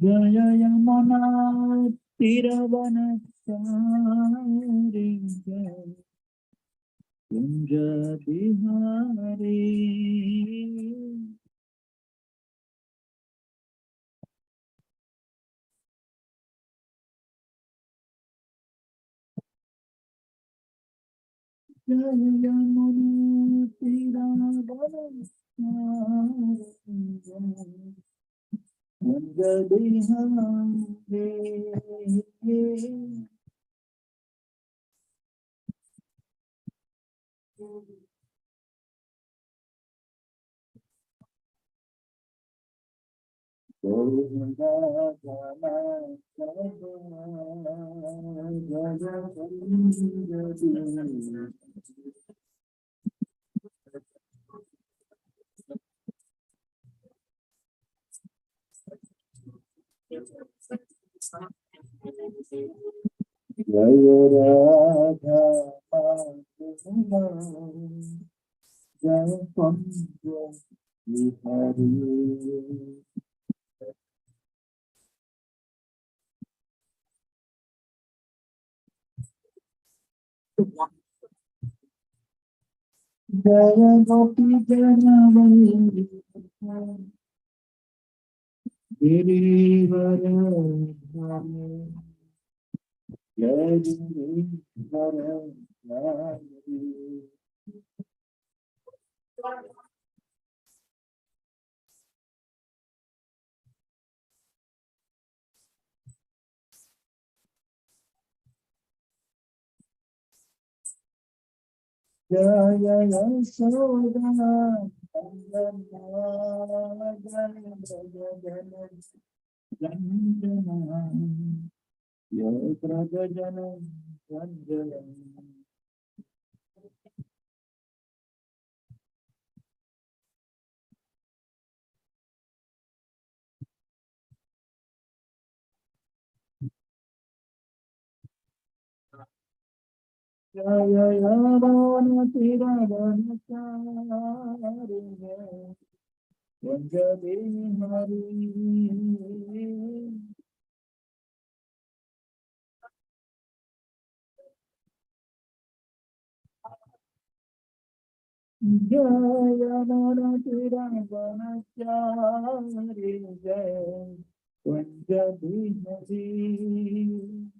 Jaya Yamuna Tiravanachari Jaya Kunja Bihari Jaya Yamuna Tiravanachari Jaya Kunja Bihari Jaya Radha Madhava Jaya Kunja Bihari Jaya Gopi Jana Girivara Jaya Girivara Jaya Yasoda Nandana Jaya Jaya Jana Yatra Jana Jana Jaya Yavana Tiravana Chariya Vanjade Hari Jaya Yavana Tiravana Chariya Vanjade Hari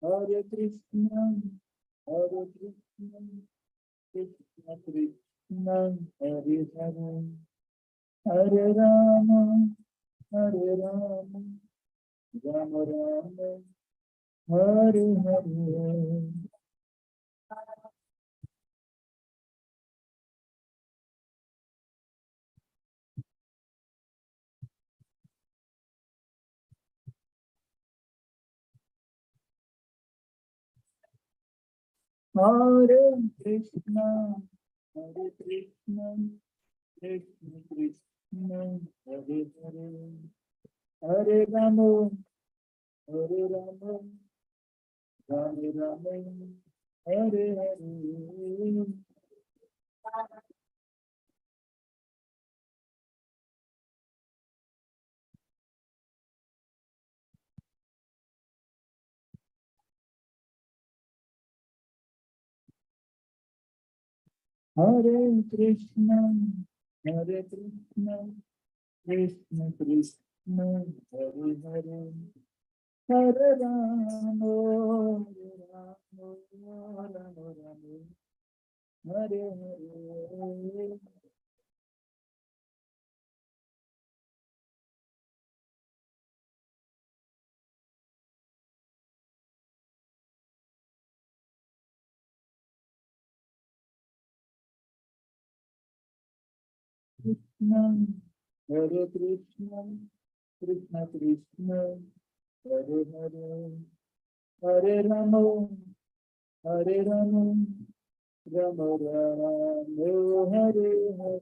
Hare Krishna, Hare Krishna, Krishna Krishna, Hare Hare, Hare Rama, Hare Rama, Rama Rama, Hare Hare. Hare Krishna, Hare Krishna, Krishna Krishna, Hare Hare, Hare Rama, Hare Rama, Rama Rama, Hare Hare. Hare Krishna, Hare Krishna, Krishna Krishna, Hare Hare, Hare Rama, Rama Rama, Hare Hare. Krishna, Hare Krishna, Krishna Krishna, Hare Hare, Hare Rama, Hare Rama, Rama Rama, Hare Hare.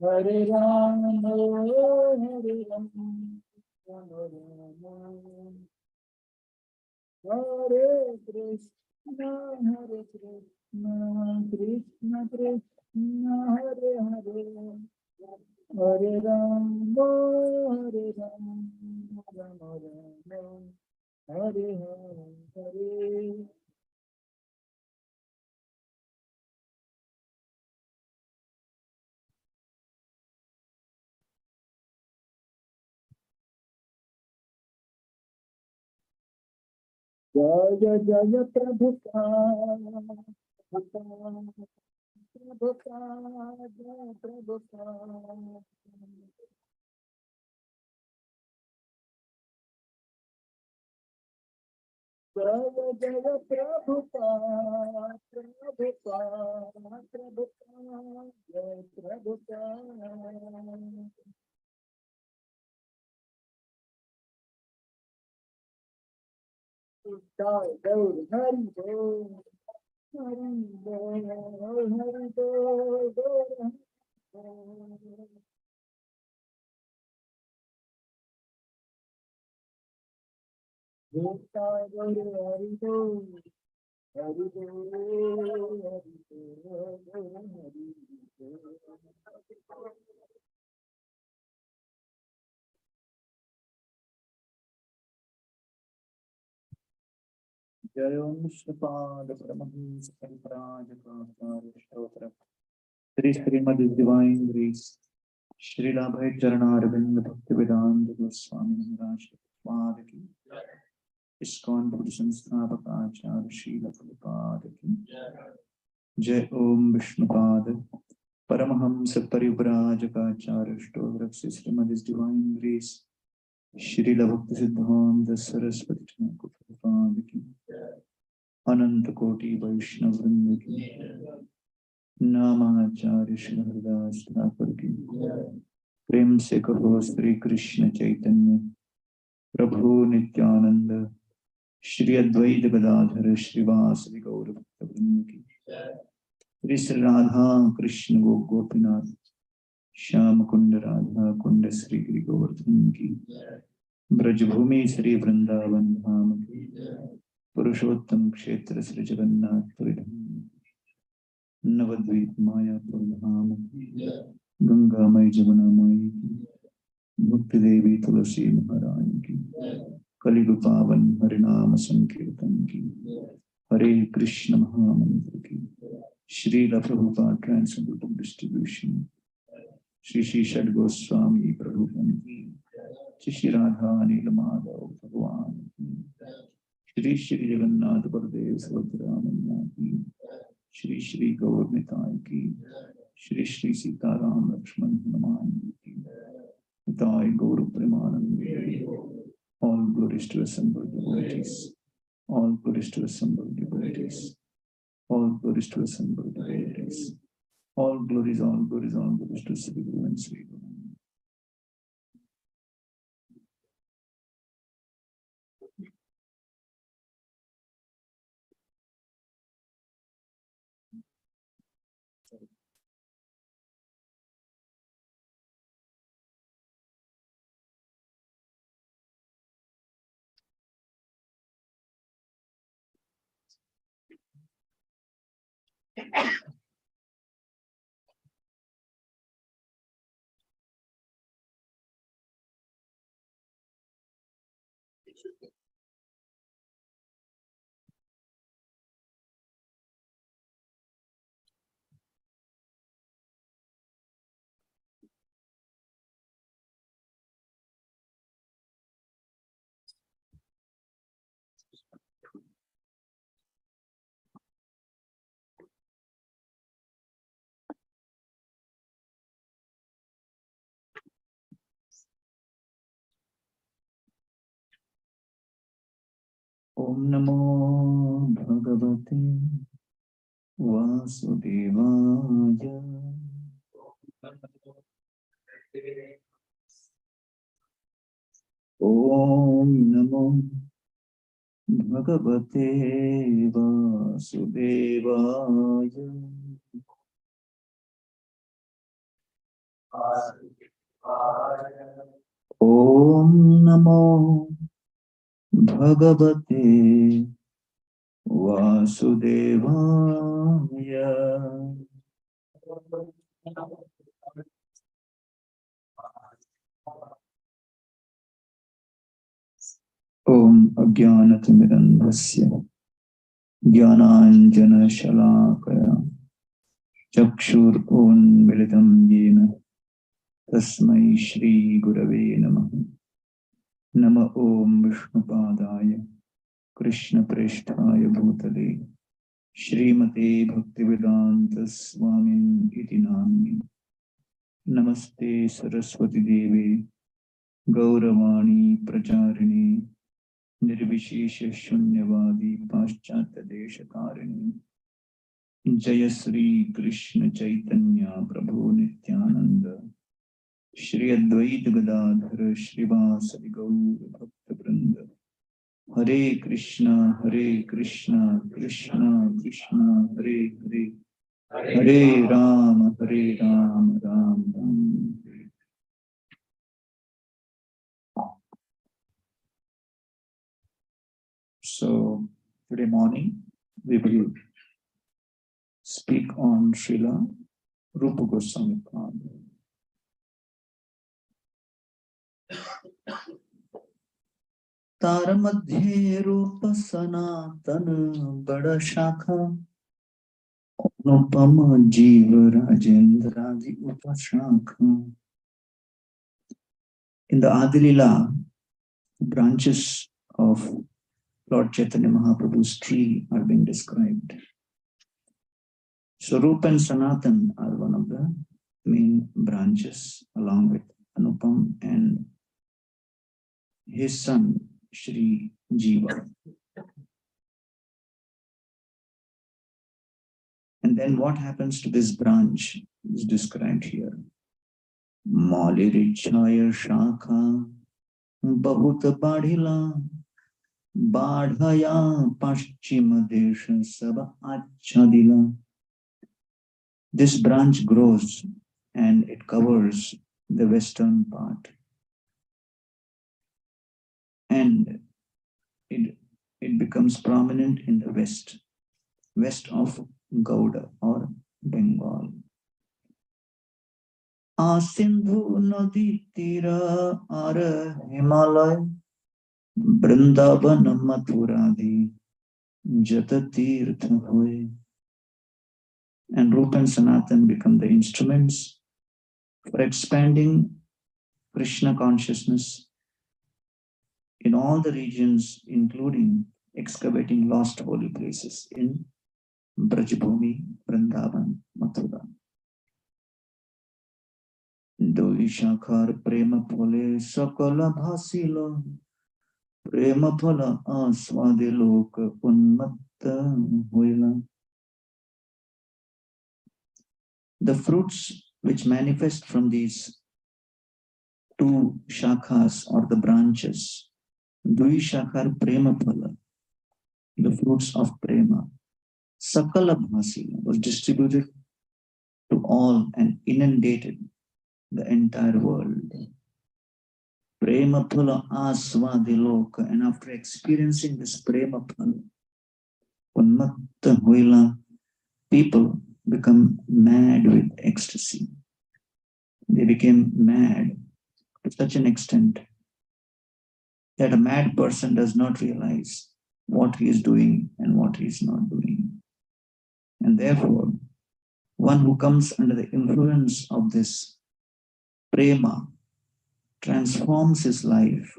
Hare Rama, Hare Rama, Rama Rama, Hare Krishna, Hare Krishna, Krishna Krishna, Hare Hare, Hare Rama, Hare Rama, Rama Rama, Hare Hare. Jaya Jaya Prabhupada, Prabhupada, Prabhupada, Jaya Prabhupada. Jaya Jaya Prabhupada, Prabhupada, Prabhupada, Jaya Prabhupada. Jai Gaur Hari Bol, Hari Bol, Hari Bol, Gaur Hari Bol. Jai Gaur Hari Bol, Hari Bol, Hari Bol, Gaur Hari Bol. जय ओम विष्णुपाद परमहंस परिव्राजकाचार्य स्तोत्र Shri Shrimad divine grace Srila भय चरणारविंद भक्ति वेदांत गोस्वामी महाराज पाद की ISKCON Buddha संस्थापक आचार्य श्रील प्रभुपाद की जय ओम विष्णुपाद परमहंस परिव्राजकाचार्य स्तोत्र श्रीमद् डिवाइन ग्रेस श्रील भक्ति सिद्धांत सरस्वती ठाकुर प्रभुपाद की अनंत कोटि वैष्णव वृंद की नामाचार्य श्री हरिदास ठाकुर की प्रेम से कहो श्री कृष्ण चैतन्य प्रभु नित्यानंद श्री अद्वैत गदाधर श्रीवासदि गौर भक्त वृंद की श्री श्री राधा कृष्ण गोपीनाथ श्याम कुंड राधा कुंड श्री गिरि गोवर्धन की ब्रजभूमि श्री वृंदावन धाम की पुरुषोत्तम क्षेत्र श्री जगन्नाथ पुरी नवद्वीप मायापुर धाम गंगा मई जमुना मई की मुक्ति देवी तुलसी महारानी की कलियुग पावन हरिनाम संकीर्तन की हरे कृष्ण महामंत्र की श्रील प्रभुपाद ट्रांसलेशन डिस्ट्रीब्यूशन श्री श्री षड गोस्वामी प्रभुपाद की श्री राधा नील माधव भगवान की श्री श्री जगन्नाथ बलदेव सुभद्रा मैया की श्री श्री गौर निताय की श्री श्री सीताराम लक्ष्मण हनुमान की निताय गौर Premanand all glories to assembled devotees, all glories to assembled devotees, all glories to assembled devotees, all glories, all glories, all glories to Sri Guru and Sri Guru. Om Namo Bhagavate Vasudevaya. Om Namo Bhagavate Vasudevaya. Om Namo Bhagavate Vasudevaya. Om Ajnanatimidandhasya Jnananjana-shalakaya Chakshur Unmilitam Yena Tasmai Shri Gurave Namaha. Nama Om Vishnupadaya Krishna Presthaya Bhutale Shrimate Bhaktivedanta Swamin Iti Namini. Namaste Saraswati Devi Gauravani Pracharini Nirvishesha Shunyavadi Paschatya Deshatarini. Jaya Sri Krishna Chaitanya Prabhu Nityananda Shri Advaita Gadadhara Shrivasadi Gaur Bhakta Vrinda. Hare Krishna Krishna Krishna Hare Hare Hare Rama Ram Ram. So today morning we will speak on Srila Rupa Goswami. तार मध्य रूप सनातन बड़ा शाखा अनुपम जीव राजेंद्रादि उपशाखा. In the Adilila, branches of Lord Chaitanya Mahaprabhu's tree are being described. So Rupa and Sanatan are one of the main branches, along with Anupam and his son Shri Jiva. And then what happens to this branch is described here. Malirichaya Shakha Bahut Badhila Badhaya Paschima Desha Saba Achadila. This branch grows and it covers the western part. And it becomes prominent in the west of Gauda or Bengal. Sindhu Nadi Tira Ara Himalaya Vrindavan Mathuradi Jatatirtha Hoy. And Rupa and Sanatan become the instruments for expanding Krishna consciousness in all the regions, including excavating lost holy places in Brajbhumi, Vrindavan, Mathura. Doi Shakhar Prema Phole Sakala Bhasila Prema Phala Aswade Loka Unmatta Hoila. The fruits which manifest from these two shakhas or the branches, Dui Shakhar Prema Phala, the fruits of Prema, Sakala Bhasila, was distributed to all and inundated the entire world. Prema Phala Aswade Loka, and after experiencing this Prema Phala, Unmatta Hoila, people become mad with ecstasy. They became mad to such an extent that a mad person does not realize what he is doing and what he is not doing. And therefore, one who comes under the influence of this prema transforms his life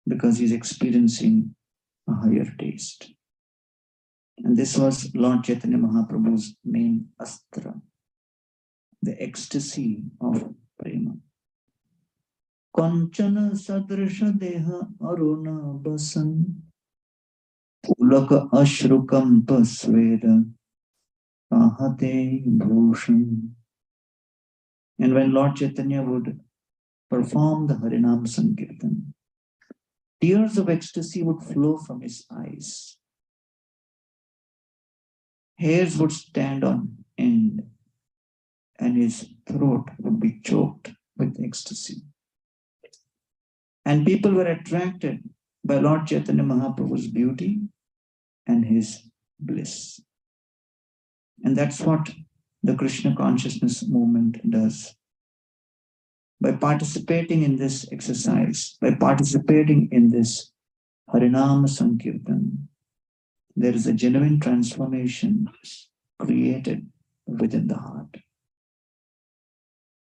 because he is experiencing a higher taste. And this was Lord Chaitanya Mahaprabhu's main astra, the ecstasy of prema. Kanchana sadrisha deha aruna basan Pulaka ashrukam pasveda ahate bhushan. And when Lord Chaitanya would perform the Harinam Sankirtan, tears of ecstasy would flow from his eyes. Hairs would stand on end, and his throat would be choked with ecstasy. And people were attracted by Lord Chaitanya Mahaprabhu's beauty and his bliss. And that's what the Krishna consciousness movement does. By participating in this exercise, by participating in this Harinama Sankirtan, there is a genuine transformation created within the heart.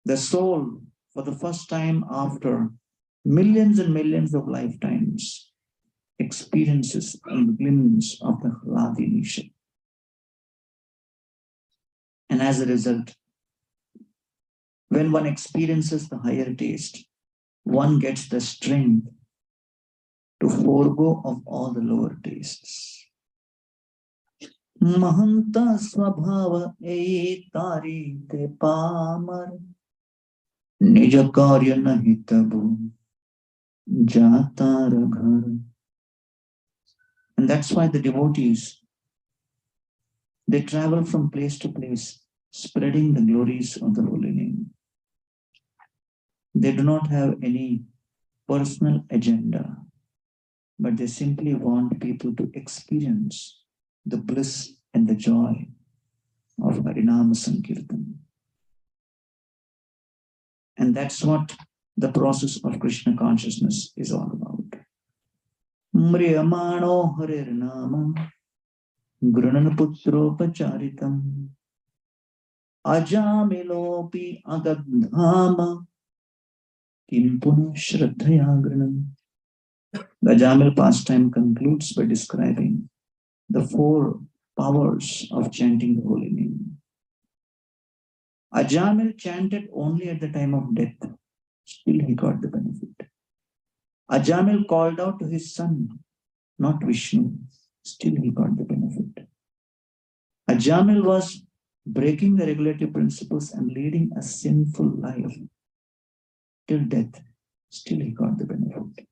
The soul, for the first time after millions and millions of lifetimes, experiences a glimpse of the Hladi Nisha. And as a result, when one experiences the higher taste, one gets the strength to forego of all the lower tastes. Mahanta swabhava e tari te pamar nija karya nahi tabu jata raghar. And that's why the devotees, they travel from place to place, spreading the glories of the holy name. They do not have any personal agenda, but they simply want people to experience the bliss and the joy of Harinama Sankirtan. And that's what the process of Krishna consciousness is all about. Mriyamano Harir Namam Grunan Putropacharitam Ajamilopi Agadhama Kimpuna Shraddhayagranam. The Ajamil pastime concludes by describing the four powers of chanting the holy name. Ajamil chanted only at the time of death. Still he got the benefit. Ajamil called out to his son, not Vishnu. Still he got the benefit. Ajamil was breaking the regulative principles and leading a sinful life till death. Still he got the benefit.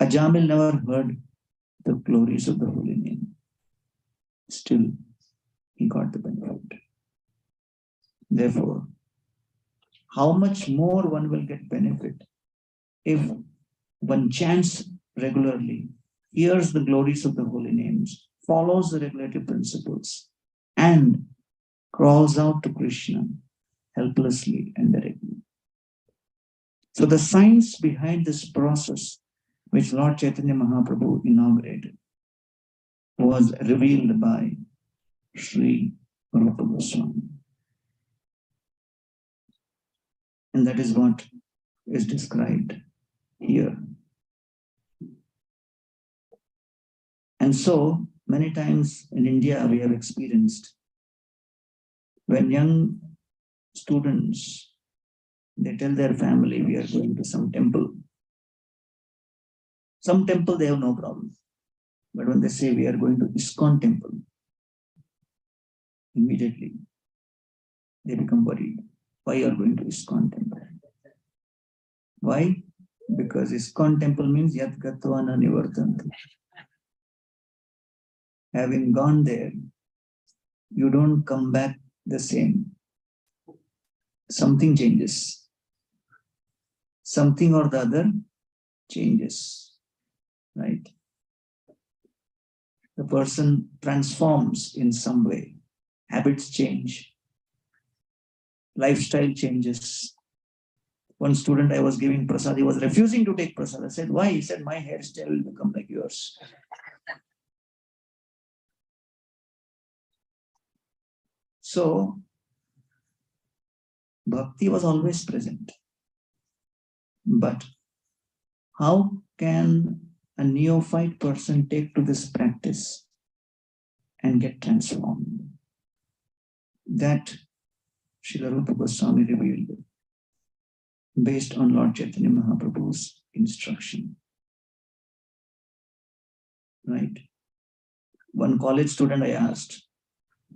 Ajamil never heard the glories of the holy name. Still he got the benefit. Therefore, how much more one will get benefit if one chants regularly, hears the glories of the holy names, follows the regulative principles, and crawls out to Krishna helplessly and directly. So the science behind this process, which Lord Chaitanya Mahaprabhu inaugurated, was revealed by Sri Rupa Goswami. And that is what is described here. And so many times in India we have experienced when young students, they tell their family we are going to some temple. Some temple they have no problem. But when they say we are going to ISKCON temple, immediately they become worried. Why you are going to ISKCON temple? Why? Because ISKCON temple means Yat Gatva Na Nivartanti. Having gone there, you don't come back the same. Something changes. Something or the other changes, right? The person transforms in some way. Habits change. Lifestyle changes. One student I was giving prasad, he was refusing to take prasad. I said, why? He said, my hairstyle will become like yours. So, bhakti was always present. But how can a neophyte person take to this practice and get transformed? That Srila Rupa Goswami revealed based on Lord Chaitanya Mahaprabhu's instruction. Right? One college student I asked,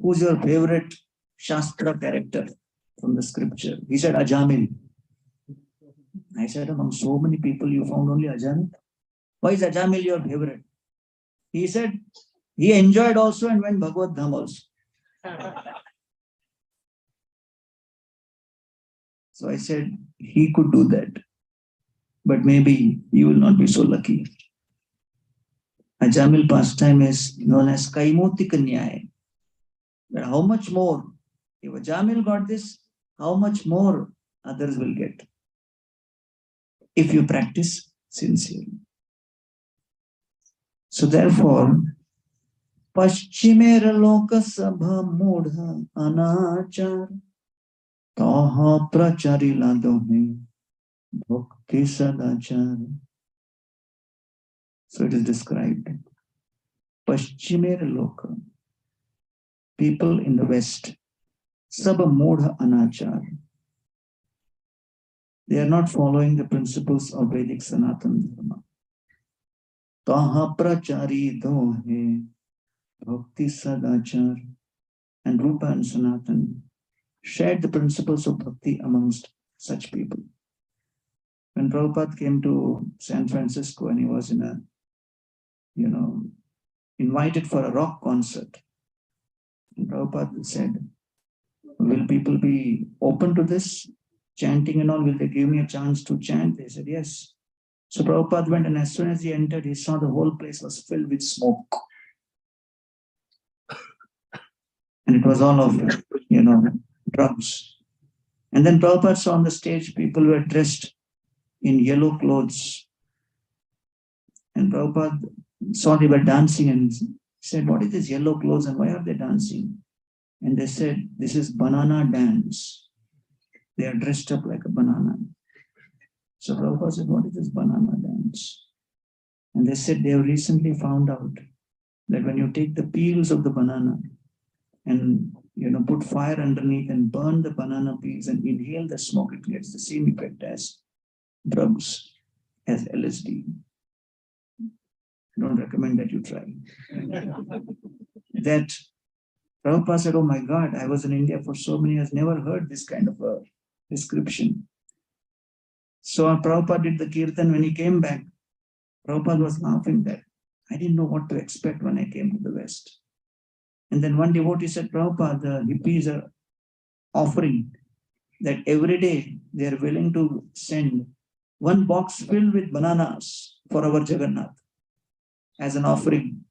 who's your favorite Shastra character from the scripture? He said, Ajamil. I said, among so many people, you found only Ajamil? Why is Ajamil your favorite? He said, he enjoyed also and went Bhagavad Dham also. So I said, he could do that. But maybe you will not be so lucky. Ajamil pastime is known as Kaimoti Kanyaya. But how much more? If Ajamil got this, how much more others will get? If you practice sincerely. So therefore, Paschimera Loka Sabha Mudha Anachar Taha Pracharila Dohe Bhakti Sadachar. So it is described. Paschimera Loka, people in the West, Sabha Mudha Anachar. They are not following the principles of Vedic Sanatana Dharma. Taha Prachari Dohe Bhakti Sadachar. And Rupa and Sanatan shared the principles of bhakti amongst such people. When Prabhupada came to San Francisco and he was in a, invited for a rock concert, and Prabhupada said, will people be open to this? Chanting and all, will they give me a chance to chant? They said, yes. So Prabhupada went, and as soon as he entered, he saw the whole place was filled with smoke. And it was all of, drugs. And then Prabhupada saw on the stage, people were dressed in yellow clothes. And Prabhupada saw they were dancing and said, what is this yellow clothes and why are they dancing? And they said, this is banana dance. They are dressed up like a banana. So Prabhupada said, what is this banana dance? And they said, they have recently found out that when you take the peels of the banana and put fire underneath and burn the banana peels and inhale the smoke, it gets the same effect as drugs, as LSD. I don't recommend that you try. That Prabhupada said, oh my God, I was in India for so many years, never heard this kind of a description. So Prabhupada did the kirtan. When he came back, Prabhupada was laughing that I didn't know what to expect when I came to the West. And then one devotee said, Prabhupada, the hippies are offering that every day they are willing to send one box filled with bananas for our Jagannath as an offering.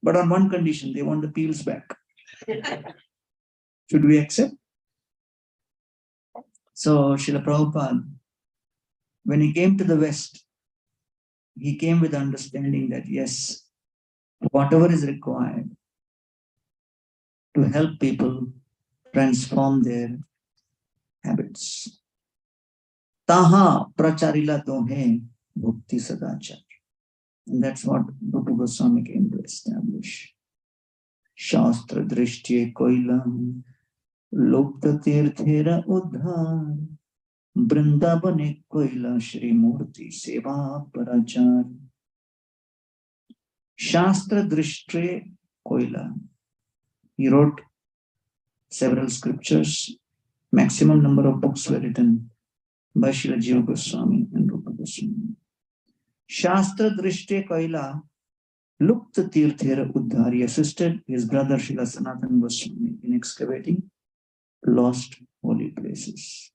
But on one condition, they want the peels back. Should we accept? So Srila Prabhupada, when he came to the West, he came with understanding that yes, whatever is required to help people transform their habits. Taha pracharila dohe bhakti sadachar. And that's what Rupa Goswami came to establish. Shastra drishtye koilam lukta tirthera udhar Vrindavane koila Shri Murti seva parachar. Shastra drishtye koila. He wrote several scriptures. Maximum number of books were written by Srila Jiva Goswami and Rupa Goswami. Shastra drishtye koila lukta tirthera udhar. He assisted his brother Srila Sanatana Goswami in excavating lost holy places.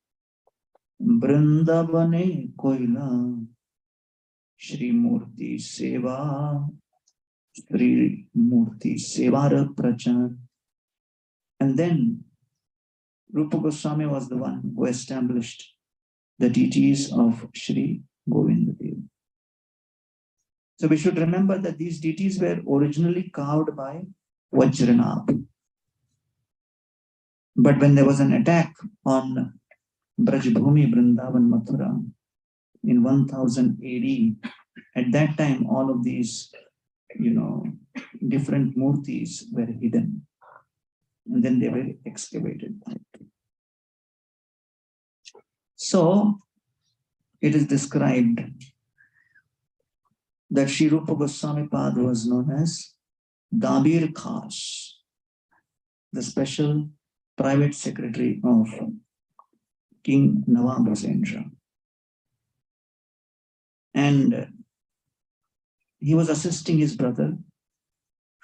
Vrindavane koila Shri Murti seva Shri Murti sevara prachar. And then Rupa Goswami was the one who established the deities of Shri Govinda Dev. So we should remember that these deities were originally carved by Vajranabh. But when there was an attack on Brajbhumi, Vrindavan, Mathura in 1000 AD, at that time all of these, different murtis were hidden. And then they were excavated. So it is described that Sri Rupa Goswami Pad was known as Dabir Khas, the special private secretary of King Nawab Hussain Shah. And he was assisting his brother,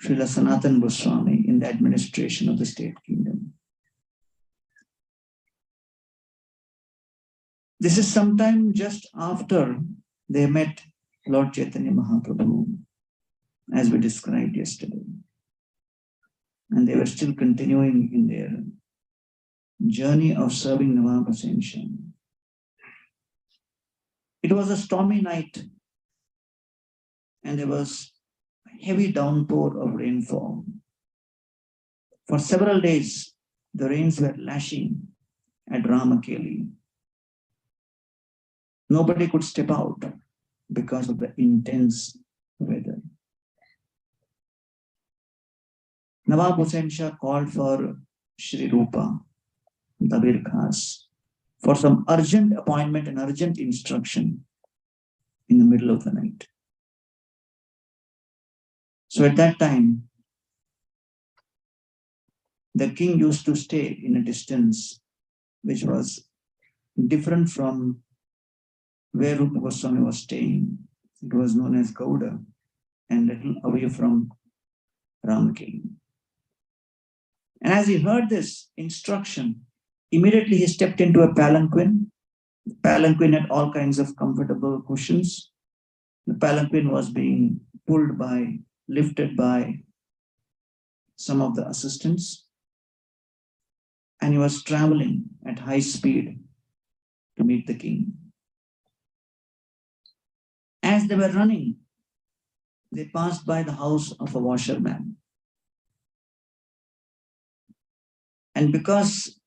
Srila Sanatan Goswami, in the administration of the state kingdom. This is sometime just after they met Lord Chaitanya Mahaprabhu, as we described yesterday. And they were still continuing in their journey of serving Nawab Hussain Shah. It was a stormy night, and there was a heavy downpour of rainfall. For several days, the rains were lashing at Ramakeli. Nobody could step out because of the intense weather. Nawab Hussain Shah called for Shri Rupa, Dabir Khas, for some urgent appointment and urgent instruction in the middle of the night. So at that time, the king used to stay in a distance which was different from where Rupa Goswami was staying. It was known as Gouda and a little away from Ramakeli. And as he heard this instruction, immediately he stepped into a palanquin. The palanquin had all kinds of comfortable cushions. The palanquin was being lifted by some of the assistants. And he was traveling at high speed to meet the king. As they were running, they passed by the house of a washerman. And because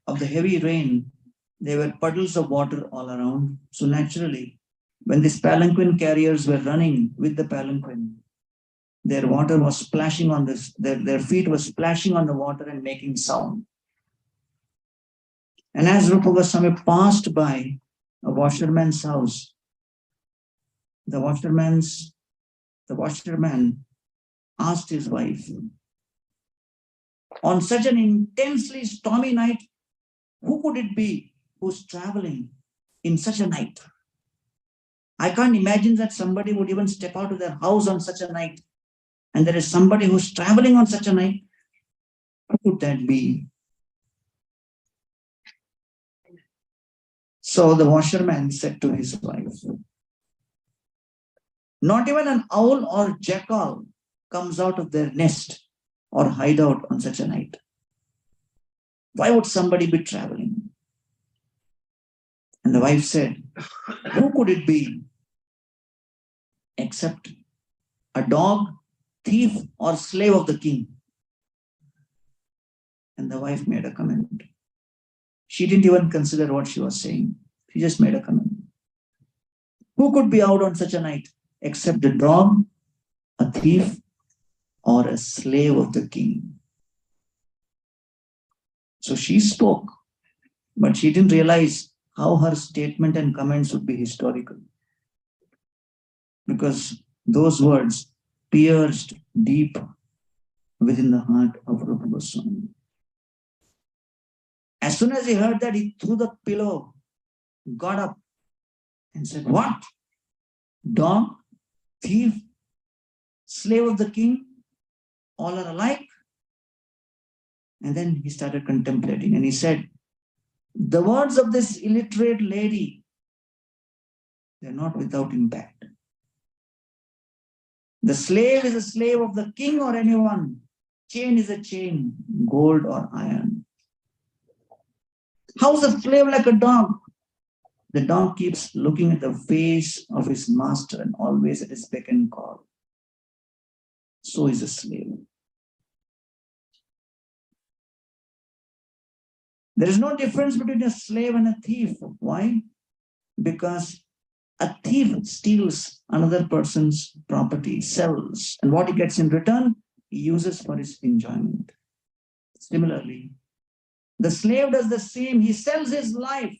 of the heavy rain, there were puddles of water all around. So naturally, when these palanquin carriers were running with the palanquin, their water was splashing on this, their feet was splashing on the water and making sound. And as Rupa Goswami passed by a washerman's house, the washerman asked his wife, on such an intensely stormy night, who could it be who's traveling in such a night? I can't imagine that somebody would even step out of their house on such a night. And there is somebody who's traveling on such a night. Who could that be? So the washerman said to his wife, not even an owl or jackal comes out of their nest or hideout on such a night. Why would somebody be traveling? And the wife said, who could it be except a dog, thief, or slave of the king? And the wife made a comment. She didn't even consider what she was saying. She just made a comment. Who could be out on such a night except a dog, a thief, or a slave of the king? So she spoke, but she didn't realize how her statement and comments would be historical. Because those words pierced deep within the heart of Rupa Goswami. As soon as he heard that, he threw the pillow, got up, and said, what? Dog, thief, slave of the king, all are alike? And then he started contemplating, and he said, the words of this illiterate lady, they're not without impact. The slave is a slave of the king or anyone. Chain is a chain, gold or iron. How's a slave like a dog? The dog keeps looking at the face of his master and always at his beck and call. So is a slave. There is no difference between a slave and a thief. Why? Because a thief steals another person's property, sells, and what he gets in return, he uses for his enjoyment. Similarly, the slave does the same. He sells his life,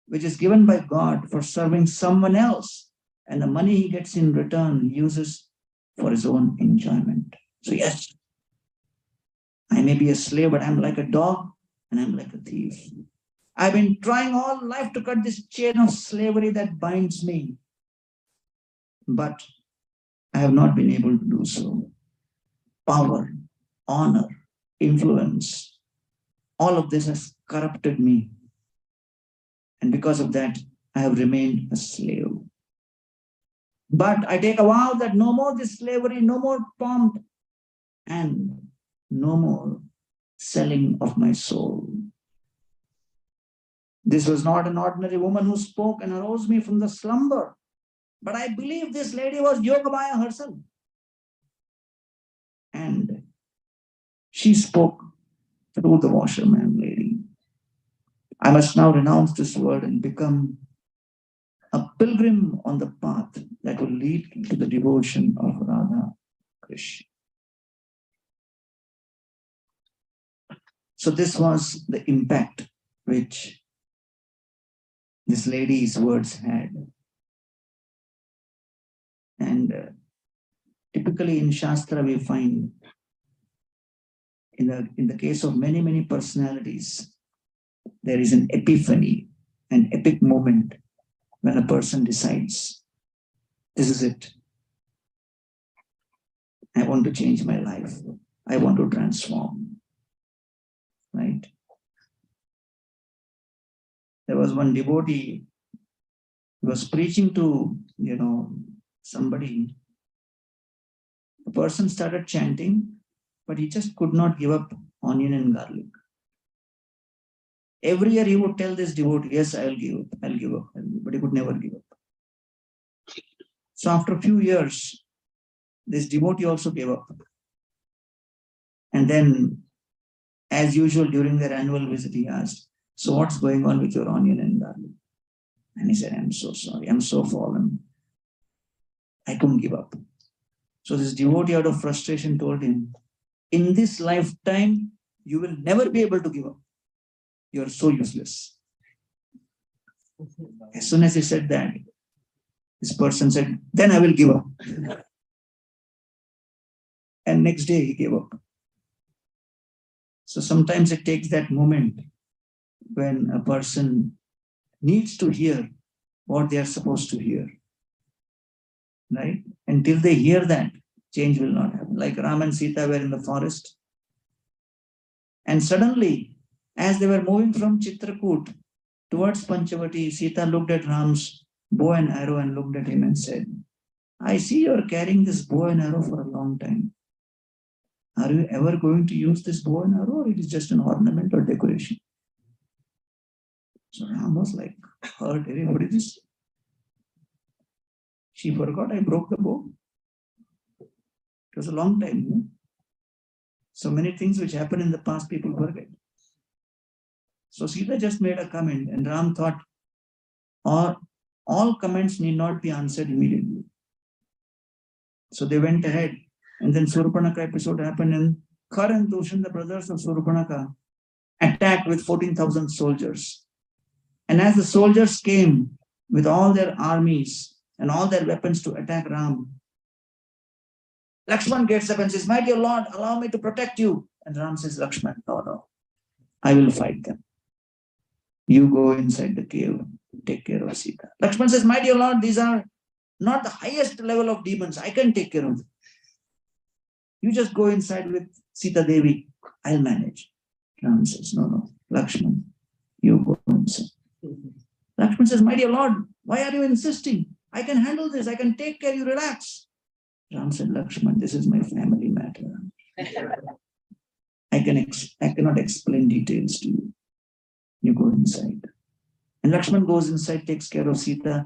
which is given by God, for serving someone else, and the money he gets in return he uses for his own enjoyment. So yes, I may be a slave, but I'm like a dog and I'm like a thief. I've been trying all life to cut this chain of slavery that binds me, but I have not been able to do so. Power, honor, influence, all of this has corrupted me. And because of that, I have remained a slave. But I take a vow that no more this slavery, no more pomp, and no more selling of my soul. This was not an ordinary woman who spoke and aroused me from the slumber, but I believe this lady was Yogamaya herself. And she spoke through the washerman lady. I must now renounce this world and become a pilgrim on the path that will lead to the devotion of Radha Krishna. So this was the impact which this lady's words had. And typically in Shastra we find in the case of many personalities, there is an epiphany, an epic moment when a person decides, this is it. I want to change my life. I want to transform. Right? There was one devotee who was preaching to, somebody. The person started chanting, but he just could not give up onion and garlic. Every year he would tell this devotee, yes, I'll give up, but he could never give up. So after a few years, this devotee also gave up. And then, as usual, during their annual visit, he asked, so what's going on with your onion and garlic? And he said, I'm so sorry, I'm so fallen. I couldn't give up. So this devotee, out of frustration, told him, in this lifetime, you will never be able to give up. You are so useless. As soon as he said that, this person said, then I will give up. And next day he gave up. So sometimes it takes that moment when a person needs to hear what they are supposed to hear. Right? Until they hear that, change will not happen. Like Ram and Sita were in the forest. And suddenly, as they were moving from Chitrakoot towards Panchavati, Sita looked at Ram's bow and arrow and looked at him and said, I see you are carrying this bow and arrow for a long time. Are you ever going to use this bow and arrow, or it is just an ornament or decoration? So Ram was like, hurt, what is this? She forgot I broke the bow. It was a long time. So many things which happened in the past, people forget. So Sita just made a comment, and Ram thought, all comments need not be answered immediately. So they went ahead, and then Surpanaka episode happened, and Khar and Dushan, the brothers of Surpanaka, attacked with 14,000 soldiers. And as the soldiers came with all their armies and all their weapons to attack Ram, Lakshman gets up and says, my dear Lord, allow me to protect you. And Ram says, Lakshman, no, I will fight them. You go inside the cave, take care of Sita. Lakshman says, my dear Lord, these are not the highest level of demons. I can take care of them. You just go inside with Sita Devi. I'll manage. Ram says, no, Lakshman, you go inside. Lakshman says, my dear Lord, why are you insisting? I can handle this. I can take care. You relax. Ram said, Lakshman, this is my family matter. I cannot explain details to you. You go inside. And Lakshman goes inside, takes care of Sita.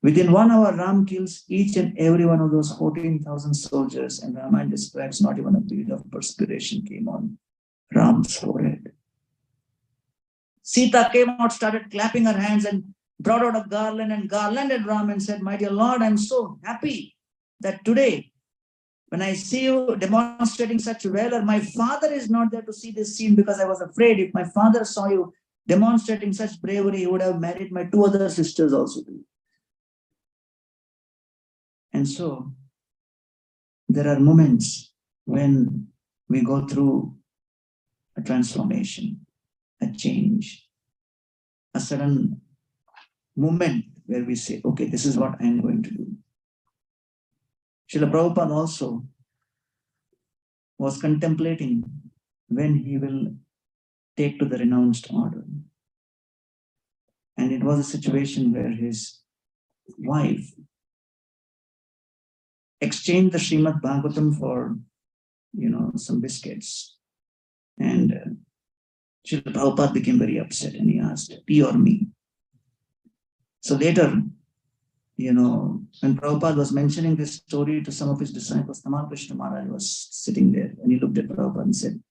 Within 1 hour, Ram kills each and every one of those 14,000 soldiers, and Ramayana describes not even a bead of perspiration came on Ram's forehead. Sita came out, started clapping her hands, and brought out a garland and garlanded Ram and said, my dear Lord, I'm so happy that today, when I see you demonstrating such valor, my father is not there to see this scene because I was afraid if my father saw you demonstrating such bravery, he would have married my 2 other sisters also. And so there are moments when we go through a transformation, a change, a sudden moment where we say, okay, this is what I'm going to do. Srila Prabhupada also was contemplating when he will take to the renounced order. And it was a situation where his wife exchanged the Srimad Bhagavatam for, some biscuits. And Srila Prabhupada became very upset and he asked, tea or me? So later, when Prabhupada was mentioning this story to some of his disciples, Tamal Krishna Maharaj was sitting there and he looked at Prabhupada and said,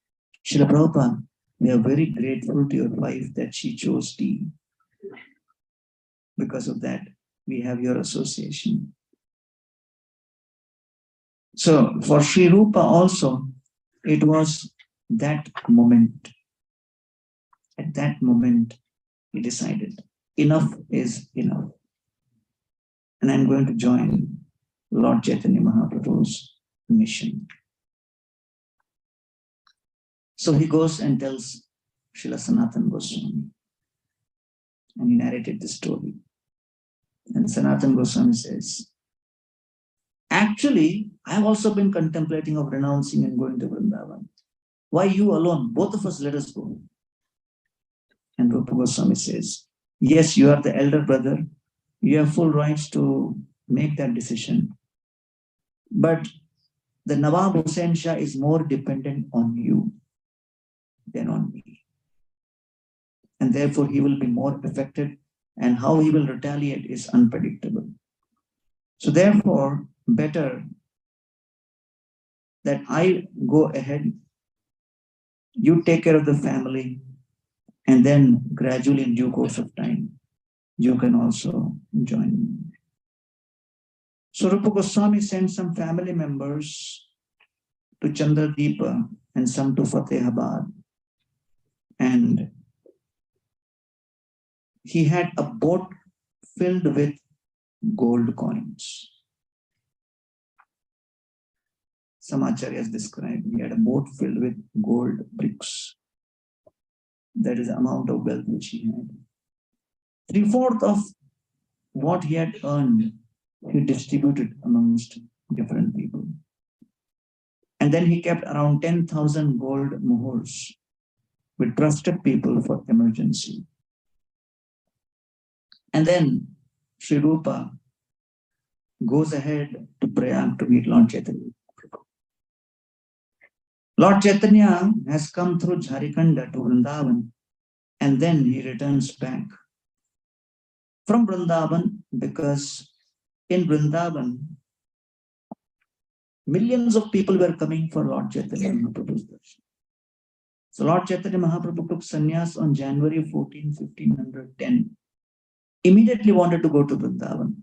Srila Prabhupada, we are very grateful to your wife that she chose tea. Because of that, we have your association. So for Sri Rupa also, it was that moment. At that moment, he decided, enough is enough. And I'm going to join Lord Chaitanya Mahaprabhu's mission. So he goes and tells Srila Sanatana Goswami. And he narrated the story. And Sanatana Goswami says, actually, I've also been contemplating of renouncing and going to Vrindavan. Why you alone? Both of us, let us go. And Rupa Goswami says, yes, you are the elder brother. You have full rights to make that decision. But the Nawab Hussain Shah is more dependent on you than on me. And therefore, he will be more affected, and how he will retaliate is unpredictable. So therefore, better that I go ahead, you take care of the family, and then gradually in due course of time, you can also join me. So Rupa Goswami sent some family members to Chandradeepa and some to Fatehabad. And he had a boat filled with gold coins. Some acharyas described he had a boat filled with gold bricks. That is the amount of wealth which he had. 3/4 of what he had earned, he distributed amongst different people. And then he kept around 10,000 gold muhurs with trusted people for emergency. And then Sri Rupa goes ahead to Prayag to meet Lord Chaitanya. Lord Chaitanya has come through Jharikanda to Vrindavan, and then he returns back from Vrindavan, because in Vrindavan, millions of people were coming for Lord Chaitanya Mahaprabhu's darshan. So Lord Chaitanya Mahaprabhu took sannyas on January 14, 1510. Immediately wanted to go to Vrindavan.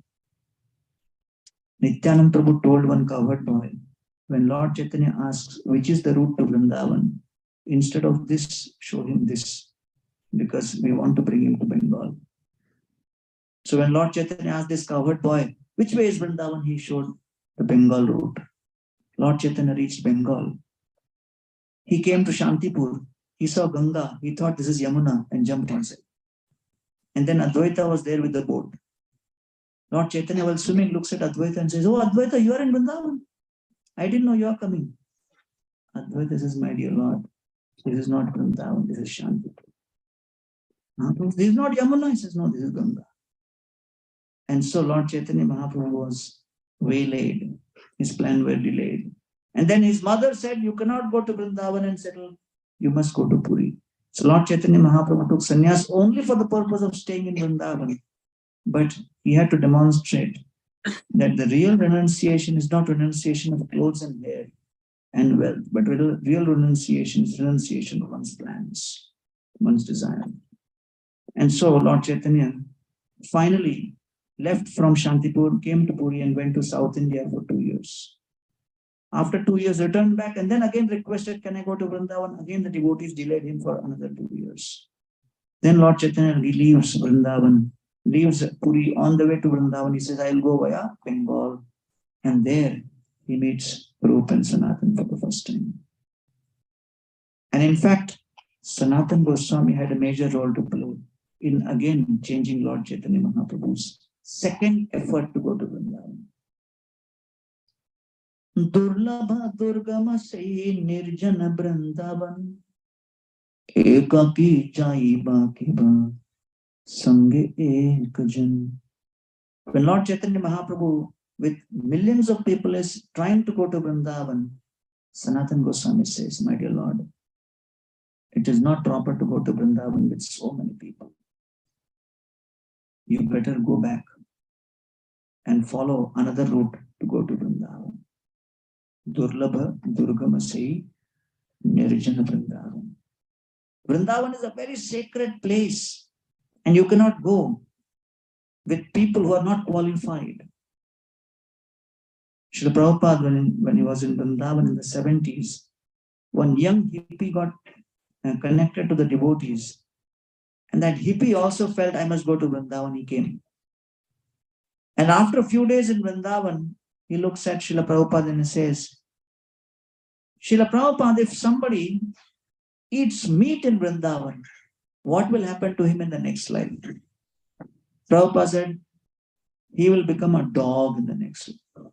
Nityanand Prabhu told one cowherd boy, when Lord Chaitanya asks, which is the route to Vrindavan, instead of this, show him this, because we want to bring him to Bengal. So when Lord Chaitanya asked this cowherd boy, which way is Vrindavan, he showed the Bengal route. Lord Chaitanya reached Bengal. He came to Shantipur. He saw Ganga. He thought this is Yamuna and jumped inside. And then Advaita was there with the boat. Lord Chaitanya, while swimming, looks at Advaita and says, oh, Advaita, you are in Vrindavan. I didn't know you are coming. Advaita says, my dear Lord, this is not Vrindavan, this is Shantipur. This is not Yamuna. He says, no, this is Ganga. And so Lord Chaitanya Mahaprabhu was waylaid. His plan were delayed. And then his mother said, you cannot go to Vrindavan and settle. You must go to Puri. So Lord Chaitanya Mahaprabhu took sannyas only for the purpose of staying in Vrindavan. But he had to demonstrate that the real renunciation is not renunciation of clothes and hair and wealth, but real renunciation is renunciation of one's plans, one's desire. And so Lord Chaitanya finally left from Shantipur, came to Puri and went to South India for 2 years. After 2 years, returned back and then again requested, can I go to Vrindavan? Again, the devotees delayed him for another 2 years. Then Lord Chaitanya leaves Vrindavan, leaves Puri on the way to Vrindavan. He says, I'll go via Bengal. And there he meets Rupa and Sanatan for the first time. And in fact, Sanatan Goswami had a major role to play in again changing Lord Chaitanya Mahaprabhu's second effort to go to Vrindavan. Durlabha Durgama Sai Nirjana Vrindavan Ekaki Chai Bakiba Sange Ekajan. When Lord Chaitanya Mahaprabhu with millions of people is trying to go to Vrindavan, Sanatan Goswami says, my dear Lord, it is not proper to go to Vrindavan with so many people. You better go back and follow another route to go to Vrindavan. Durlabha Durgama Sai Nirjana Vrindavan. Vrindavan is a very sacred place, and you cannot go with people who are not qualified. Srila Prabhupada, when he was in Vrindavan in the 70s, one young hippie got connected to the devotees. And that hippie also felt, I must go to Vrindavan. He came. And after a few days in Vrindavan, he looks at Srila Prabhupada and he says, Srila Prabhupada, if somebody eats meat in Vrindavan, what will happen to him in the next life? Prabhupada said, he will become a dog in the next life.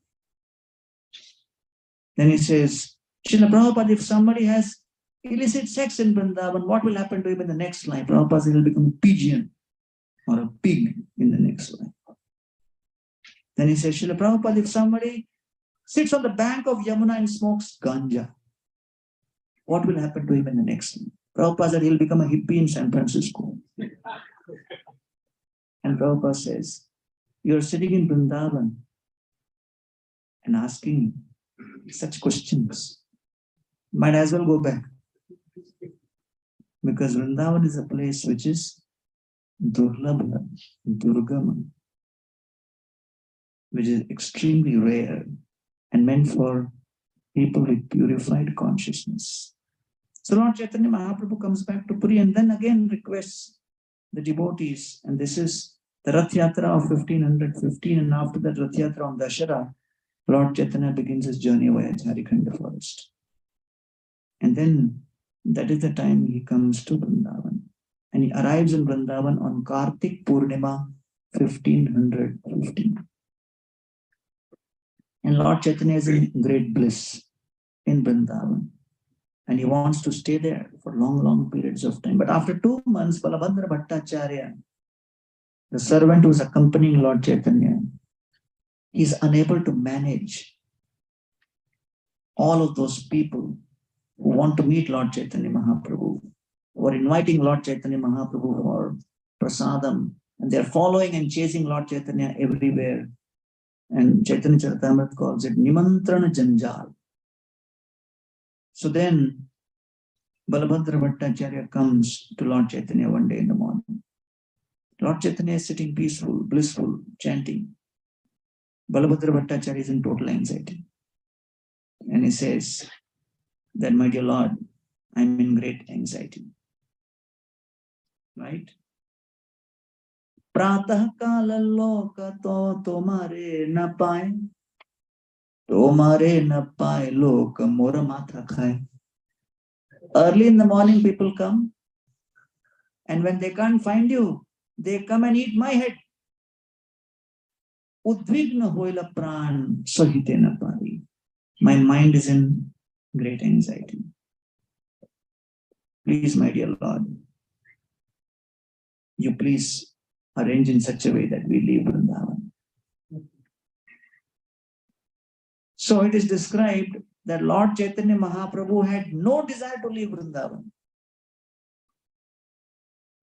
Then he says, Srila Prabhupada, if somebody has illicit sex in Vrindavan, what will happen to him in the next life? Prabhupada said, he will become a pigeon or a pig in the next life. Then he says, Srila Prabhupada, if somebody sits on the bank of Yamuna and smokes ganja, what will happen to him in the next life? Prabhupada said, he'll become a hippie in San Francisco. And Prabhupada says, you're sitting in Vrindavan and asking such questions. Might as well go back. Because Vrindavan is a place which is Durlabha, Durgama, which is extremely rare and meant for people with purified consciousness. So Lord Chaitanya Mahaprabhu comes back to Puri and then again requests the devotees, and this is the Rath Yatra of 1515, and after that Rath Yatra on Dashara, Lord Chaitanya begins his journey via Jharikhanda forest. And then that is the time he comes to Vrindavan. And he arrives in Vrindavan on Kartik Purnima 1515. And Lord Chaitanya is in great bliss in Vrindavan. And he wants to stay there for long, long periods of time. But after 2 months, Balabhadra Bhattacharya, the servant who is accompanying Lord Chaitanya, is unable to manage all of those people who want to meet Lord Chaitanya Mahaprabhu, who are inviting Lord Chaitanya Mahaprabhu for prasadam, and they are following and chasing Lord Chaitanya everywhere. And Chaitanya Charitamrita calls it Nimantrana Janjal. So then Balabhadra Bhattacharya comes to Lord Chaitanya one day in the morning. Lord Chaitanya is sitting peaceful, blissful, chanting. Balabhadra Bhattacharya is in total anxiety. And he says that, my dear Lord, I'm in great anxiety. Right? Pratah kala loka to tomare na pae. Tomare na pae loka mora matha khai. Early in the morning, people come. And when they can't find you, they come and eat my head. Udvigna hoila pran sahitena pari. My mind is in great anxiety. Please, my dear Lord, you please arrange in such a way that we leave Vrindavan. So it is described that Lord Chaitanya Mahaprabhu had no desire to leave Vrindavan.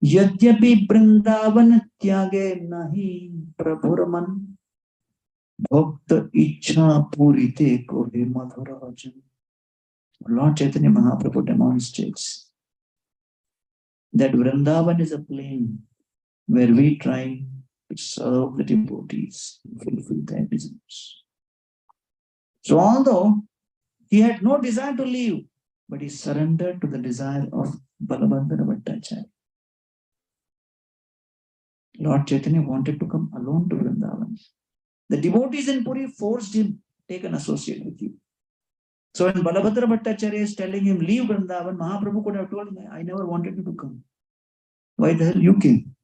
Yadyapi Vrindavan tyage nahi prabhuraman bhakta ichha purite kohe madhurajan. Lord Chaitanya Mahaprabhu demonstrates that Vrindavan is a plane where we try to serve the devotees, fulfill their desires. So although he had no desire to leave, but he surrendered to the desire of Balabhadra Bhattacharya. Lord Chaitanya wanted to come alone to Vrindavan. The devotees in Puri forced him. take an associate with you. So when Balabhadra Bhattacharya is telling him, leave Vrindavan, Mahaprabhu could have told him, I never wanted you to come. Why the hell you came?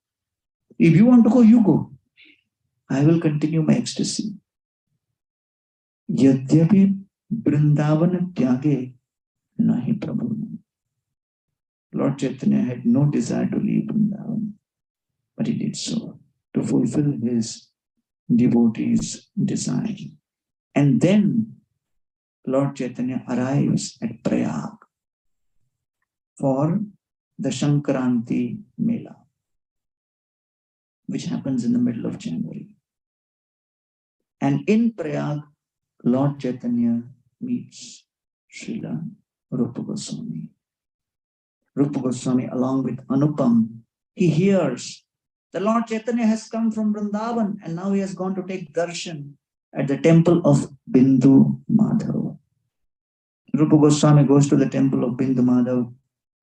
If you want to go, you go. I will continue my ecstasy. Yadyapi Vrindavan Tyage Nahi Prabhu. Lord Chaitanya had no desire to leave Vrindavan, but he did so to fulfill his devotees' desire. And then Lord Chaitanya arrives at Prayag for the Shankaranti Mela, which happens in the middle of January. And in Prayag, Lord Chaitanya meets Srila Rupa Goswami. Rupa Goswami, along with Anupam, he hears the Lord Chaitanya has come from Vrindavan and now he has gone to take darshan at the temple of Bindu Madhav. Rupa Goswami goes to the temple of Bindu Madhav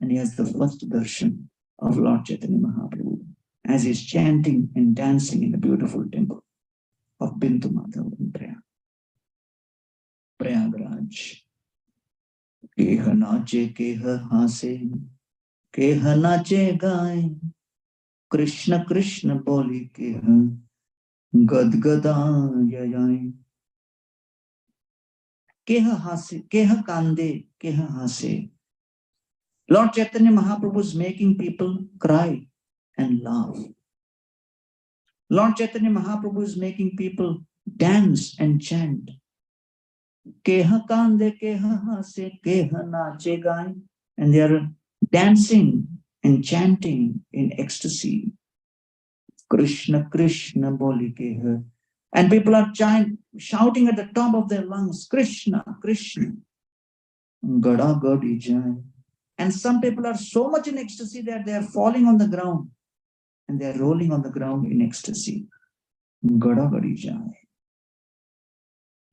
and he has the first darshan of Lord Chaitanya Mahaprabhu as he is chanting and dancing in the beautiful temple of Bindu Madhav in Prayagraj. Keha nache keha hase, keha nache gaye, Krishna Krishna boli keha gadgada yayai. Keha hase, keha kande, keha hase. Lord Chaitanya Mahaprabhu is making people cry and laugh. Lord Chaitanya Mahaprabhu is making people dance and chant. Keha kande, keha hase, keha nache gaye. And they are dancing and chanting in ecstasy. Krishna, Krishna, boli keha. And people are shouting at the top of their lungs, Krishna, Krishna. Gada gadi jai. And some people are so much in ecstasy that they are falling on the ground and they are rolling on the ground in ecstasy. Gada gadi jai.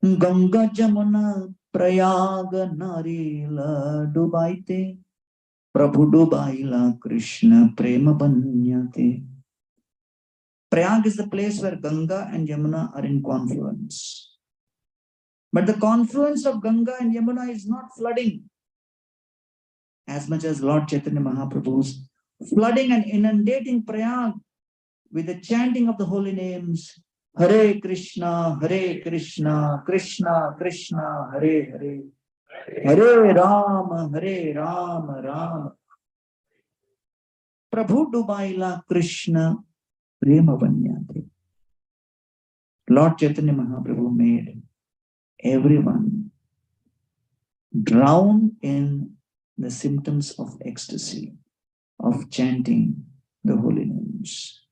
Ganga Jamuna Prayaga Narila Dubaite Prabhu Dubaila Krishna Prema Banyate. Prayag is the place where Ganga and Yamuna are in confluence. But the confluence of Ganga and Yamuna is not flooding as much as Lord Chaitanya Mahaprabhu's flooding and inundating Prayag with the chanting of the holy names. Hare Krishna, Krishna Krishna, Hare Hare. Hare Rama, Rama. Prabhu Dubaila Krishna Prema Banyate. Lord Chaitanya Mahaprabhu made everyone drown in the symptoms of ecstasy, of chanting the holy names.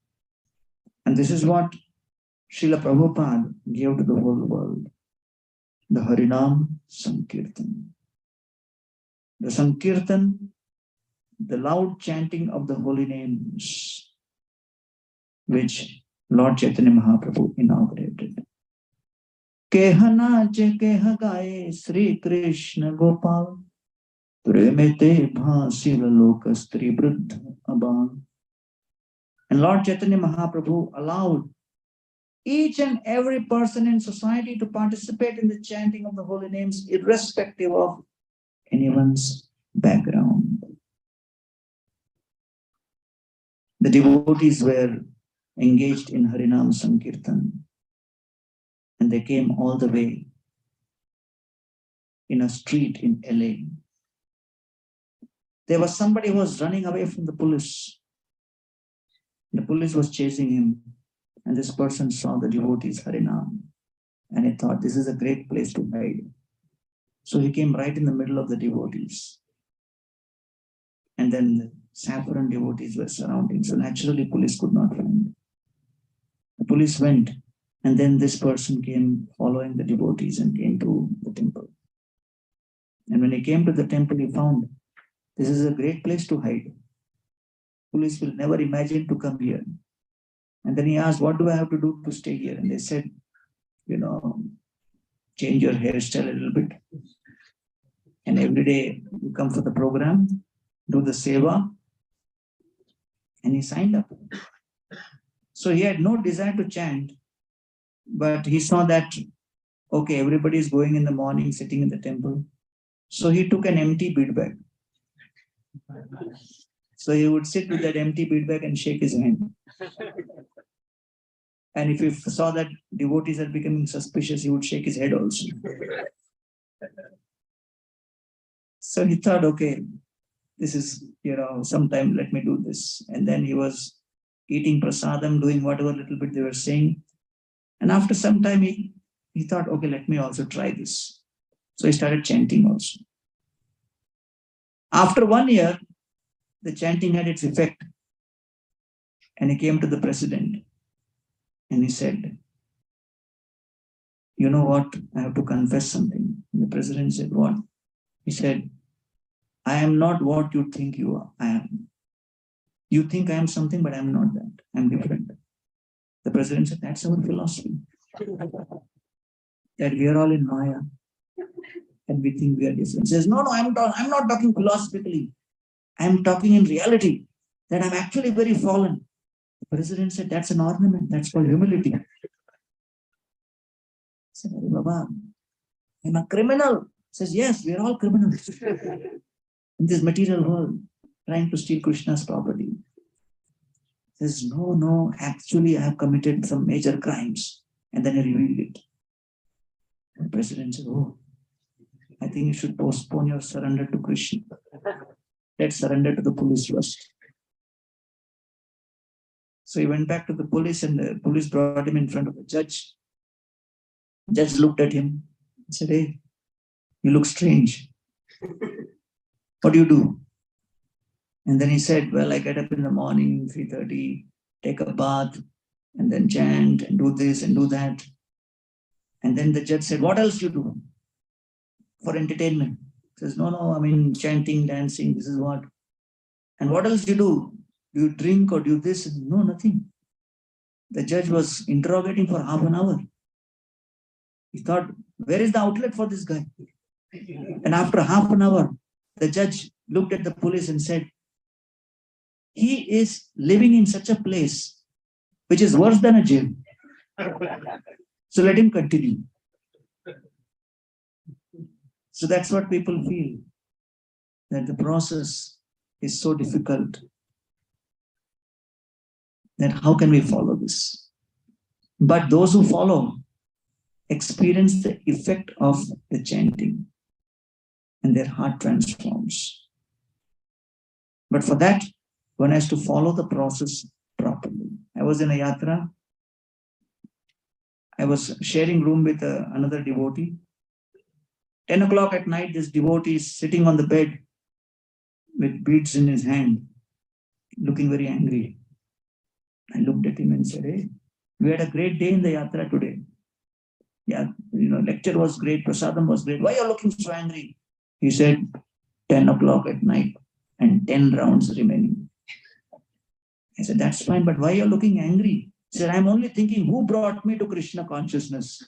And this is what Srila Prabhupada gave to the whole world, the Harinam Sankirtan. The Sankirtan, the loud chanting of the holy names, which Lord Chaitanya Mahaprabhu inaugurated. Keha nache keha gaye Sri Krishna Gopal Premete bhasila loka stri vriddha abhan. And Lord Chaitanya Mahaprabhu allowed each and every person in society to participate in the chanting of the holy names, irrespective of anyone's background. The devotees were engaged in Harinam Sankirtan, and they came all the way in a street in LA. There was somebody who was running away from the police. The police was chasing him, and this person saw the devotees Harinam, and he thought, this is a great place to hide. So he came right in the middle of the devotees. And then the saffron devotees were surrounding. So naturally, police could not find. The police went, and then this person came following the devotees and came to the temple. And when he came to the temple, he found this is a great place to hide. Police will never imagine to come here. And then he asked, what do I have to do to stay here? And they said, change your hairstyle a little bit. And every day you come for the program, do the seva. And he signed up. So he had no desire to chant, but he saw that Okay, everybody is going in the morning, sitting in the temple. So he took an empty bead bag. So he would sit with that empty bead bag and shake his hand. And if he saw that devotees are becoming suspicious, he would shake his head also. So he thought, okay, this is, sometime let me do this. And then he was eating prasadam, doing whatever little bit they were saying. And after some time, he thought, okay, let me also try this. So he started chanting also. After 1 year, the chanting had its effect. And he came to the president and he said, you know what? I have to confess something. And the president said, what? He said, I am not what you think you are. I am. You think I am something, but I am not that. I am different. The president said, that's our philosophy. That we are all in Maya. And we think we are different. He says, no, I'm not talking philosophically. I'm talking in reality. That I'm actually very fallen. The president said, that's an ornament. That's called humility. I said, Baba, I'm a criminal. He says, yes, we are all criminals. In this material world, trying to steal Krishna's property. He says, no, actually I have committed some major crimes. And then he revealed it. And the president said, oh, I think you should postpone your surrender to Krishna. Let's surrender to the police first. So he went back to the police and the police brought him in front of the judge. The judge looked at him and said, hey, you look strange. What do you do? And then he said, well, I get up in the morning, 3:30, take a bath, and then chant and do this and do that. And then the judge said, what else do you do for entertainment? He says, no, I mean, chanting, dancing, this is what. And what else do you do? Do you drink or do this? No, nothing. The judge was interrogating for half an hour. He thought, where is the outlet for this guy? And after half an hour, the judge looked at the police and said, he is living in such a place which is worse than a jail. So let him continue. So that's what people feel, that the process is so difficult. That how can we follow this? But those who follow experience the effect of the chanting and their heart transforms. But for that, one has to follow the process properly. I was in a yatra. I was sharing room with another devotee. 10 o'clock at night, this devotee is sitting on the bed with beads in his hand, looking very angry. I looked at him and said, hey, we had a great day in the yatra today. Yeah, lecture was great, prasadam was great. Why are you looking so angry? He said, 10 o'clock at night and 10 rounds remaining. I said, that's fine, but why are you looking angry? He said, I'm only thinking, who brought me to Krishna consciousness?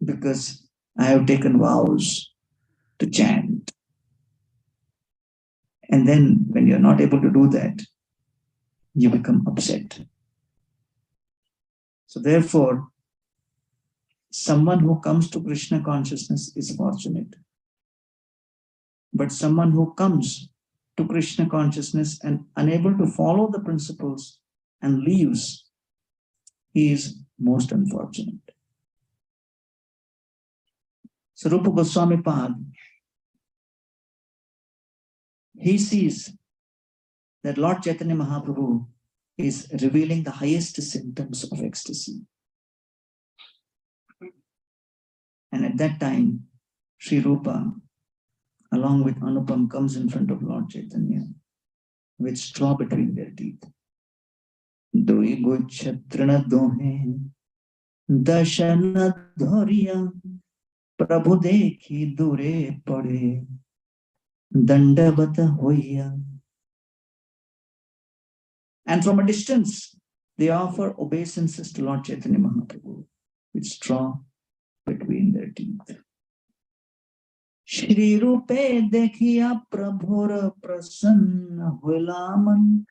Because I have taken vows to chant. And then when you're not able to do that, you become upset. So therefore, someone who comes to Krishna consciousness is fortunate. But someone who comes to Krishna consciousness and unable to follow the principles and leaves, he is most unfortunate. So Rupa Goswami Pad, he sees that Lord Chaitanya Mahaprabhu is revealing the highest symptoms of ecstasy. And at that time, Sri Rupa, along with Anupam, comes in front of Lord Chaitanya with straw between their teeth. Doi gochatrana dohe dashana dhoriya prabhu dekhi dure pade dandavata hoya. And from a distance, they offer obeisances to Lord Chaitanya Mahaprabhu with straw between their teeth. Shri Rupe dekhiya prabhur prasanna hoila man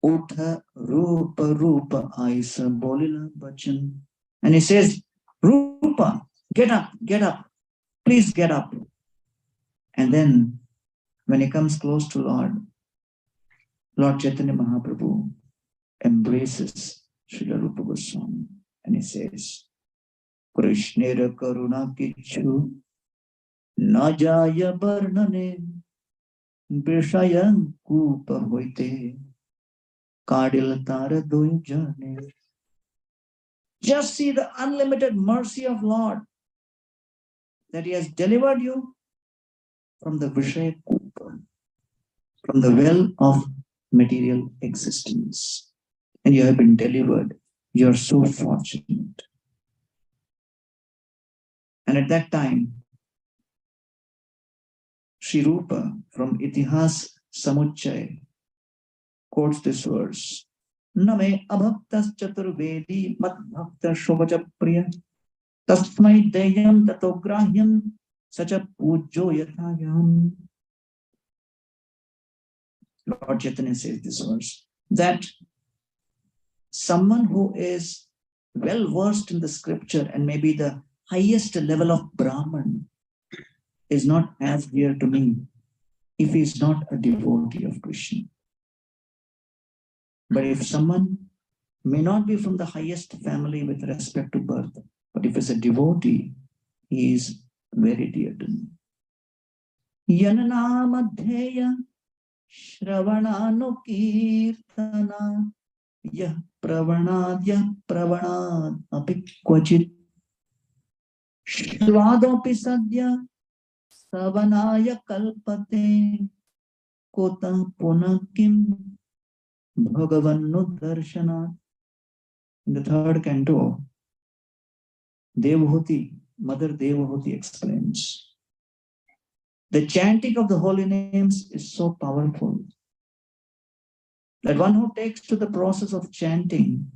Utha Rupa Rupa Aisa Bolila Bachan. And he says, Rupa, get up, please get up. And then when he comes close to Lord Chaitanya Mahaprabhu embraces Srila Rupa Goswami and he says, Krishnera Karuna Kichu Najaya Varnane Vishayan Kupa Hoite Kadil Tara Doi Jane. Just see the unlimited mercy of Lord, that he has delivered you from the Vishaya Kupa, from the well of material existence. And you have been delivered. You are so fortunate. And at that time, Sri Rupa from Itihas Samuchay quotes this verse. Name abhaktas chaturvedi mat bhakta shobhaja priya tasmai deyam tatograhyam sacha pujo yathayam. Lord Chaitanya says this verse, that someone who is well versed in the scripture and maybe the highest level of Brahman is not as dear to me if he is not a devotee of Krishna. But if someone may not be from the highest family with respect to birth, but if he's a devotee, he is very dear to me. Yananamadheya Shravananukirtana Yah Pravanad Apikwachit Shvadopi Sadya Savanaya Kalpate Kota Punakim Bhagavan Darshana. In the third canto, Devahuti, Mother Devahuti explains, the chanting of the holy names is so powerful that one who takes to the process of chanting,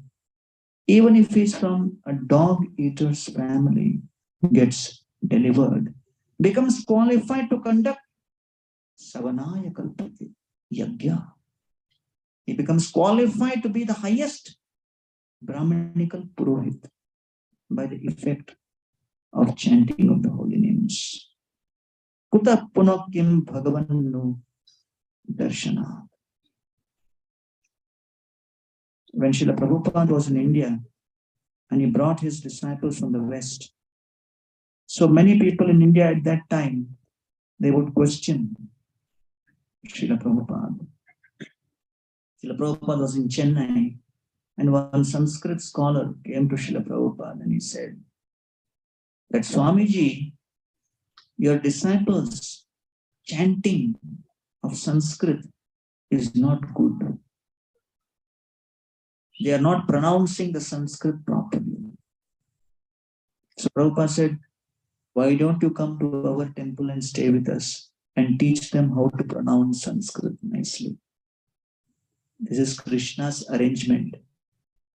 even if he's from a dog eater's family, gets delivered, becomes qualified to conduct Savanaya Kalpati, Yagya. He becomes qualified to be the highest Brahmanical Purohit by the effect of chanting of the holy names. Kuta punakim bhagavannu darshana. When Srila Prabhupada was in India and he brought his disciples from the West, so many people in India at that time, they would question Srila Prabhupada. Srila Prabhupada was in Chennai, and one Sanskrit scholar came to Srila Prabhupada and he said that Swamiji, your disciples' chanting of Sanskrit is not good. They are not pronouncing the Sanskrit properly. So Prabhupada said, why don't you come to our temple and stay with us and teach them how to pronounce Sanskrit nicely? This is Krishna's arrangement,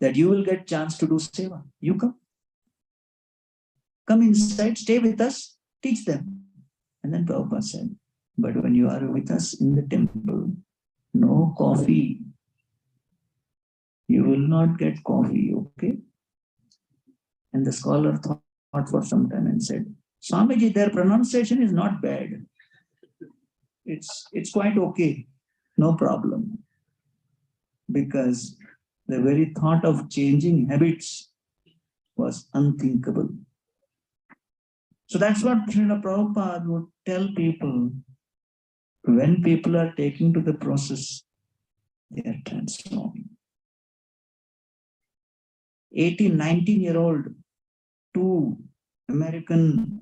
that you will get chance to do seva. You come. Come inside, stay with us, teach them. And then Prabhupada said, but when you are with us in the temple, no coffee. You will not get coffee, okay? And the scholar thought for some time and said, Swamiji, their pronunciation is not bad. It's quite okay, no problem. Because the very thought of changing habits was unthinkable. So that's what Srila Prabhupada would tell people. When people are taking to the process, they are transforming. 18, 19-year-old, two American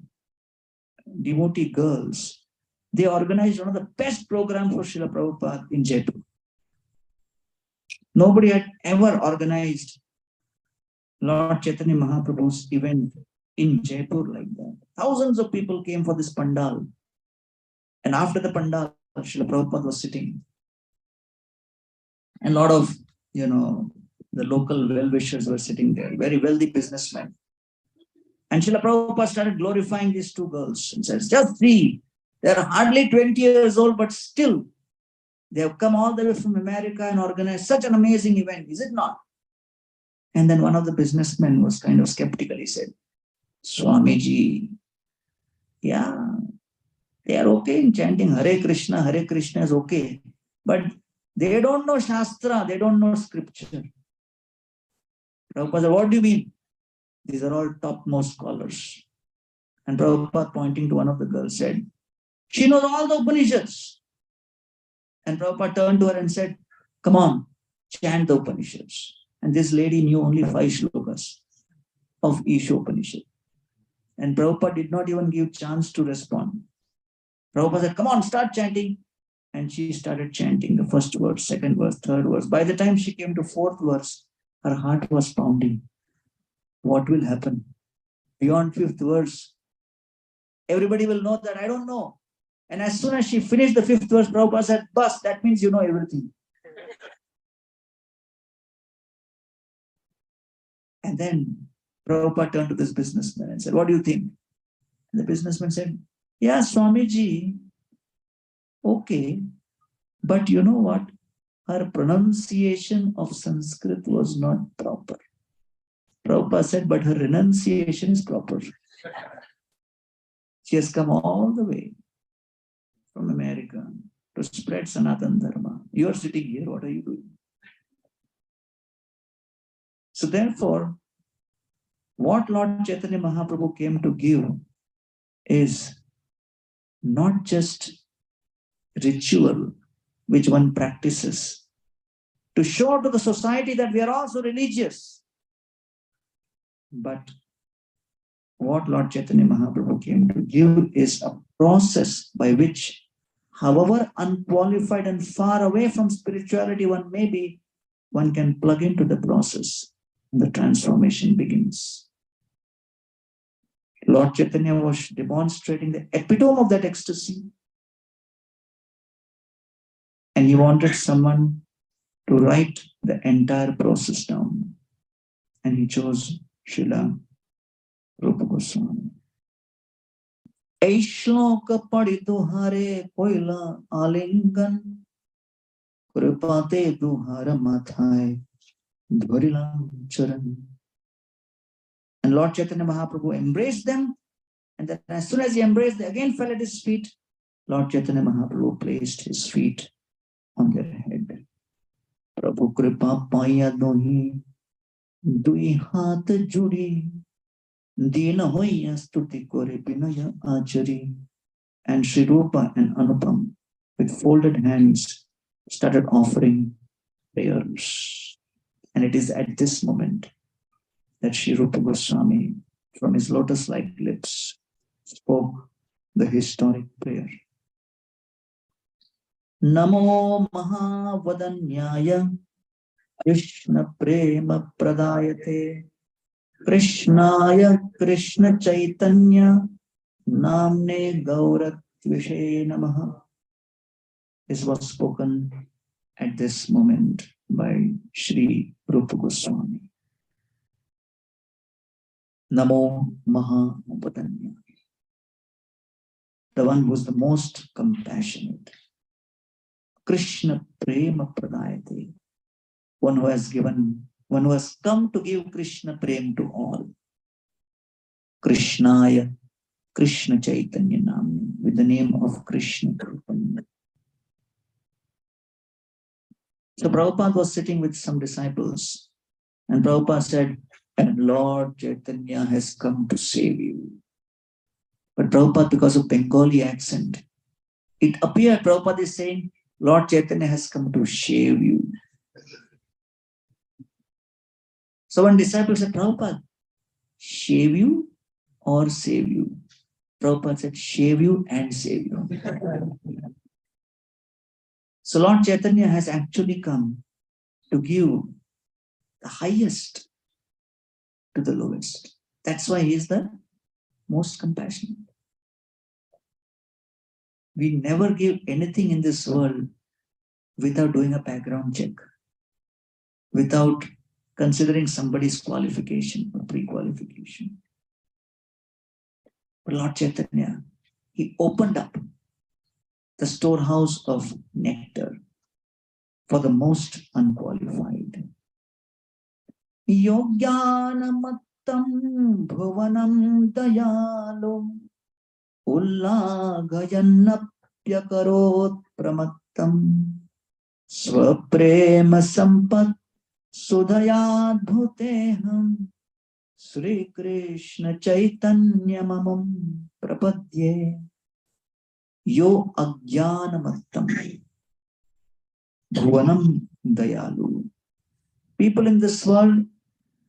devotee girls, they organized one of the best programs for Srila Prabhupada in Jaipur. Nobody had ever organized Lord Chaitanya Mahaprabhu's event in Jaipur like that. Thousands of people came for this pandal. And after the pandal, Srila Prabhupada was sitting. And a lot of, the local well-wishers were sitting there, very wealthy businessmen. And Srila Prabhupada started glorifying these two girls and says, just see, they're hardly 20 years old, but still They have come all the way from America and organized such an amazing event, is it not? And then one of the businessmen was kind of skeptical. He said, Swamiji, yeah, they are okay in chanting Hare Krishna is okay. But they don't know Shastra, they don't know scripture. Prabhupada said, what do you mean? These are all topmost scholars. And Prabhupada, pointing to one of the girls, said, she knows all the Upanishads. And Prabhupada turned to her and said, come on, chant the Upanishads. And this lady knew only 5 shlokas of each Upanishad. And Prabhupada did not even give chance to respond. Prabhupada said, come on, start chanting. And she started chanting the first verse, second verse, third verse. By the time she came to 4th verse, her heart was pounding. What will happen? Beyond 5th verse, everybody will know that I don't know. And as soon as she finished the 5th verse, Prabhupada said, bus, that means you know everything. And then Prabhupada turned to this businessman and said, what do you think? And the businessman said, yeah, Swamiji, okay. But you know what? Her pronunciation of Sanskrit was not proper. Prabhupada said, but her renunciation is proper. She has come all the way from America to spread Sanatana Dharma. You are sitting here, what are you doing? So therefore, what Lord Chaitanya Mahaprabhu came to give is not just ritual which one practices to show to the society that we are also religious. But what Lord Chaitanya Mahaprabhu came to give is a process by which, however unqualified and far away from spirituality one may be, one can plug into the process and the transformation begins. Lord Chaitanya was demonstrating the epitome of that ecstasy. And he wanted someone to write the entire process down. And he chose Srila Rupa Goswami. Aishloka padi tuhare koila alingan kripate tuhara mathai dharilam charan. And Lord Chaitanya Mahaprabhu embraced them. And then as soon as he embraced, they again fell at his feet. Lord Chaitanya Mahaprabhu placed his feet on their head. Prabhu kripa paya dohi dui haat judi dina hoya stuti kore binaya achari. And Sri Rupa and Anupam, with folded hands, started offering prayers. And it is at this moment that Sri Rupa Goswami, from his lotus-like lips, spoke the historic prayer. Namo Mahavadanyaya Krishna Prema Pradayate Krishnaya Krishna Chaitanya Namne Gauratvise Namaha. This was spoken at this moment by Sri Rupa Goswami. Namo Mahavadanya. The one who is the most compassionate. Krishna Prema Pradayate. One who has come to give Krishna Prem to all. Krishnaya Krishna Chaitanya Namni, with the name of Krishna. So Prabhupada was sitting with some disciples, and Prabhupada said, and Lord Chaitanya has come to save you. But Prabhupada, because of Bengali accent, it appeared Prabhupada is saying, Lord Chaitanya has come to shave you. So one disciple said, Prabhupada, shave you or save you? Prabhupada said, shave you and save you. So Lord Chaitanya has actually come to give the highest to the lowest. That's why he is the most compassionate. We never give anything in this world without doing a background check, without considering somebody's qualification or pre-qualification. But Lord Chaitanya, he opened up the storehouse of nectar for the most unqualified. Yogyanamatam bhuvanam dayalo ullagayannapyakarot pramattam swaprema sampat sudhayadbhuteham Sri Krishna Chaitanya Mamam Prapadye Yo Ajnanamattam Bhuvanam Dayalu. People in this world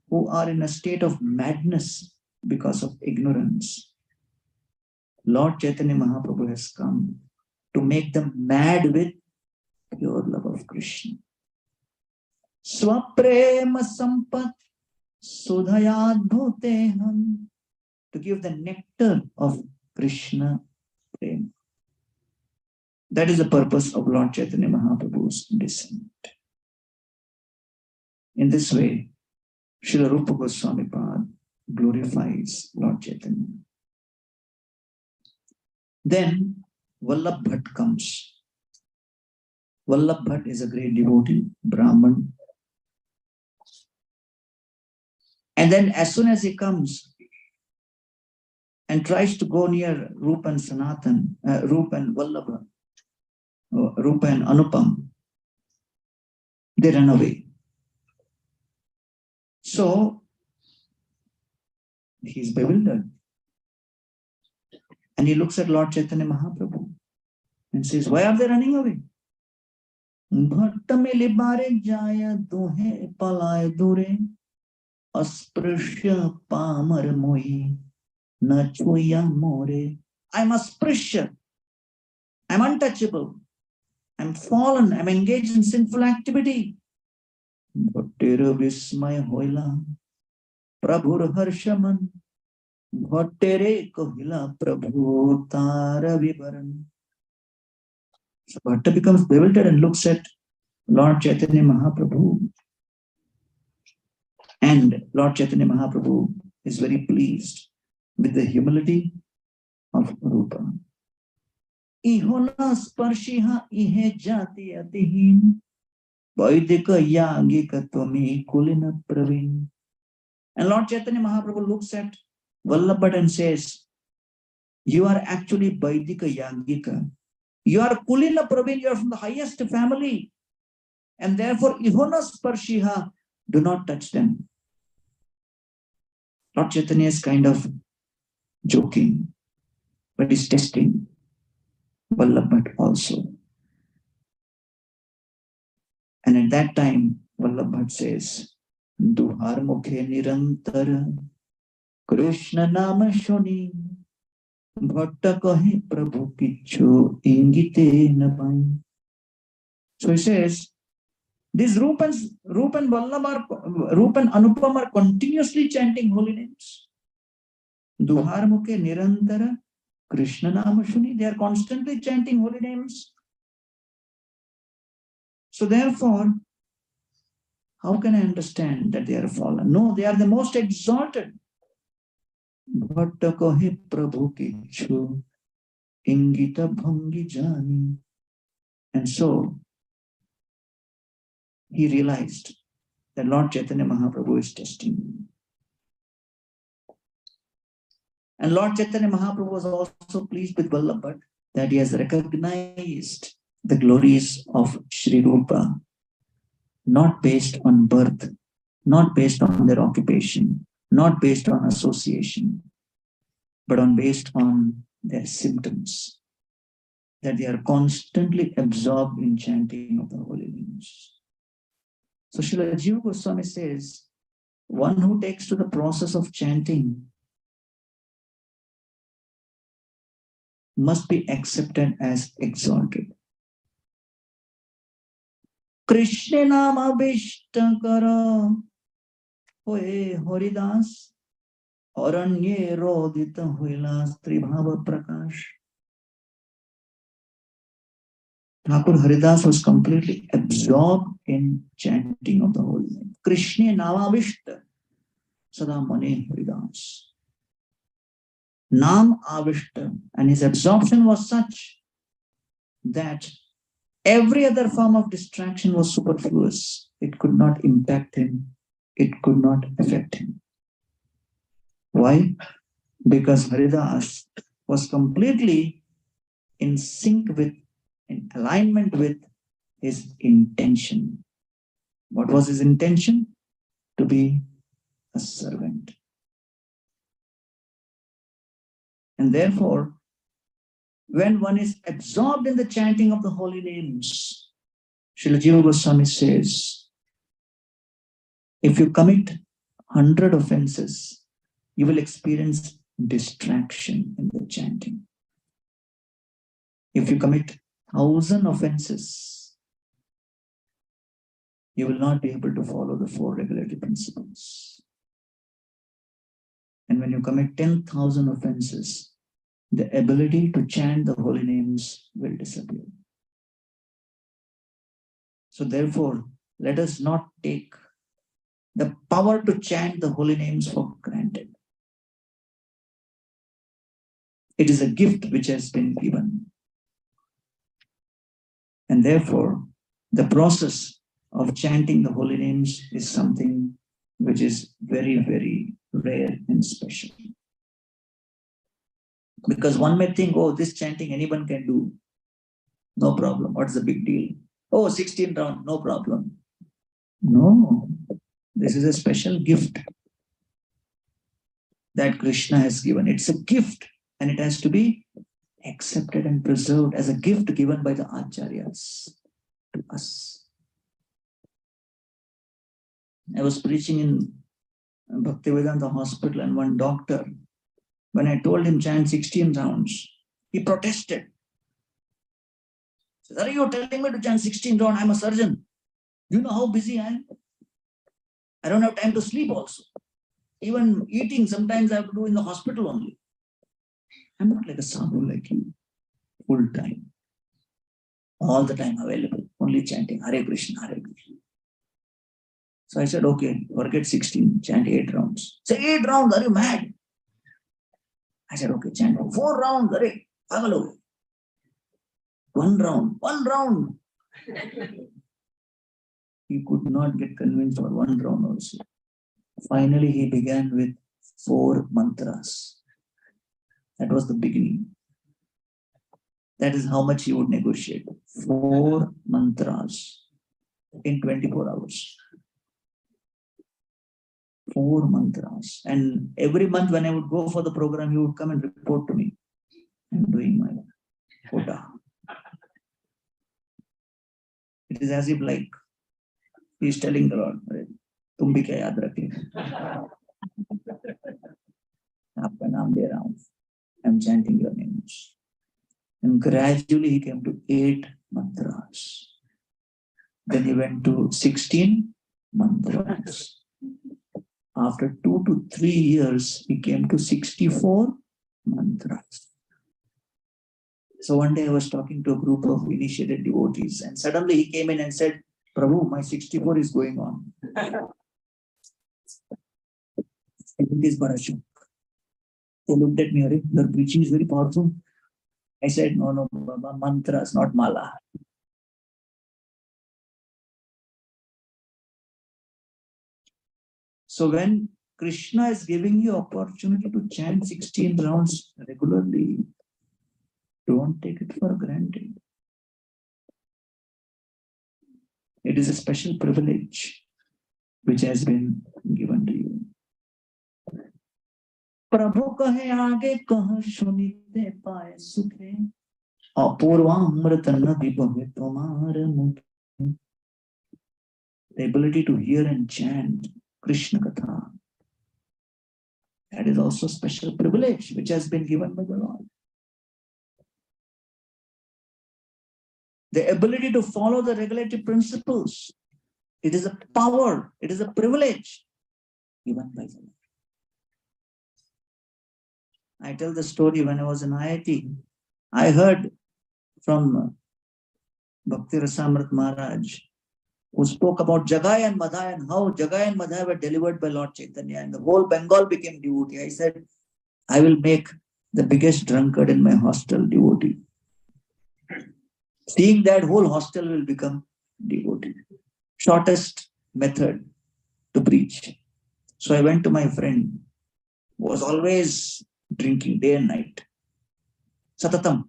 who are in a state of madness because of ignorance, Lord Chaitanya Mahaprabhu has come to make them mad with pure love of Krishna. Swaprema Sampat Sudhayadbhuteham, to give the nectar of Krishna prema. That is the purpose of Lord Chaitanya Mahaprabhu's descent. In this way, Srila Rupa Goswami Pad glorifies Lord Chaitanya. Then Vallabh Bhatt comes. Vallabh Bhatt is a great devotee, Brahman. And then as soon as he comes and tries to go near Rupa and Sanatan, Rupa and Vallabha, Rupa and Anupam, they run away. So he's bewildered. And he looks at Lord Chaitanya Mahaprabhu and says, why are they running away? Bhattamili bare jaya duhe palay dure asprishya pamar moi na chuya more. I'm asprishya. I'm untouchable. I'm fallen. I'm engaged in sinful activity. Bhattera vismay hoila prabhur harshaman bhattere kohila prabhu tara vivaran. So Bhatta becomes bewildered and looks at Lord Chaitanya Mahaprabhu. And Lord Chaitanya Mahaprabhu is very pleased with the humility of Rupa. Ihona sparshiha ihe jati atihin vaidika yagika tvami kulina pravin. And Lord Chaitanya Mahaprabhu looks at Vallabh Bhatt and says, you are actually Vaidika Yagika. You are Kulina Pravin, you are from the highest family. And therefore, Ihona Sparshiha, do not touch them. Lord Chaitanya is kind of joking, but he's testing Vallabh Bhatt also. And at that time, Vallabh Bhatt says, Duhar mukhe nirantara Krishna nama shuni bhatta kahe prabhu kichu ingite nabai. So he says, these Rupa and Anupam are continuously chanting holy names. Duhar mukhe nirantara Krishna nama shuni. They are constantly chanting holy names. So therefore, how can I understand that they are fallen? No, they are the most exalted. Bhatta kahe prabhu kichu ingita bhangi jani. And so he realized that Lord Chaitanya Mahaprabhu is testing him. And Lord Chaitanya Mahaprabhu was also pleased with Vallabh Bhatt that he has recognized the glories of Sri Rupa, not based on birth, not based on their occupation, not based on association, but based on their symptoms, that they are constantly absorbed in chanting of the holy names. So Srila Jiva Goswami says, one who takes to the process of chanting must be accepted as exalted. Krishna nama vishta kara hoye horidas aranye rodita huilas tribhava prakash. Thakur Haridas was completely absorbed in chanting of the holy name. Krishna Namavishta Sada Mane Haridas. Nam Avishta, and his absorption was such that Every other form of distraction was superfluous. It could not impact him. It could not affect him. Why? Because Haridas was completely in sync with, in alignment with his intention. What was his intention? To be a servant. And therefore, when one is absorbed in the chanting of the holy names, Srila Jiva Goswami says, if you commit 100 offenses, you will experience distraction in the chanting. If you commit 1,000 offenses, you will not be able to follow the 4 regulatory principles. And when you commit 10,000 offenses, the ability to chant the holy names will disappear. So therefore, let us not take the power to chant the holy names for granted. It is a gift which has been given. And therefore, the process of chanting the holy names is something which is very, very rare and special. Because one may think, oh, this chanting anyone can do. No problem. What's the big deal? Oh, 16 round, no problem. No, this is a special gift that Krishna has given. It's a gift and it has to be accepted and preserved as a gift given by the Acharyas to us. I was preaching in Bhaktivedanta Hospital and one doctor, when I told him chant 16 rounds, he protested. He said, are you telling me to chant 16 rounds? I'm a surgeon. Do you know how busy I am? I don't have time to sleep also. Even eating, sometimes I have to do in the hospital only. I'm not like a sadhu like you, full time, all the time available, only chanting Hare Krishna, Hare Krishna. So I said, okay, forget 16, chant 8 rounds. Say 8 rounds, are you mad? I said, okay, chant 4 rounds, Hare, pagal. 1 round. He could not get convinced for 1 round also. Finally, he began with 4 mantras. That was the beginning. That is how much he would negotiate. 4 mantras in 24 hours. 4 mantras. And every month when I would go for the program, he would come and report to me. I'm doing my quota. It is as if like he is telling the Lord, तुम भी क्या याद रखे? आपका नाम दे रहा हूँ. I'm chanting your names. And gradually he came to 8 mantras. Then he went to 16 mantras. After 2 to 3 years, he came to 64 mantras. So one day I was talking to a group of initiated devotees, and suddenly he came in and said, Prabhu, my 64 is going on. It is Barashuk. They looked at me, your preaching is very powerful. I said, no, Baba, mantras, not mala. So when Krishna is giving you opportunity to chant 16 rounds regularly, don't take it for granted. It is a special privilege which has been given to you. Prabhu kahe aage kah sunite paye sukhe apurvamrita nadi bahe tomar mukhe. The ability to hear and chant Krishna Katha, that is also a special privilege which has been given by the Lord. The ability to follow the regulatory principles, it is a power, it is a privilege given by the Lord. I tell the story when I was in IIT, I heard from Bhakti Rasamrit Maharaj, who spoke about Jagai and Madhai and how Jagai and Madhai were delivered by Lord Chaitanya and the whole Bengal became devotee. I said, I will make the biggest drunkard in my hostel devotee. Seeing that, whole hostel will become devotee. Shortest method to preach. So I went to my friend, who was always drinking day and night. Satatam.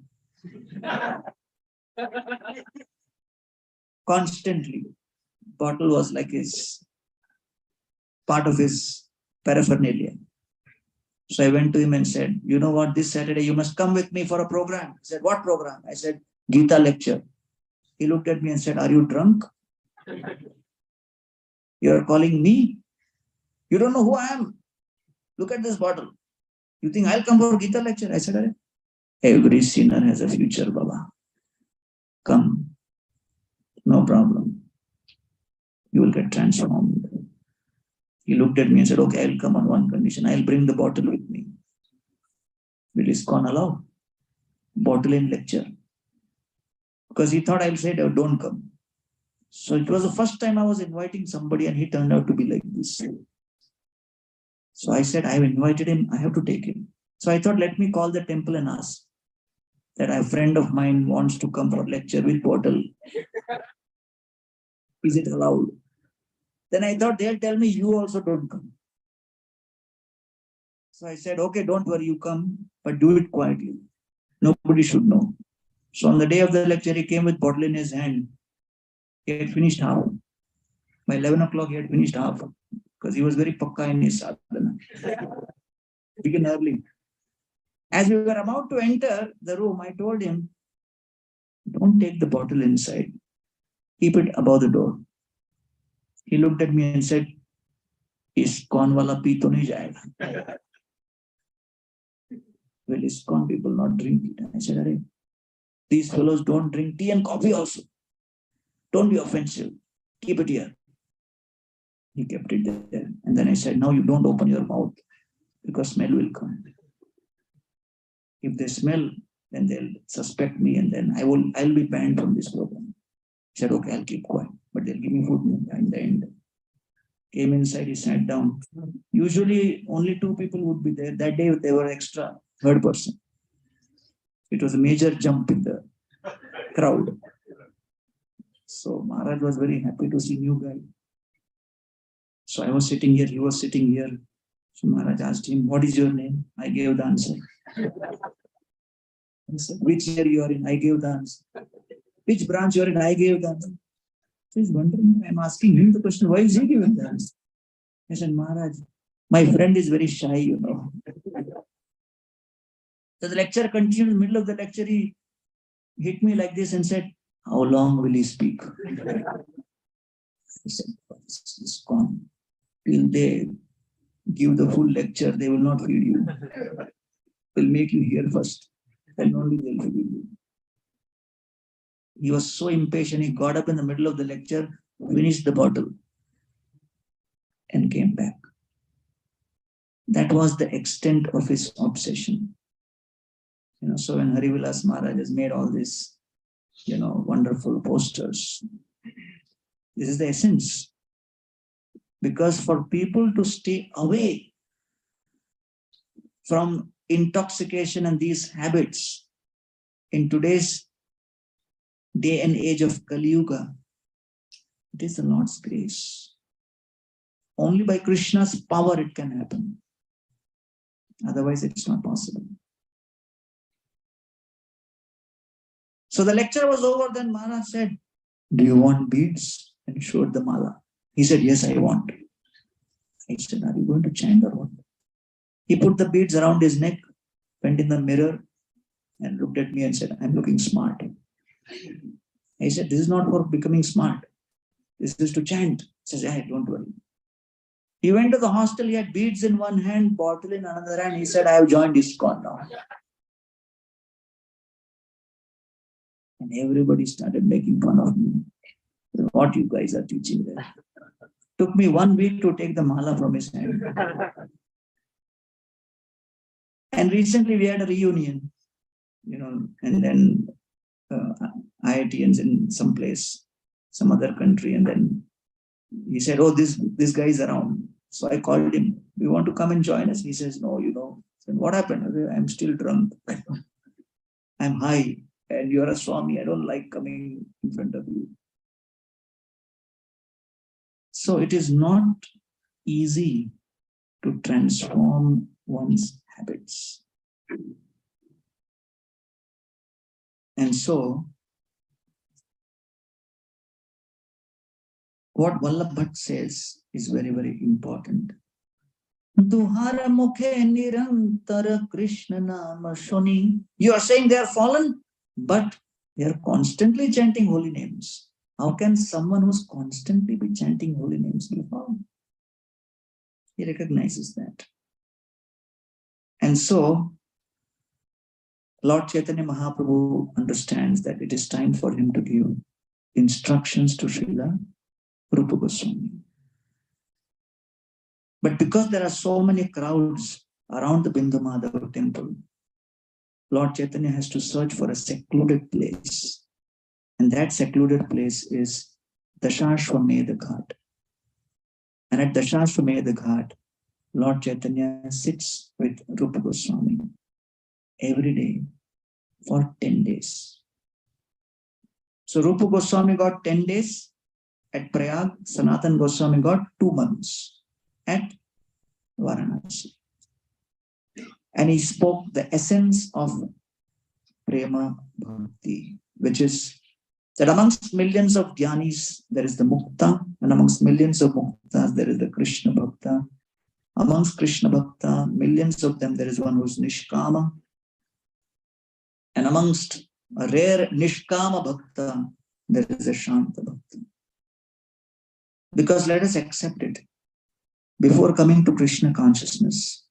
Constantly. Bottle was like his part of his paraphernalia. So I went to him and said, you know what, this Saturday you must come with me for a program. He said, what program? I said, Gita lecture. He looked at me and said, are you drunk? You're calling me? You don't know who I am. Look at this bottle. You think I'll come for Gita lecture? I said, every sinner has a future, Baba. Come. No problem. You will get transformed. He looked at me and said, okay, I'll come on one condition. I'll bring the bottle with me. Will ISKCON allow? Bottle in lecture. Because he thought I'll say, don't come. So it was the first time I was inviting somebody and he turned out to be like this. So I said, I've invited him, I have to take him. So I thought, let me call the temple and ask that a friend of mine wants to come for lecture with bottle. Is it allowed? Then I thought they'll tell me, you also don't come. So I said, okay, don't worry, you come, but do it quietly. Nobody should know. So on the day of the lecture, he came with bottle in his hand. He had finished half. By 11 o'clock, he had finished half because he was very pakka in his sadhana. Begin early. As we were about to enter the room, I told him, don't take the bottle inside. Keep it above the door. He looked at me and said, ISKCON wala pee to nahi jayega. Well, ISKCON people not drink it. I said, Arey, these fellows don't drink tea and coffee also. Don't be offensive. Keep it here. He kept it there. And then I said, now you don't open your mouth because smell will come. If they smell, then they'll suspect me and then I'll be banned from this program. He said, okay, I'll keep quiet, but they'll give me food in the end. Came inside, he sat down. Usually only 2 people would be there. That day they were extra, third person. It was a major jump in the crowd. So Maharaj was very happy to see new guy. So I was sitting here, he was sitting here. So Maharaj asked him, what is your name? I gave the answer. He said, which year you are in? I gave the answer. Which branch you are in? I gave the answer. So he's wondering, I'm asking him the question, why is he giving the answer? I said, Maharaj, my friend is very shy, you know. So the lecture continued. In the middle of the lecture, he hit me like this and said, how long will he speak? I said, it's gone. Till they give the full lecture, they will not feed you. They'll make you hear first. Then only they'll feed you. He was so impatient, he got up in the middle of the lecture, finished the bottle, and came back. That was the extent of his obsession. You know, so when Harivilas Maharaj has made all these, you know, wonderful posters, this is the essence. Because for people to stay away from intoxication and these habits in today's day and age of Kali Yuga, it is the Lord's grace. Only by Krishna's power it can happen. Otherwise, it's not possible. So the lecture was over. Then Maharaj said, do you want beads? And showed the mala. He said, yes, I want. I said, are you going to chant or what? He put the beads around his neck, went in the mirror and looked at me and said, I'm looking smart. I said, this is not for becoming smart. This is to chant. He says, yeah, don't worry. He went to the hostel, he had beads in one hand, bottle in another hand. He said, I have joined ISKCON now. And everybody started making fun of me. What you guys are teaching there? Took me 1 week to take the mala from his hand. And recently we had a reunion, you know, and then IITians in some place, some other country, and then he said, oh, this guy is around. So I called him, do you want to come and join us? He says, no, you know. I said, what happened? I'm still drunk. I'm high. and you're a Swami, I don't like coming in front of you. So it is not easy to transform one's habits. And so, what Vallabh Bhatt says is very, very important. Duhara mukhe nirantara Krishna nama shuni. You are saying they are fallen, but they are constantly chanting holy names. How can someone who's constantly be chanting holy names be fallen? He recognizes that. And so, Lord Chaitanya Mahaprabhu understands that it is time for him to give instructions to Srila Rupa Goswami. But because there are so many crowds around the Bindumadhava temple, Lord Chaitanya has to search for a secluded place. And that secluded place is Dashashwamedha Ghat. And at Dashashwamedha Ghat, Lord Chaitanya sits with Rupa Goswami every day for 10 days. So Rupa Goswami got 10 days at Prayag, Sanatan Goswami got 2 months at Varanasi. And he spoke the essence of Prema Bhakti, which is that amongst millions of Dhyanis, there is the Mukta, and amongst millions of Muktas, there is the Krishna Bhakta. Amongst Krishna Bhakta, millions of them, there is one who is Nishkama. And amongst a rare Nishkama Bhakta, there is a Shanta Bhakta. Because let us accept it. Before coming to Krishna consciousness,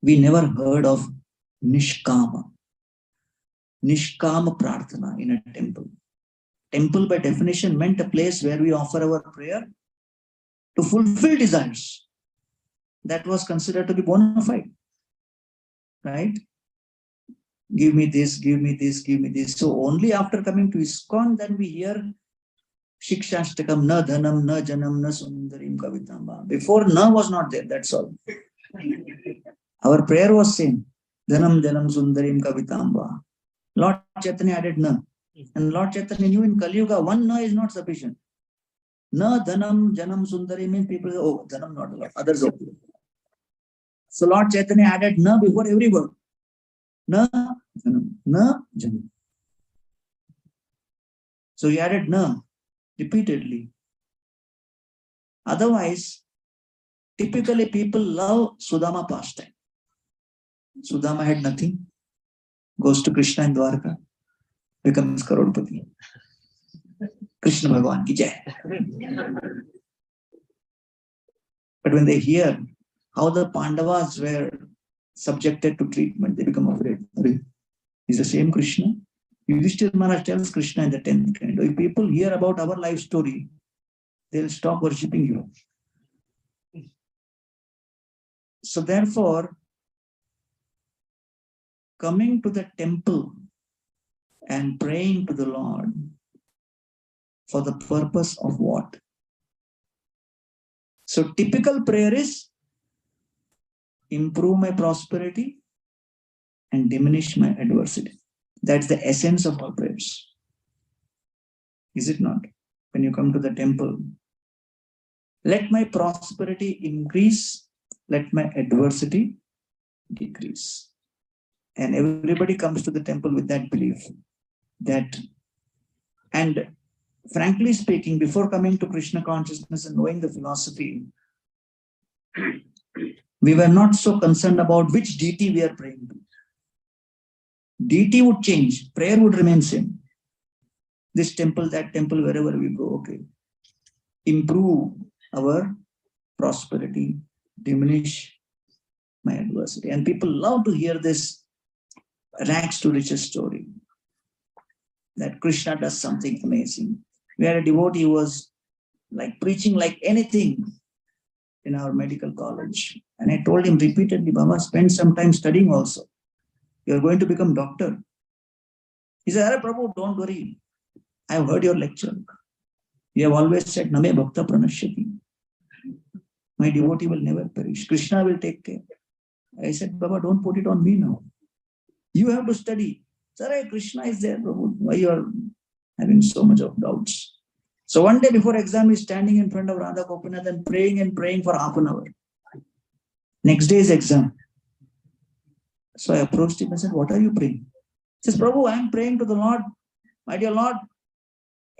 we never heard of Nishkama. Nishkama Prarthana in a temple. Temple by definition meant a place where we offer our prayer to fulfill desires. That was considered to be bona fide. Right? Give me this, give me this, give me this. So only after coming to ISKCON, then we hear Shikshashtakam, na dhanam, na janam, na sundarim kavitamba. Before na was not there, that's all. Our prayer was same. Dhanam, janam, sundarim kavitamba. Lord Chaitanya added na. And Lord Chaitanya knew in Kali Yuga, one na is not sufficient. Na, dhanam, janam, sundarim means people say, oh, dhanam not allowed. Others okay. So Lord Chaitanya added na before every word. Na, janam, na, janam. So he added na repeatedly. Otherwise, typically people love Sudama pastime. Sudama had nothing, goes to Krishna in Dwarka, becomes Karodpati. Krishna Bhagavan ki jai. But when they hear how the Pandavas were subjected to treatment, they become afraid. Is the same Krishna? Yudhishthira Maharaj tells Krishna in the 10th canto, if people hear about our life story, they'll stop worshipping you. So therefore, coming to the temple and praying to the Lord for the purpose of what? So typical prayer is improve my prosperity and diminish my adversity. That's the essence of our prayers. Is it not? When you come to the temple, let my prosperity increase, let my adversity decrease. And everybody comes to the temple with that belief. And frankly speaking, before coming to Krishna consciousness and knowing the philosophy, we were not so concerned about which deity we are praying to. Deity would change, prayer would remain same. This temple, that temple, wherever we go, okay. Improve our prosperity, diminish my adversity. And people love to hear this rags to riches story, that Krishna does something amazing. We had a devotee who was like preaching like anything in our medical college. And I told him repeatedly, Baba, spend some time studying also. You're going to become doctor. He said, Hare Prabhu, don't worry. I have heard your lecture. You have always said, Name Bhakta Pranashyati. My devotee will never perish. Krishna will take care. I said, Baba, don't put it on me now. You have to study. Sir, Krishna is there, Prabhu. Why you are having so much of doubts? So one day before exam, he's standing in front of Radha Gopinath and praying for half an hour. Next day is exam. So I approached him and said, what are you praying? He says, Prabhu, I am praying to the Lord. My dear Lord,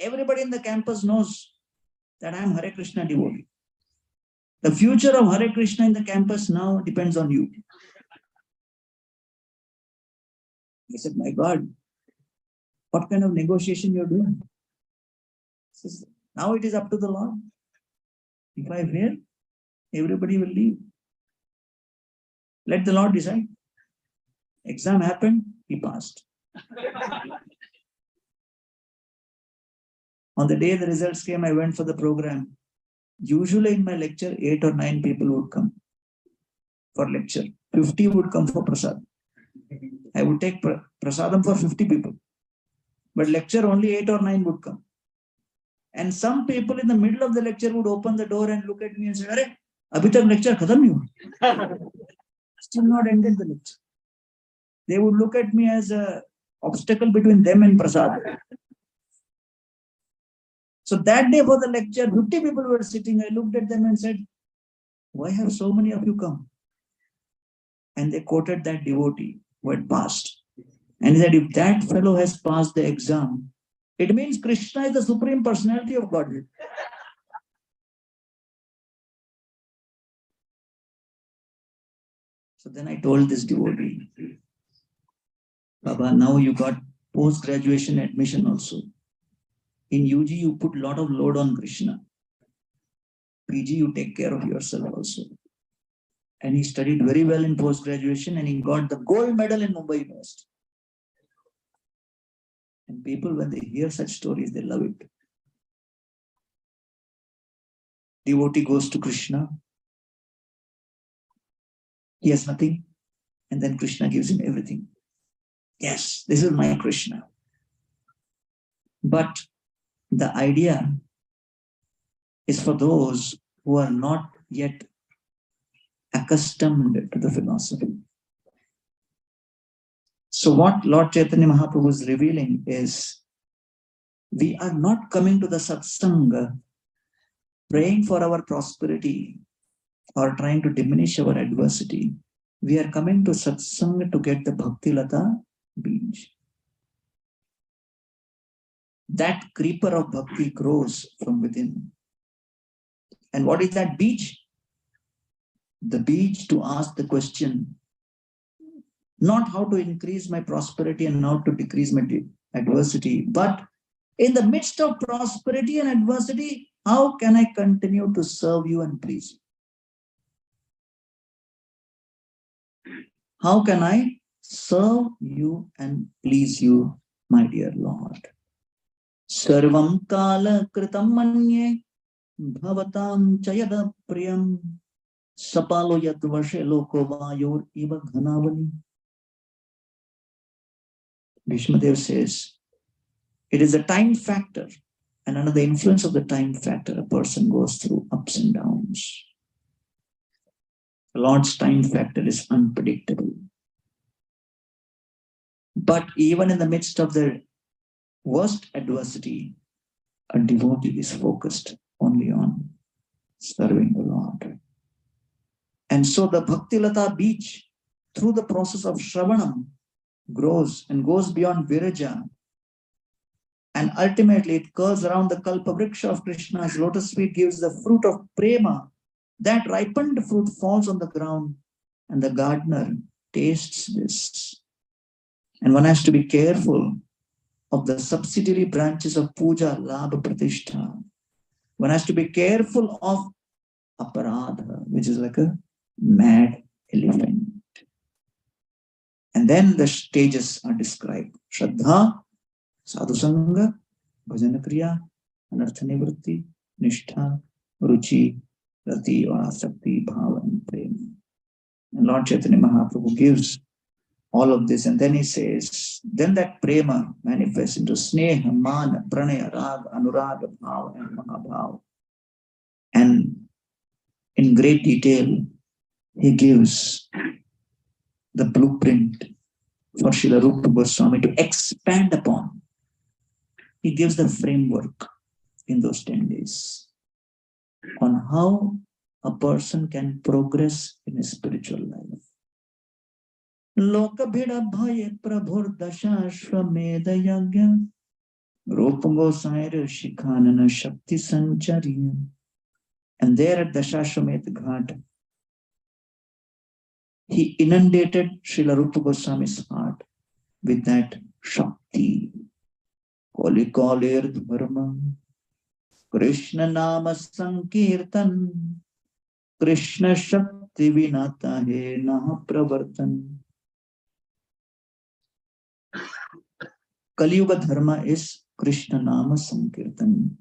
everybody in the campus knows that I am Hare Krishna devotee. The future of Hare Krishna in the campus now depends on you. I said, my God, what kind of negotiation you're doing? He says, now it is up to the Lord. If I fail, everybody will leave. Let the Lord decide. Exam happened, he passed. On the day the results came, I went for the program. Usually in my lecture, 8 or 9 people would come for lecture. 50 would come for prasad. I would take prasadam for 50 people. But lecture only 8 or 9 would come. And some people in the middle of the lecture would open the door and look at me and say, Arey, abhi tak lecture khatam nahi hua. Still not ended the lecture. They would look at me as an obstacle between them and prasad. So that day for the lecture, 50 people were sitting. I looked at them and said, why have so many of you come? And they quoted that devotee who had passed. And he said, if that fellow has passed the exam, it means Krishna is the Supreme Personality of Godhead. So then I told this devotee, Baba, now you got post-graduation admission also. In UG, you put a lot of load on Krishna. PG, you take care of yourself also. And he studied very well in post-graduation and he got the gold medal in Mumbai University. And people, when they hear such stories, they love it. Devotee goes to Krishna. He has nothing. And then Krishna gives him everything. Yes, this is my Krishna. But the idea is for those who are not yet accustomed to the philosophy. So what Lord Chaitanya Mahaprabhu is revealing is, we are not coming to the satsanga praying for our prosperity or trying to diminish our adversity. We are coming to satsanga to get the Bhakti Lata beach. That creeper of bhakti grows from within. And what is that beach? The beach to ask the question, not how to increase my prosperity and how to decrease my adversity, but in the midst of prosperity and adversity, how can I continue to serve you and please you? How can I serve you and please you, my dear Lord? Sarvam kala kritam manye bhavatam chayada priyam sapalo yadvashe loko vayor iva ghanavani. Bhishmadev says, it is a time factor, and under the influence of the time factor, a person goes through ups and downs. The Lord's time factor is unpredictable. But even in the midst of the worst adversity, a devotee is focused only on serving the Lord. And so the Bhakti Lata beach, through the process of Shravanam, grows and goes beyond Viraja. And ultimately it curls around the Kalpavriksha of Krishna's lotus feet, gives the fruit of prema. That ripened fruit falls on the ground and the gardener tastes this. And one has to be careful of the subsidiary branches of puja, labha, pratishtha. One has to be careful of aparadha, which is like a mad elephant. And then the stages are described. Shraddha, sadhusanga, bhajana kriya, anartha nivritti, nishtha, ruchi, rati or asakti, bhava and prema. And Lord Chaitanya Mahaprabhu gives all of this, and then he says, then that prema manifests into sneha, mana, pranaya, raga, anuraga, bhava and mahabhava. And in great detail, he gives the blueprint for Srila Rupa Goswami to expand upon. He gives the framework in those 10 days on how a person can progress in his spiritual life. Lokabhida bhaye prabhur dashashvameda yagya Rupa Goswami Shikhanana Shakti Sancharya. And there at Dashashwamedh Ghat, he inundated Srila Rupa Goswami's heart with that Shakti. Koli Kolir Dharma, Krishna Nama Sankirtan, Krishna Shakti Vinata He Naha Pravartan. Kali Yuga Dharma is Krishna Nama Sankirtan.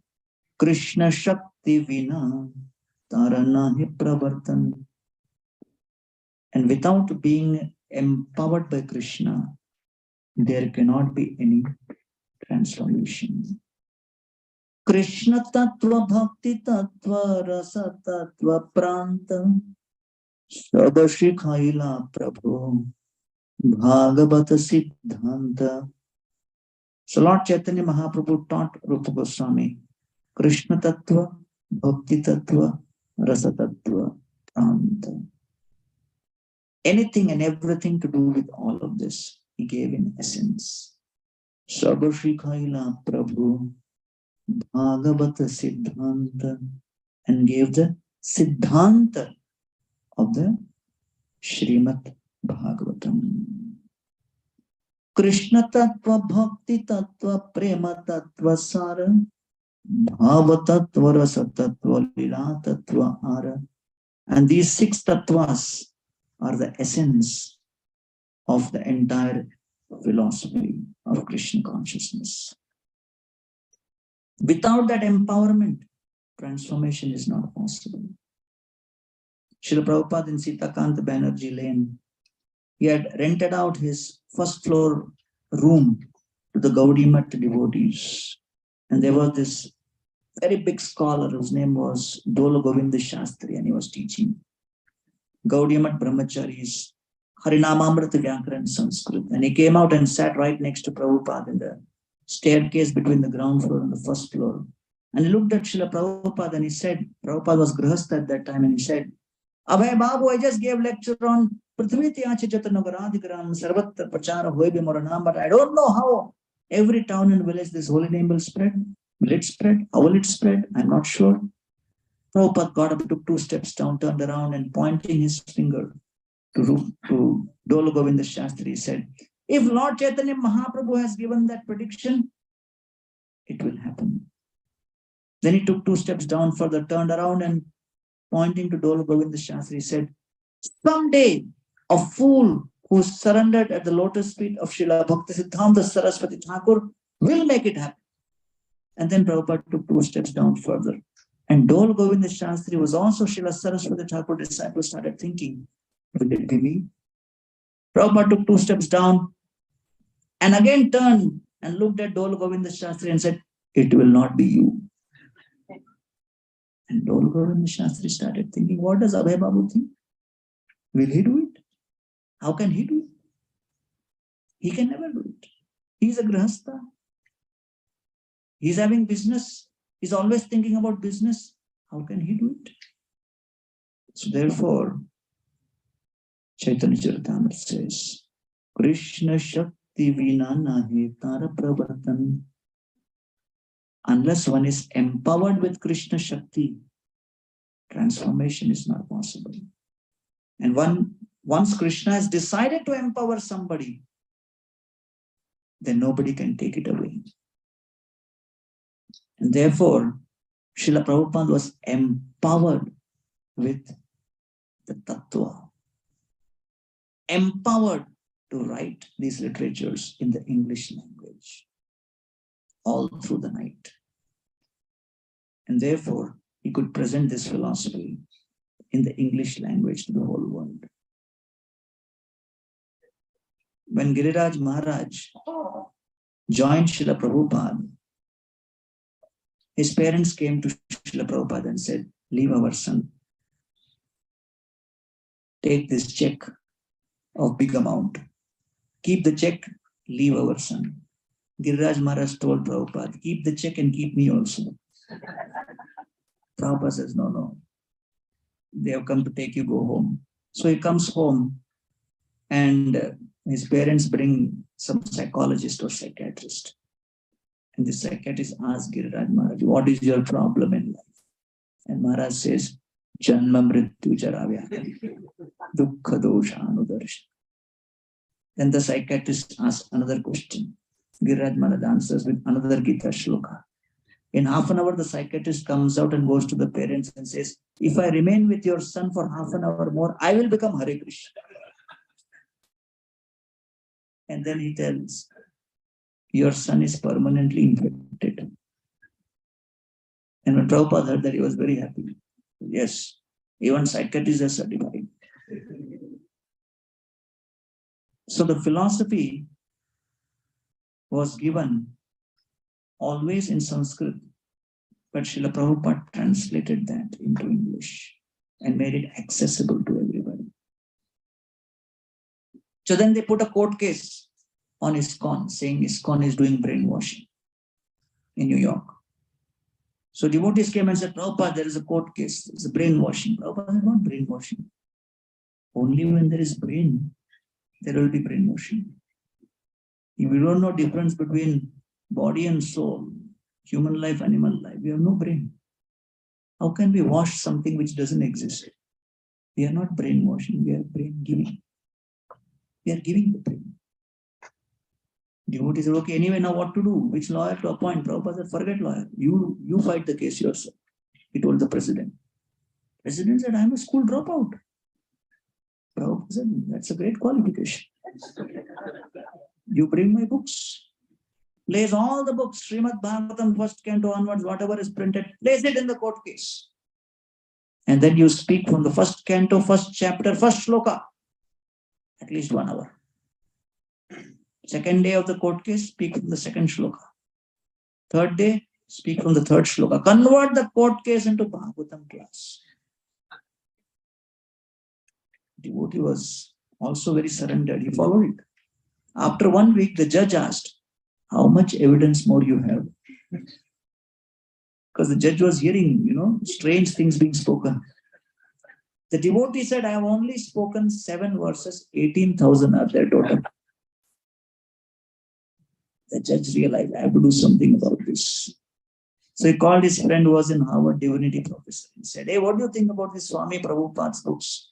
Krishna Shakti Vina Tarana He Pravartan. And without being empowered by Krishna, there cannot be any transformation. Krishna Tattva Bhakti Tattva Rasa Tattva Pranta Sabashri Khaila Prabhu Bhagavata Siddhanta. So Lord Chaitanya Mahaprabhu taught Rupa Goswami Krishna Tattva, Bhakti Tattva, Rasa Tattva, Pranta. Anything and everything to do with all of this, he gave in essence. Sabashri Khaila Prabhu Bhagavata Siddhanta, and gave the Siddhanta of the Srimad Bhagavatam. Krishna Tattva, Bhakti Tattva, Prema Tattva, Sara, Bhava Tattva, Rasa Tattva, Lila Tattva, Ara. And these 6 tattvas are the essence of the entire philosophy of Krishna consciousness. Without that empowerment, transformation is not possible. Srila Prabhupada in Sitakanta Banerjee Lane, he had rented out his first floor room to the Gaudiya Math devotees. And there was this very big scholar whose name was Dola Govinda Shastri, and he was teaching Gaudiya Math Brahmacharis, Harinamamrita Vyakaran Sanskrit. And he came out and sat right next to Prabhupada in the staircase between the ground floor and the first floor. And he looked at Srila Prabhupada and he said, Prabhupada was Grihastha at that time, and he said, Abhay Babu, I just gave lecture on Prithvi Tyachi Jatanagaradigram Sarvatra Pachara Hoibi Moranam, but I don't know how every town and village this holy name will spread. Will it spread? How will it spread? I'm not sure. Prabhupada got up, took 2 steps down, turned around, and pointing his finger to Dola Govinda Shastri, said, if Lord Chaitanya Mahaprabhu has given that prediction, it will happen. Then he took 2 steps down further, turned around, and pointing to Dola Govinda Shastri, said, someday a fool who surrendered at the lotus feet of Srila Bhaktisiddhanta Saraswati Thakur will make it happen. And then Prabhupada took 2 steps down further. And Dola Govinda Shastri was also Srila Saraswati Thakur disciple, started thinking, will it be me? Prabhupada took 2 steps down and again turned and looked at Dola Govinda Shastri and said, it will not be you. And Dola Govinda Shastri started thinking, what does Abhay Babu think? Will he do it? How can he do it? He can never do it. He's a Grihastha. He's having business. He's always thinking about business. How can he do it? So therefore, Chaitanya Charitamrita says, Krishna Shakti Vina Nahi Tara Pravartan. Unless one is empowered with Krishna Shakti, transformation is not possible. And once Krishna has decided to empower somebody, then nobody can take it away. And therefore, Srila Prabhupada was empowered with the Tattva, empowered to write these literatures in the English language all through the night. And therefore, he could present this philosophy in the English language to the whole world. When Giriraj Maharaj joined Srila Prabhupada, his parents came to Srila Prabhupada and said, leave our son. Take this check of big amount Keep the check, leave our son. Giriraj Maharaj told Prabhupada, keep the check and keep me also. Prabhupada says, no, no. They have come to take you, go home. So he comes home and his parents bring some psychologist or psychiatrist. And the psychiatrist asks Giriraj Maharaj, what is your problem in life? And Maharaj says, Janma Mrityu Jara Vyakari, Dukkha Dosha Anudarshan. Then the psychiatrist asks another question. Giriraj Maharaj answers with another Gita shloka. In half an hour, the psychiatrist comes out and goes to the parents and says, if I remain with your son for half an hour more, I will become Hare Krishna. And then he tells, your son is permanently infected. And when Prabhupada heard that, he was very happy. Yes, even psychiatrists are certified. So the philosophy was given always in Sanskrit, but Srila Prabhupada translated that into English and made it accessible to everybody. So then they put a court case on ISKCON, saying ISKCON is doing brainwashing in New York. So devotees came and said, Prabhupada, there is a court case. It's a brainwashing. Prabhupada said, not brainwashing. Only when there is brain, there will be brainwashing. If we don't know difference between body and soul, human life, animal life, we have no brain. How can we wash something which doesn't exist? We are not brainwashing, we are brain giving. We are giving the brain. Devotee said, okay, anyway, now what to do? Which lawyer to appoint? Prabhupada said, forget lawyer. You fight the case yourself. He told the president. President said, I am a school dropout. Prabhupada said, that's a great qualification. You bring my books. Place all the books, Srimad Bhagavatam, first canto onwards, whatever is printed, place it in the court case. And then you speak from the first canto, first chapter, first shloka, at least 1 hour. Second day of the court case, speak from the second shloka. Third day, speak from the third shloka. Convert the court case into Bhagavatam class. Devotee was also very surrendered. He followed it. After 1 week, the judge asked, how much evidence more you have? Because the judge was hearing, strange things being spoken. The devotee said, I have only spoken 7 verses, 18,000 are there total. The judge realized, I have to do something about this. So he called his friend who was in Harvard divinity professor and said, hey, what do you think about this Swami Prabhupada's books?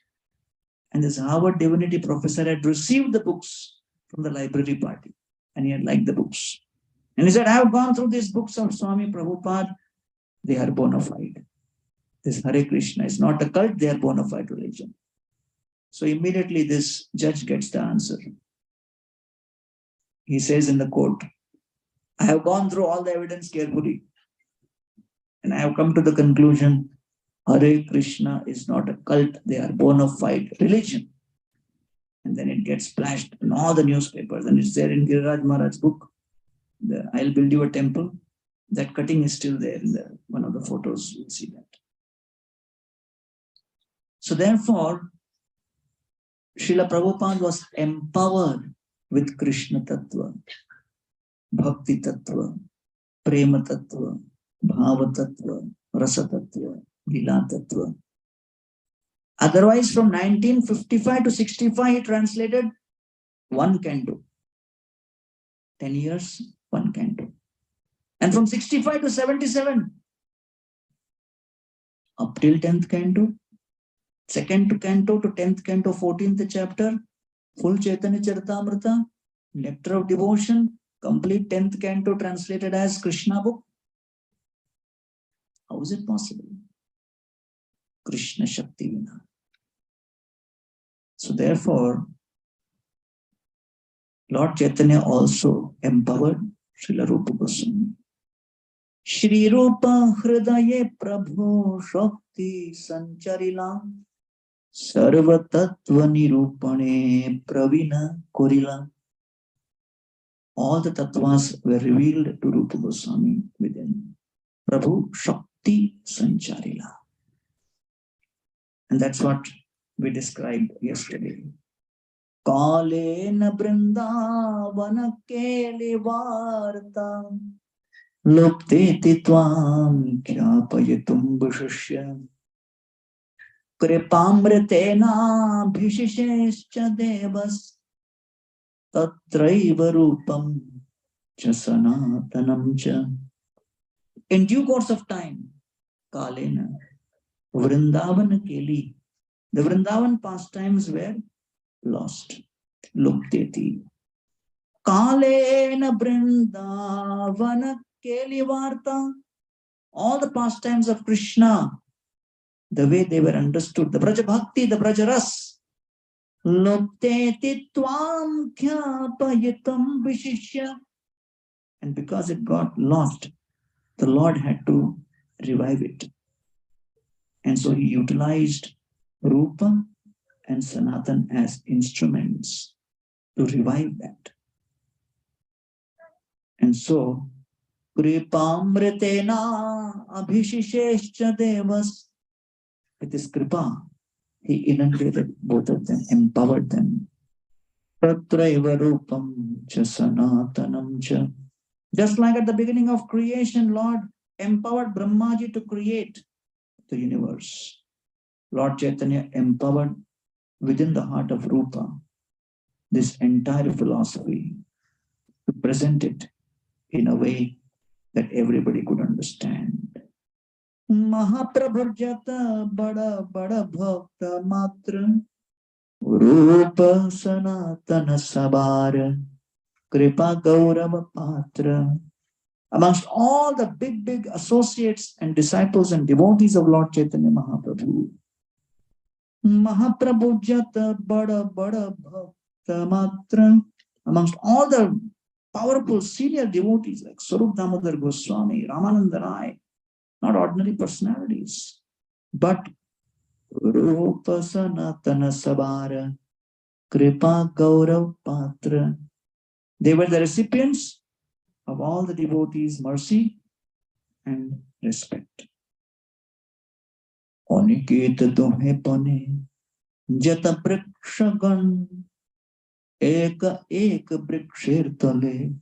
And this Harvard divinity professor had received the books from the library party. And he had liked the books. And he said, I have gone through these books of Swami Prabhupada. They are bona fide. This Hare Krishna is not a cult, they are bona fide religion. So immediately this judge gets the answer. He says in the court, I have gone through all the evidence carefully. And I have come to the conclusion, Hare Krishna is not a cult, they are bona fide religion. And then it gets splashed in all the newspapers. And it's there in Giriraj Maharaj's book. I'll build you a temple. That cutting is still there in one of the photos. You'll see that. So therefore, Srila Prabhupada was empowered with Krishna Tattva, Bhakti Tattva, Prema Tattva, Bhava Tattva, Rasa Tattva, Lila Tattva. Otherwise, from 1955 to 65, he translated 1 canto. 10 years, 1 canto. And from 65 to 77, up till 10th canto, 2nd canto to 10th canto, 14th chapter, full Chaitanya Charitamrita, Nectar of Devotion, complete 10th canto translated as Krishna book. How is it possible? Krishna Shakti Vina. So therefore, Lord Chaitanya also empowered Srila Rupa Goswami. Shri Rupa Hridaye Prabhu Shakti Sancharila Sarva Tattva Nirupane Pravina Korila. All the tattvas were revealed to Rupa Goswami within Prabhu Shakti Sancharila. And that's what we described yesterday. Kalena Vrindavana Kelivarta Lupteti Tvam Kyapayatum Bhishya Kripamritena Bhishishescha Devas Tatraiva Rupam Cha Sanatanam Cha. In due course of time, Kalena Vrindavana Keli, the Vrindavan pastimes were lost. Lupteti. Kalena Vrindavana Kelivarta. All the pastimes of Krishna, the way they were understood, the Braja Bhakti, the Braja Ras, Lupteti Tvam Kyapayitam Vishishya. And because it got lost, the Lord had to revive it. And so he utilized Rupa and Sanatan as instruments to revive that. And so, Kripamritena Abhishishescha Devas, with his kripa, he inundated both of them, empowered them. Tatraiva Rupam Cha Sanatanam Cha. Just like at the beginning of creation, Lord empowered Brahmaji to create the universe. Lord Chaitanya empowered within the heart of Rupa this entire philosophy to present it in a way that everybody could understand. Mahaprabhujata bada bada bhakta matra Rupa Sanatana Sabara Kripa Gaurava Patra. Amongst all the big associates and disciples and devotees of Lord Chaitanya Mahaprabhu, Mahaprabhujata bada bada bhakta matra. Amongst all the powerful senior devotees like Swarup Damodar Goswami, Ramananda Rai, not ordinary personalities, but Rupa Sanatana Sabara Kripa Gaurav Patra. They were the recipients of all the devotees' mercy and respect. Oniketa Tumhe Pane Jata Brikshagan Eka Eka Brikshir Tale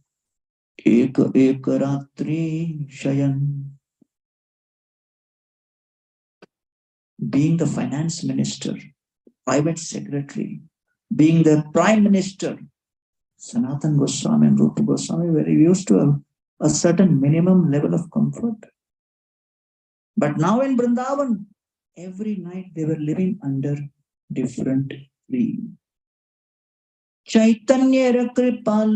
Eka Eka Ratri Shayan. Being the finance minister, private secretary, being the prime minister, Sanatan Goswami and Rupa Goswami were used to a certain minimum level of comfort. But now in Vrindavan, every night they were living under different tree. Chaitanya Kripa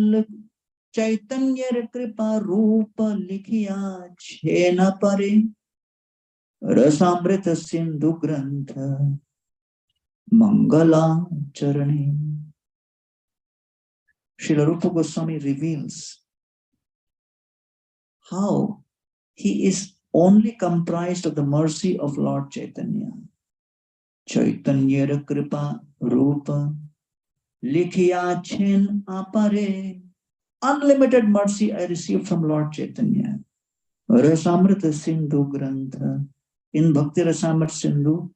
Rupa Likhiya Chena Pare Rasamrita Sindhu Grantha Mangala Charani. Srila Rupa Goswami reveals how he is only comprised of the mercy of Lord Chaitanya. Chaitanya Kripa Rupa Likhiya Chen Apare. Unlimited mercy I received from Lord Chaitanya. Rasamrita Sindhu Grantha. In Bhakti Rasamrita Sindhu,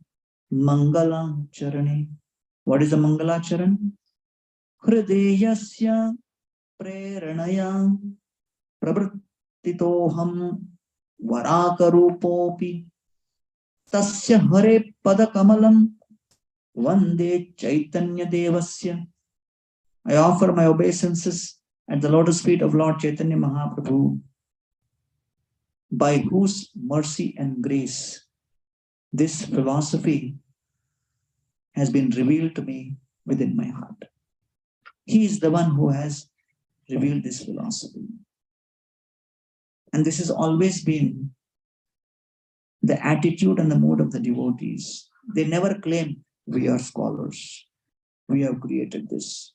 Mangala Charani. What is the Mangala Charan? Hridayasya Preranaya Prabhrtitoham Varakarupopi Tasya Hare Padakamalam Vande Chaitanya Devasya. I offer my obeisances at the lotus feet of Lord Chaitanya Mahaprabhu, by whose mercy and grace this philosophy has been revealed to me within my heart. He is the one who has revealed this philosophy. And this has always been the attitude and the mode of the devotees. They never claim, we are scholars, we have created this.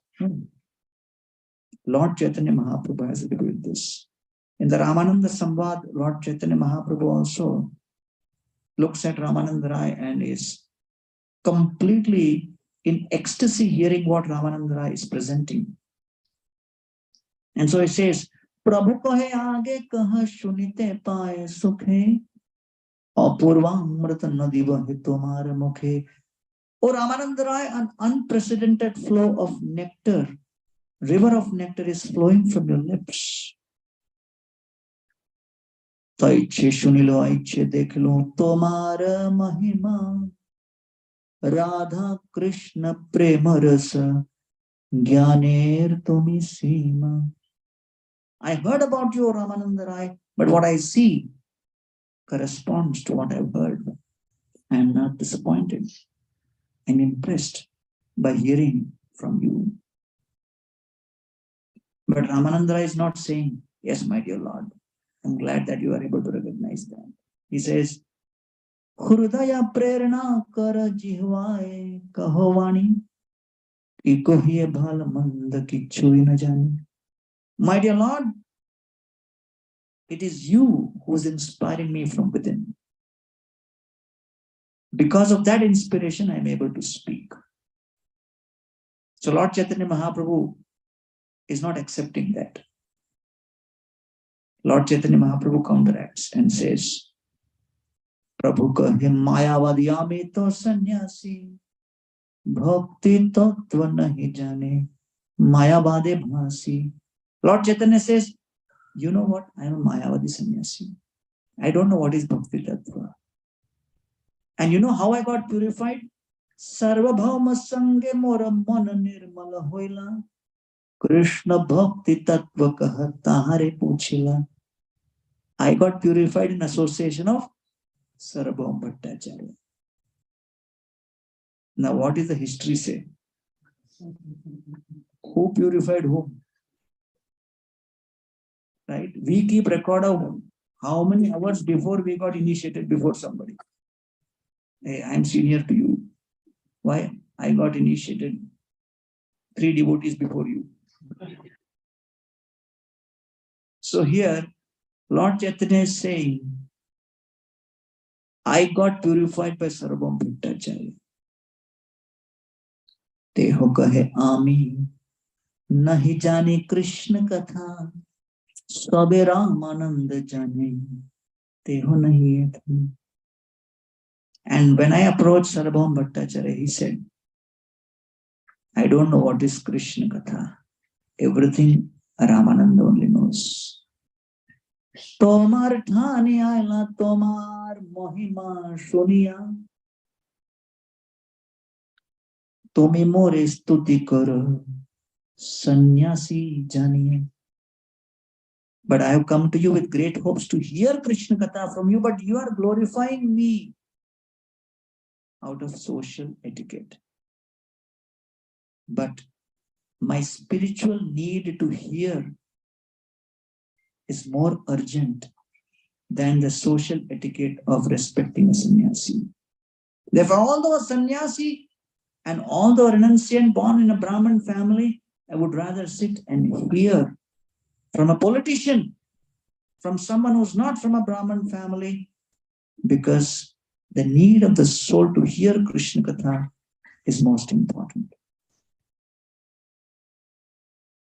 Lord Chaitanya Mahaprabhu has revealed this. In the Ramananda Samvad, Lord Chaitanya Mahaprabhu also looks at Ramananda Rai and is completely in ecstasy hearing what Ramananda Rai is presenting. And so he says, Prabhu kahe aage kaha shunite paaye sukhe apurvamrita nadi vahe tumhare mukhe. O Ramananda Rai, an unprecedented flow of nectar, river of nectar is flowing from your lips. Taiche shunilo aiche deklo tomara mahima Radha Krishna prema rasa Gyaner tumi sima. I heard about you, Ramananda Rai, but what I see corresponds to what I've heard. I am not disappointed. I'm impressed by hearing from you. But Ramananda Rai is not saying, yes, my dear Lord, I'm glad that you are able to recognize that. He says, Hrudaya prerna kara jihvaye kahovani ikohiye bhala manda kichui na jani. My dear Lord, it is you who is inspiring me from within. Because of that inspiration, I am able to speak. So Lord Chaitanya Mahaprabhu is not accepting that. Lord Chaitanya Mahaprabhu counteracts and says, Prabhu kahe mayavadiyame to sannyasi bhakti tattva nahi jane mayavade bhasi. Lord Chaitanya says, you know what? I am a mayavadi sannyasi. I don't know what is bhakti tattva. And you know how I got purified? Sarvabhauma sange mora mana nirmala hoila Krishna bhakti tattva kaha tahare puchila. I got purified in association of Sarvabhauma Bhattacharya. Now what is the history say? Who purified whom? Right? We keep record of how many hours before we got initiated before somebody. Hey, I'm senior to you. Why? I got initiated 3 devotees before you. So here, Lord Chaitanya is saying, I got purified by Sarvabhauma Bhattacharya. Teho kahe ami nahi jane Krishna katha sabe Ramananda jane teho nahi hai. And when I approached Sarvabhauma Bhattacharya, he said, I don't know what is Krishna katha. Everything Ramananda only knows. Tomar thani aila tomar mohima shuniya Tumi more stuti karo sannyasi janiye. But I have come to you with great hopes to hear Krishna Katha from you, but you are glorifying me out of social etiquette. But my spiritual need to hear is more urgent than the social etiquette of respecting a sannyasi. Therefore, although a sannyasi and although a renunciant born in a Brahmin family, I would rather sit and hear from a politician, from someone who's not from a Brahmin family, because the need of the soul to hear Krishna Katha is most important.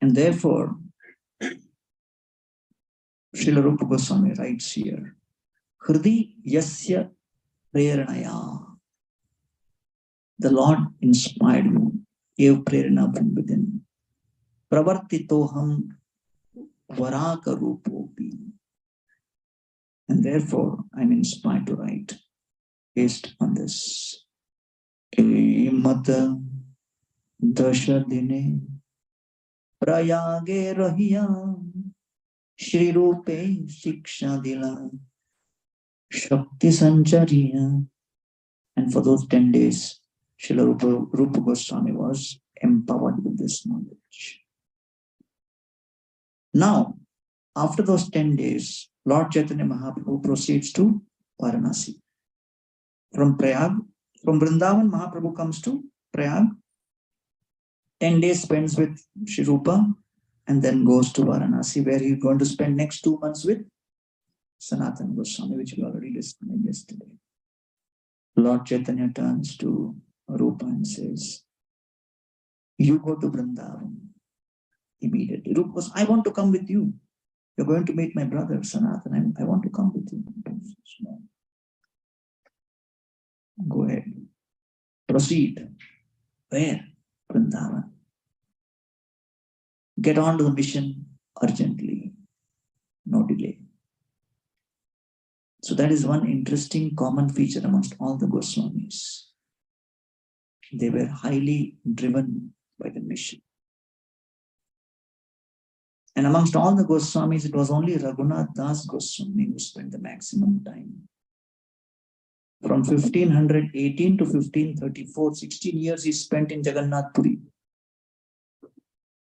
And therefore, Srila Rupa Goswami writes here, Hridi yasya preranaya. The Lord inspired me, gave prerana from within. Pravartitoham varaka rupopi. And therefore, I'm inspired to write based on this. Mata dasha dine prayage rahiya Shri Rupe Shiksha Dila Shakti Sanchariya. And for those 10 days, Srila Rupa Goswami was empowered with this knowledge. Now, after those 10 days, Lord Chaitanya Mahaprabhu proceeds to Varanasi. From Prayag, from Vrindavan, Mahaprabhu comes to Prayag. 10 days spends with Shri Rupa and then goes to Varanasi, where he's going to spend next 2 months with Sanatana Goswami, which we already discussed yesterday. Lord Chaitanya turns to Rupa and says, you go to Vrindavan immediately. Rupa goes, I want to come with you. You're going to meet my brother Sanatana. I want to come with you. No. Go ahead. Proceed. Where? Vrindavan. Get on to the mission urgently. No delay. So that is one interesting common feature amongst all the Goswamis. They were highly driven by the mission. And amongst all the Goswamis, it was only Raghunath Das Goswami who spent the maximum time. From 1518 to 1534, 16 years he spent in Jagannath Puri.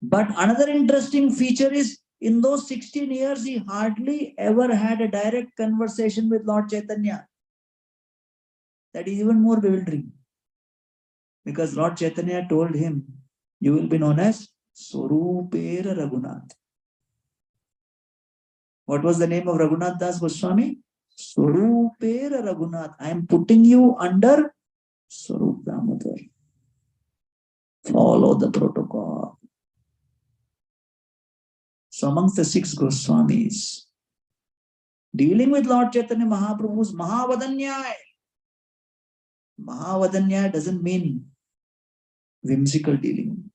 But another interesting feature is, in those 16 years, he hardly ever had a direct conversation with Lord Chaitanya. That is even more bewildering. Because Lord Chaitanya told him, you will be known as Swarupera Raghunath. What was the name of Raghunath Das Goswami? Swarupera Raghunath. I am putting you under Swarup Damodar. Follow the protocol. So amongst the 6 Goswamis, dealing with Lord Chaitanya Mahaprabhu's Mahavadanyaya. Mahavadanyaya doesn't mean whimsical dealing.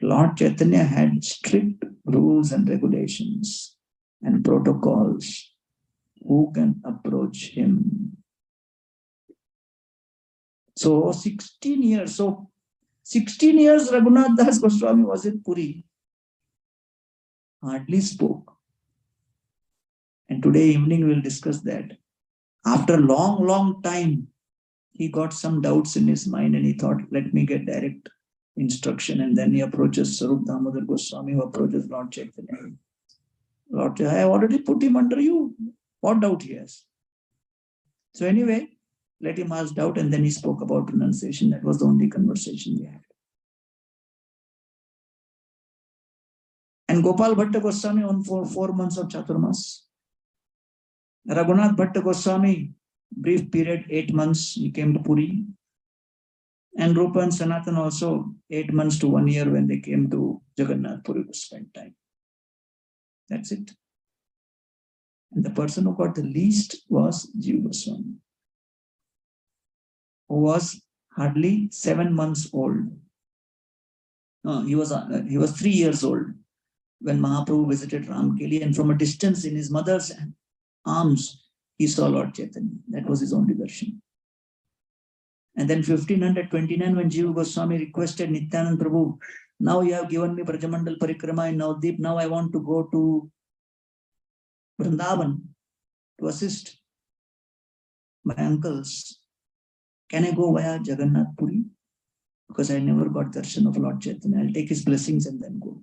Lord Chaitanya had strict rules and regulations and protocols. Who can approach him? So 16 years. So 16 years Raghunath Das Goswami was in Puri. Hardly spoke. And today evening we'll discuss that. After a long time, he got some doubts in his mind and he thought, let me get direct instruction. And then he approaches Swarup Damodar Goswami, who approaches Lord Chaitanya. Lord, I have already put him under you. What doubt he has? So anyway, let him ask doubt, and then he spoke about pronunciation. That was the only conversation we had. And Gopal Bhatta Goswami on for 4 months of Chaturmas. Raghunath Bhatta Goswami, brief period, 8 months, he came to Puri. And Rupa and Sanatan also 8 months to 1 year when they came to Jagannath Puri to spend time. That's it. And the person who got the least was Jiva Goswami, who was hardly 7 months old. No, he was 3 years old when Mahaprabhu visited Ramkeli, and from a distance in his mother's arms, he saw Lord Chaitanya. That was his only darshan. And then 1529, when Jiva Goswami requested Nityanand Prabhu, now you have given me Brajamandal Parikrama in Navdeep, now I want to go to Vrindavan to assist my uncles. Can I go via Jagannath Puri? Because I never got darshan of Lord Chaitanya. I'll take his blessings and then go.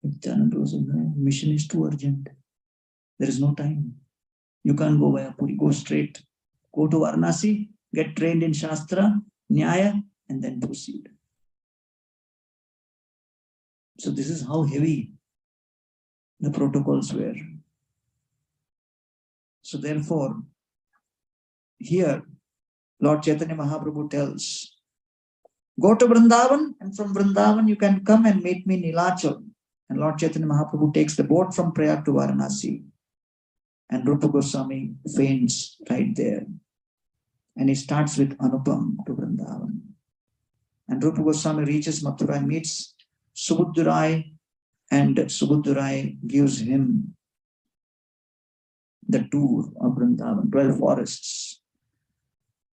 Nityanand Prabhu said, no, mission is too urgent. There is no time. You can't go via Puri. Go straight. Go to Varanasi, get trained in Shastra, Nyaya, and then proceed. So this is how heavy the protocols were. So therefore, here, Lord Chaitanya Mahaprabhu tells, go to Vrindavan, and from Vrindavan you can come and meet me in Nilachal. And Lord Chaitanya Mahaprabhu takes the boat from Prayag to Varanasi. And Rupa Goswami faints right there. And he starts with Anupam to Vrindavan. And Rupa Goswami reaches Mathura and meets Subuddurai, and Subuddurai gives him the tour of Vrindavan, 12 forests.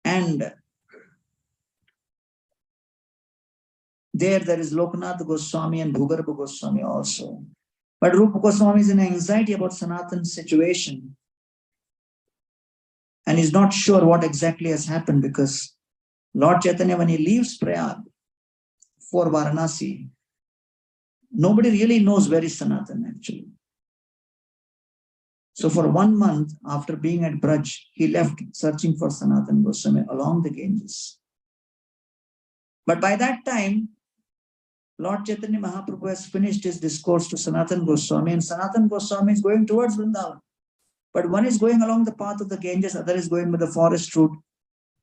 And there is Lokanath Goswami and Bhugarbha Goswami also. But Rupa Goswami is in anxiety about Sanatan's situation. And he's not sure what exactly has happened, because Lord Chaitanya, when he leaves Prayag for Varanasi, nobody really knows where is Sanatan actually. So for 1 month after being at Braj, he left searching for Sanatan Goswami along the Ganges. But by that time, Lord Chaitanya Mahaprabhu has finished his discourse to Sanatan Goswami, and Sanatan Goswami is going towards Vrindavan. But one is going along the path of the Ganges, other is going by the forest route.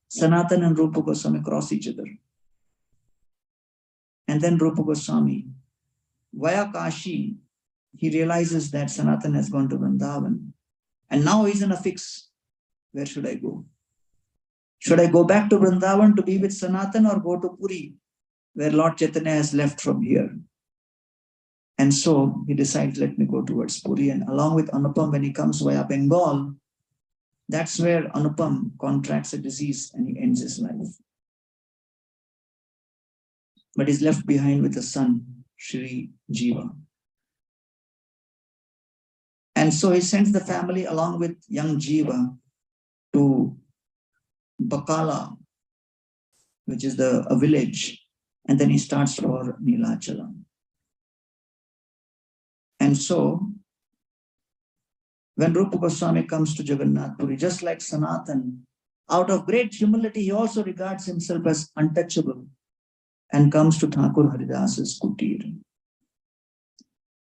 Sanatan and Rupa Goswami cross each other. And then Rupa Goswami, via Kashi, he realizes that Sanatan has gone to Vrindavan. And now he's in a fix. Where should I go? Should I go back to Vrindavan to be with Sanatan or go to Puri, where Lord Chaitanya has left from here? And so he decides, let me go towards Puri. And along with Anupam, when he comes via Bengal, that's where Anupam contracts a disease and he ends his life. But he's left behind with a son, Shri Jiva. And so he sends the family along with young Jiva to Bakala, which is a village. And then he starts for Nilachala. And so, when Rupa Goswami comes to Jagannath Puri, just like Sanatan, out of great humility, he also regards himself as untouchable and comes to Thakur Haridas's kutir.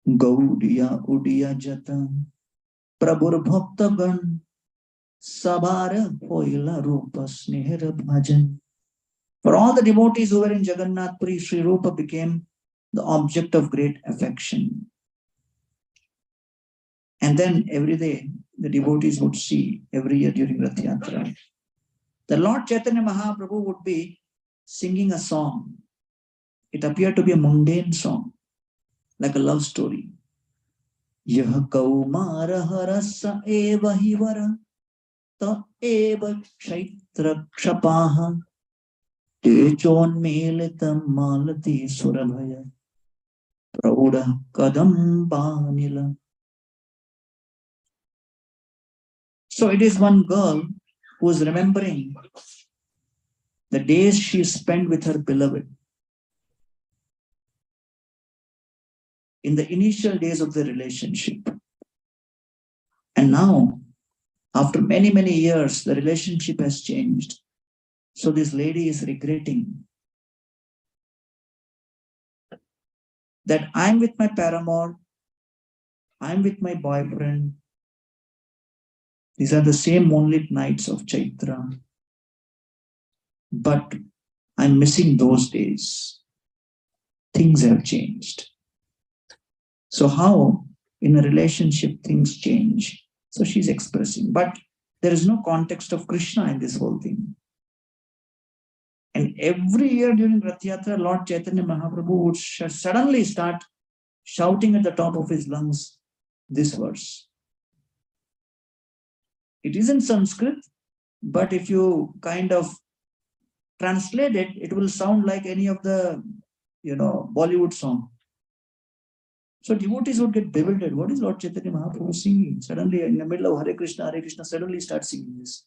Gaudiya Udiya Jata Prabhur Bhaktagan Sabara Poila Rupa Snehera Bhajan. For all the devotees who were in Jagannath Puri, Sri Rupa became the object of great affection. And then every day, the devotees would see, every year during Rath Yatra, the Lord Chaitanya Mahaprabhu would be singing a song. It appeared to be a mundane song, like a love story. Yah kaumara harasa eva hivara ta eva kshaitra kshapaha techon melitam malati surabhaya prauda kadambanila. So it is one girl who is remembering the days she spent with her beloved in the initial days of the relationship. And now, after many, many years, the relationship has changed. So this lady is regretting that I'm with my paramour, I'm with my boyfriend. These are the same moonlit nights of Chaitra. But I'm missing those days. Things have changed. So how in a relationship things change? So she's expressing. But there is no context of Krishna in this whole thing. And every year during Rath Yatra, Lord Chaitanya Mahaprabhu would suddenly start shouting at the top of his lungs this verse. It is in Sanskrit, but if you kind of translate it, it will sound like any of the, Bollywood song. So devotees would get bewildered. What is Lord Chaitanya Mahaprabhu singing? Suddenly, in the middle of Hare Krishna, suddenly starts singing this.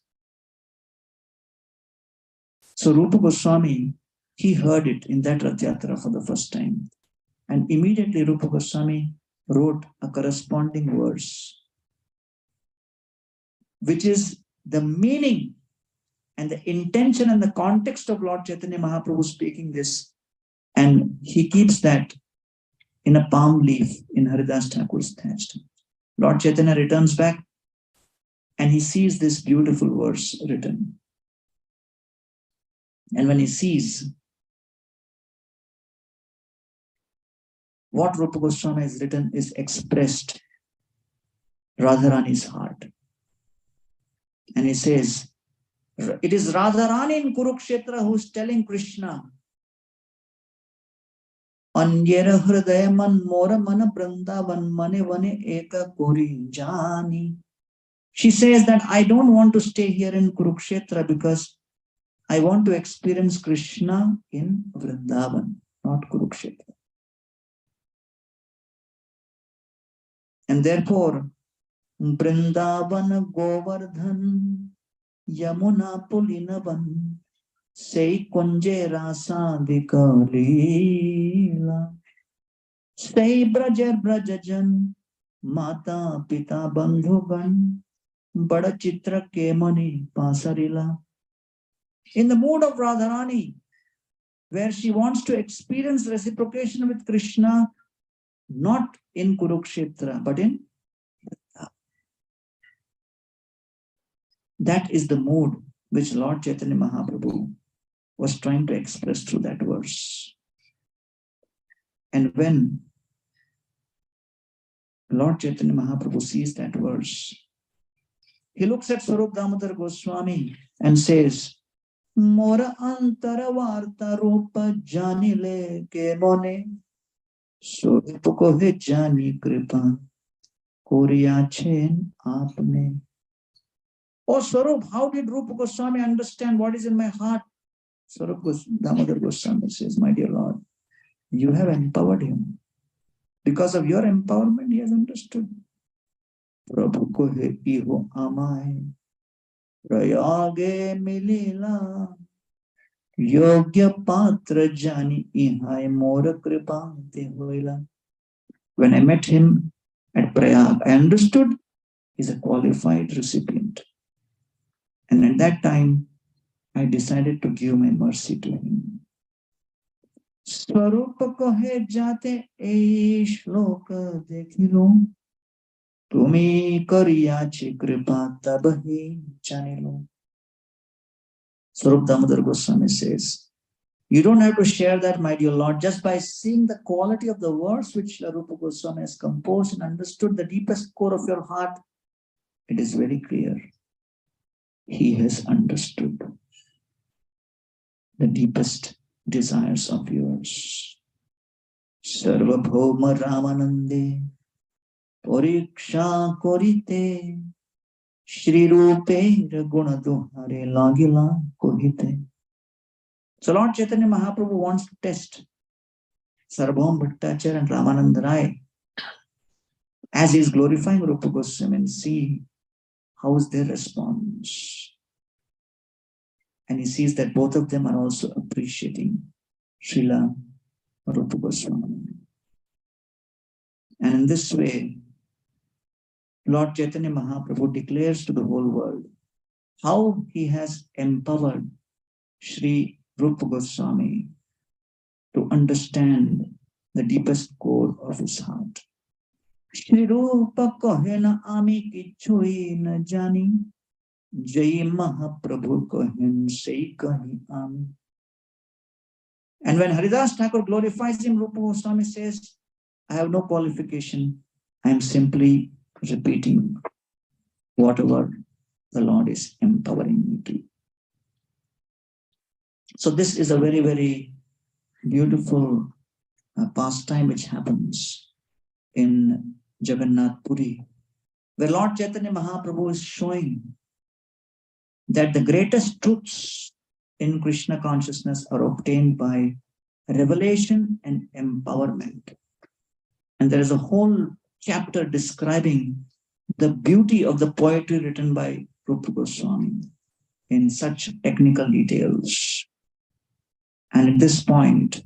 So Rupa Goswami, he heard it in that Rath Yatra for the first time. And immediately Rupa Goswami wrote a corresponding verse, which is the meaning and the intention and the context of Lord Chaitanya Mahaprabhu speaking this. And he keeps that in a palm leaf in Haridas Thakur's thatched. Lord Chaitanya returns back and he sees this beautiful verse written. And when he sees what Rupa Goswami has written is expressed Radharani's heart. And he says, it is Radharani in Kurukshetra who's telling Krishna, Anyera Hridayaman Mora Mana Vrindavan Mane Vane Eka Kori Jani. She says that I don't want to stay here in Kurukshetra because I want to experience Krishna in Vrindavan, not Kurukshetra. And therefore, Vrindavan Govardhan Yamuna Pulinavan Sei Kunje Rasa Vikalila Sei Brajar Brajajan Mata Pita Bandhugan Bada Chitra Kemani Pasarila. In the mood of Radharani, where she wants to experience reciprocation with Krishna, not in Kurukshetra, but in Vrindavan. That is the mood which Lord Chaitanya Mahaprabhu was trying to express through that verse. And when Lord Chaitanya Mahaprabhu sees that verse, he looks at Swarup Damodar Goswami and says, मोर अंतर वार्ता रूप जानिले के मोने स्वरूप को है जानी कृपा कोरिया छेन आपने. Oh Swarup, how did Rupa Goswami understand what is in my heart? Swarup Damodar Goswami says, my dear Lord, you have empowered him. Because of your empowerment, he has understood. Prabhu ko he iho amai, prayage milila, yogya patra jani ihai mora kripa te hoila. When I met him at Prayag, I understood he's a qualified recipient. And at that time, I decided to give my mercy to him. स्वरूप कहे जाते ए श्लोक देखिलो तुम्हें करियाची कृपा तब ही जानिलो. Swarup Damodar Goswami says, you don't have to share that, my dear Lord, just by seeing the quality of the words which Rupa Goswami has composed and understood the deepest core of your heart. It is very clear. He has understood the deepest desires of yours. Sarvabhauma Ramanande Pariksha Korite Shri Rupe Guna Duhare Lagila Kohite. So Lord Chaitanya Mahaprabhu wants to test Sarvabhauma Bhattacharya and Ramananda Rai as he is glorifying Rupa Goswami and see how is their response. And he sees that both of them are also appreciating Srila Rupa Goswami. And in this way, Lord Chaitanya Mahaprabhu declares to the whole world how he has empowered Sri Rupa Goswami to understand the deepest core of his heart. Shri Rupa kahena ami kichui na jani, Jai Mahaprabhu kahen sei kahi ami. And when Haridas Thakur glorifies him, Rupa Goswami says, I have no qualification. I am simply repeating whatever the Lord is empowering me to. So this is a very, very beautiful pastime which happens in Jagannath Puri, where Lord Chaitanya Mahaprabhu is showing that the greatest truths in Krishna consciousness are obtained by revelation and empowerment. And there is a whole chapter describing the beauty of the poetry written by Rupa Goswami in such technical details. And at this point,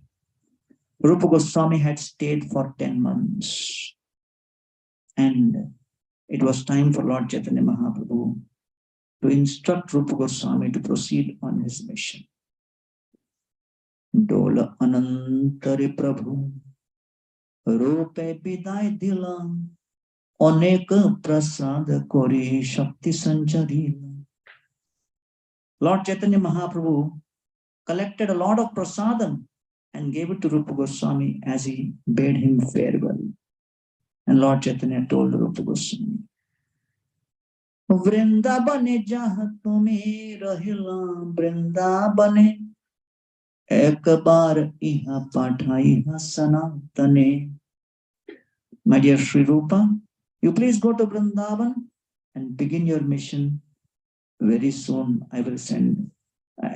Rupa Goswami had stayed for 10 months. And it was time for Lord Chaitanya Mahaprabhu to instruct Rupa Goswami to proceed on his mission. Dola Anantari Prabhu Rupe Bidai Dilam Oneka Prasad Kori Shakti Sanjarila. Lord Chaitanya Mahaprabhu collected a lot of prasadam and gave it to Rupa Goswami as he bade him farewell. And Lord Chaitanya told Rupa Goswami, Vrindabane jahat tumi rahila Vrindabane ek bar iha pathaiha sanatane. My dear Sri Rupa, you please go to Vrindavan and begin your mission. Very soon I will send.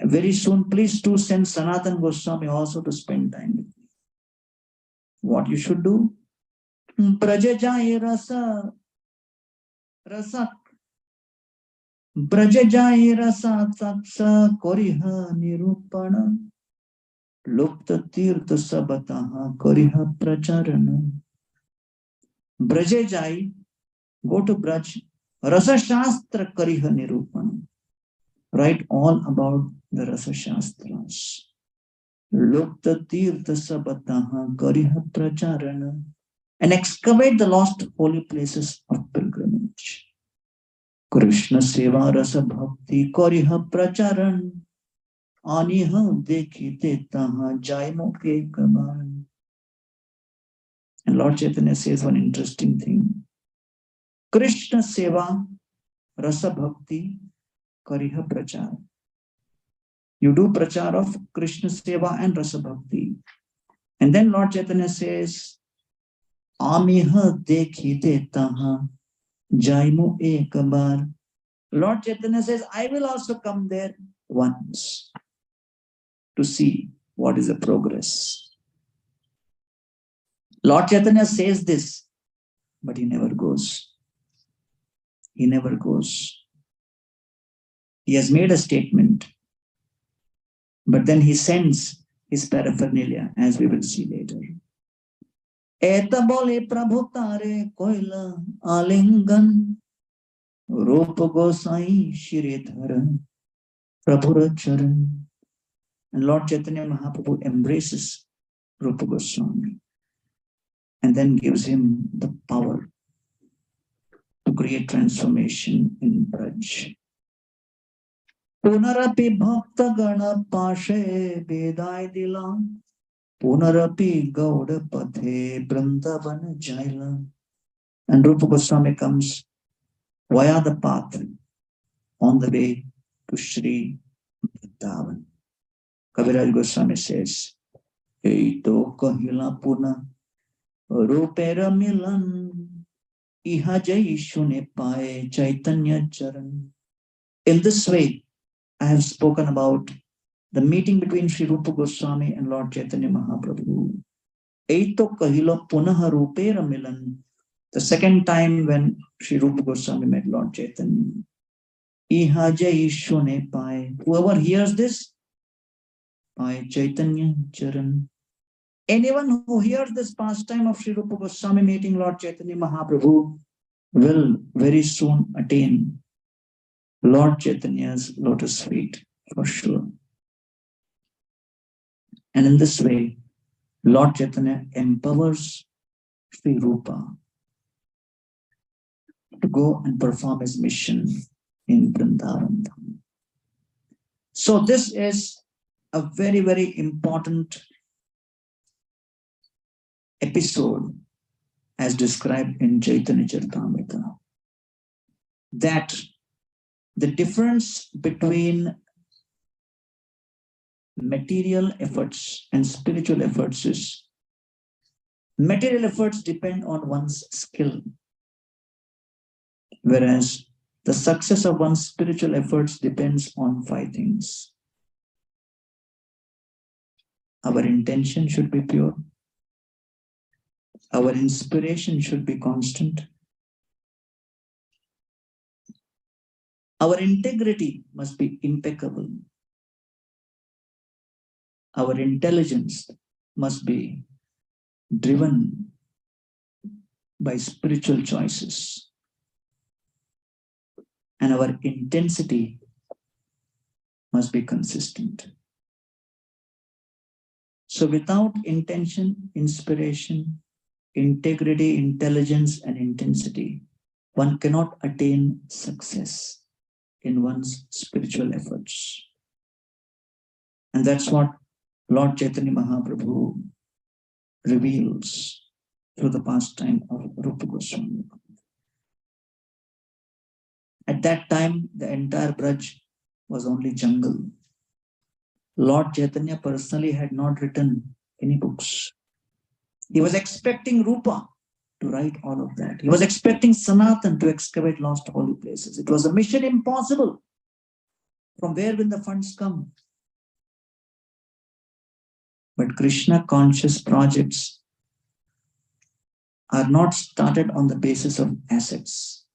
Very soon, please do send Sanatan Goswami also to spend time with me. What you should do? Brajajai rasa rasak. Brajajai rasa taksa koriha nirupana. Lupta tirtha sabataha koriha pracharana. Brajajai, go to Braj. Rasa Shastra kariha nirupana. Write all about the Rasa Shastras. Lupta tirtha sabataha kariha pracharana. And excavate the lost holy places of pilgrimage. Krishna Seva Rasa Bhakti Koriha Pracharan Aniha Dekhite Taha Jaimo Ke Kaban. And Lord Chaitanya says one interesting thing. Krishna Seva Rasa Bhakti Koriha Prachar. You do prachar of Krishna Seva and Rasa Bhakti. And then Lord Chaitanya says, Amiha dekhi deta jaimu ekabar. Lord Chaitanya says, I will also come there once to see what is the progress. Lord Chaitanya says this, but he never goes. He never goes. He has made a statement, but then he sends his paraphernalia, as we will see later. Eta bole Prabhu tare koila alingan Rupa Gosai Shiridharan Prabhura Charan. And Lord Chaitanya Mahaprabhu embraces Rupa Goswami and then gives him the power to create transformation in Braj. Punarapi Bhakta Gana Pashe Vedai Dilam Punarapi Gauda Pathe Brandavana Jaila. And Rupa Goswami comes via the path on the way to Sri Vrindavan. Kaviraj Goswami says, Eito kahila puna rupera milan iha jai shune pae chaitanya charan. In this way, I have spoken about the meeting between Sri Rupa Goswami and Lord Chaitanya Mahaprabhu. Eito kahila punaha rupera milan. The second time when Sri Rupa Goswami met Lord Chaitanya. Iha jai shune pae. Whoever hears this, pae chaitanya charan. Anyone who hears this pastime of Sri Rupa Goswami meeting Lord Chaitanya Mahaprabhu will very soon attain Lord Chaitanya's lotus feet for sure. And in this way, Lord Chaitanya empowers Sri Rupa to go and perform his mission in Vrindavan. So this is a very, very important episode as described in Chaitanya Charitamrita. That the difference between material efforts and spiritual efforts is material efforts depend on one's skill, whereas the success of one's spiritual efforts depends on 5 things. Our intention should be pure. Our inspiration should be constant. Our integrity must be impeccable. Our intelligence must be driven by spiritual choices. And our intensity must be consistent. So without intention, inspiration, integrity, intelligence, and intensity, one cannot attain success in one's spiritual efforts. And that's what Lord Chaitanya Mahaprabhu reveals through the pastime of Rupa Goswami. At that time, the entire Braj was only jungle. Lord Chaitanya personally had not written any books. He was expecting Rupa to write all of that. He was expecting Sanatan to excavate lost holy places. It was a mission impossible. From where will the funds come? But Krishna conscious projects are not started on the basis of assets.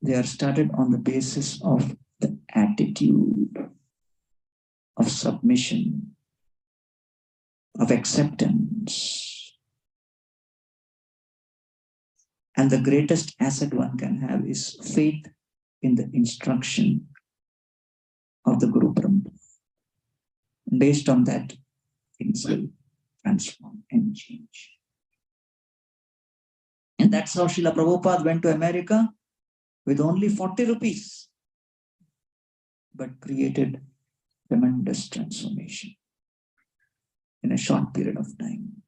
They are started on the basis of the attitude of submission, of acceptance. And the greatest asset one can have is faith in the instruction of the Guru Brahma. Based on that, things will transform and change. And that's how Srila Prabhupada went to America with only 40 rupees, but created tremendous transformation in a short period of time.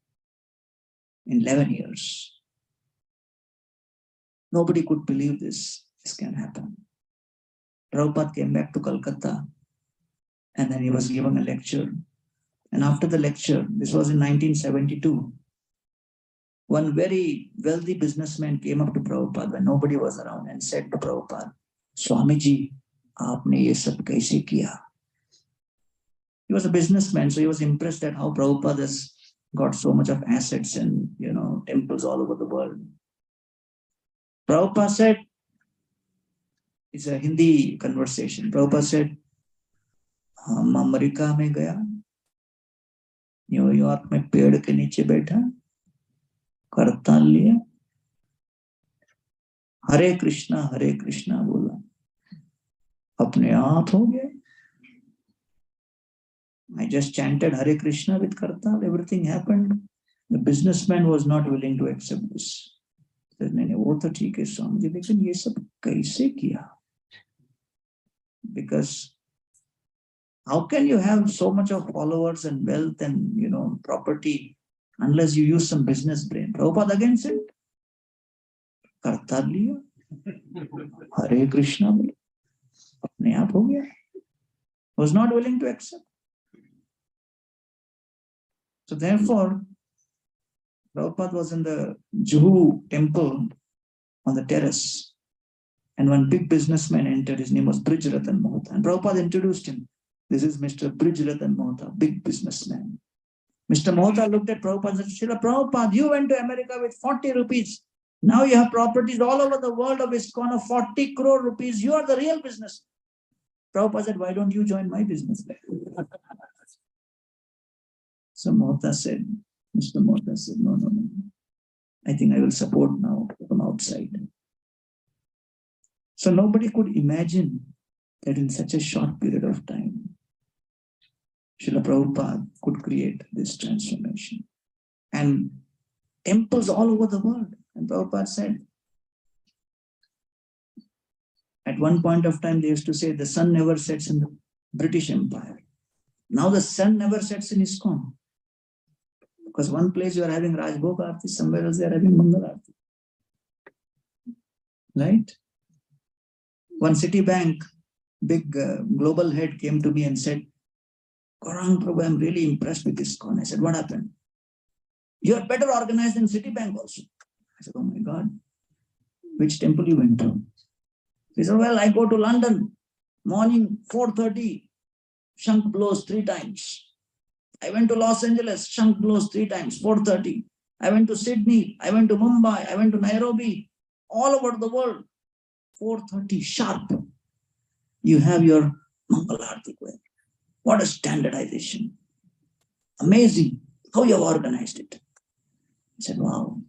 In 11 years. Nobody could believe this can happen. Prabhupada came back to Calcutta And then he was giving a lecture. And after the lecture, this was in 1972, one very wealthy businessman came up to Prabhupada when nobody was around and said to Prabhupada, Swamiji, aapne ye sab kaise kiya? He was a businessman, so he was impressed at how Prabhupada has got so much of assets and, temples all over the world. Prabhupada said, it's a Hindi conversation. Prabhupada said, America में गया, New York में पेड़ के नीचे बैठा, करताल लिया, हरे कृष्णा बोला, अपने आप हो गया. I just chanted Hare Krishna with kartal, everything happened. The businessman was not willing to accept this. He said, नहीं वो तो ठीक है स्वामी जी, लेकिन ये सब कैसे किया? Because how can you have so much of followers and wealth and property unless you use some business brain? Prabhupada again said, करताल लिया, हरे कृष्णा बोला, अपने आप हो गया. Was not willing to accept. So therefore, Prabhupada was in the Juhu temple on the terrace, and one big businessman entered. His name was Brijratan Mohta, and Prabhupada introduced him. This is Mr. Brijratan Mohta, big businessman. Mr. Mohta looked at Prabhupada and said, Srila Prabhupada, you went to America with 40 rupees. Now you have properties all over the world of ISKCON of 40 crore rupees. You are the real business. Prabhupada said, why don't you join my business? So Mohta said, Mr. Mohta said, no. I think I will support now from outside. So nobody could imagine that in such a short period of time, Srila Prabhupada could create this transformation. And temples all over the world. And Prabhupada said, at one point of time, they used to say the sun never sets in the British Empire. Now the sun never sets in ISKCON. Because one place you are having Rajbhog Aarti, somewhere else they are having Mangal Aarti. Right? One Citibank, big global head came to me and said, Gaurang Prabhu, I'm really impressed with ISKCON. I said, what happened? You are better organized than Citibank also. I said, oh my God, which temple you went to? He said, well, I go to London, morning 4:30, Shankh blows 3 times. I went to Los Angeles, Shankh blows 3 times, 4:30. I went to Sydney, I went to Mumbai, I went to Nairobi, all over the world, 4:30 sharp. You have your Mangal Aarti going. What a standardization. Amazing how you have organized it. I said, wow,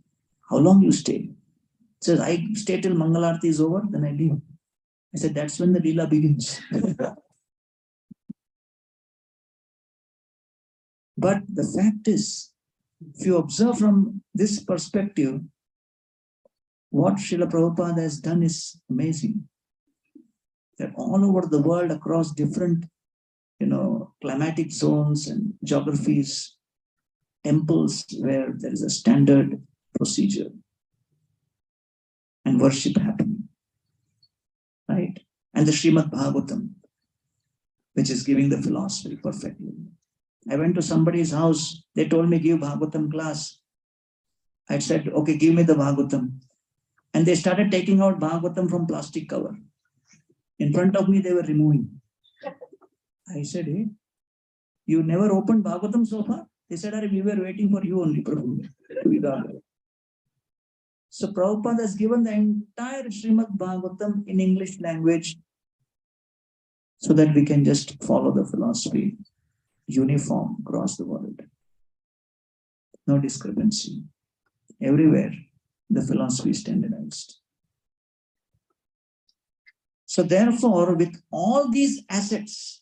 how long you stay? He says, I stay till Mangal Aarti is over, then I leave. I said, that's when the Leela begins. But the fact is, if you observe from this perspective, what Srila Prabhupada has done is amazing. That all over the world, across different, climatic zones and geographies, temples where there is a standard procedure and worship happening, right? And the Srimad Bhagavatam, which is giving the philosophy perfectly. I went to somebody's house. They told me, give Bhagavatam class. I said, okay, give me the Bhagavatam. And they started taking out Bhagavatam from plastic cover. In front of me, they were removing. I said, hey, you never opened Bhagavatam so far? They said, we were waiting for you only, Prabhu. So Prabhupada has given the entire Srimad Bhagavatam in English language so that we can just follow the philosophy uniform across the world. No discrepancy. Everywhere, the philosophy is standardized. So therefore, with all these assets,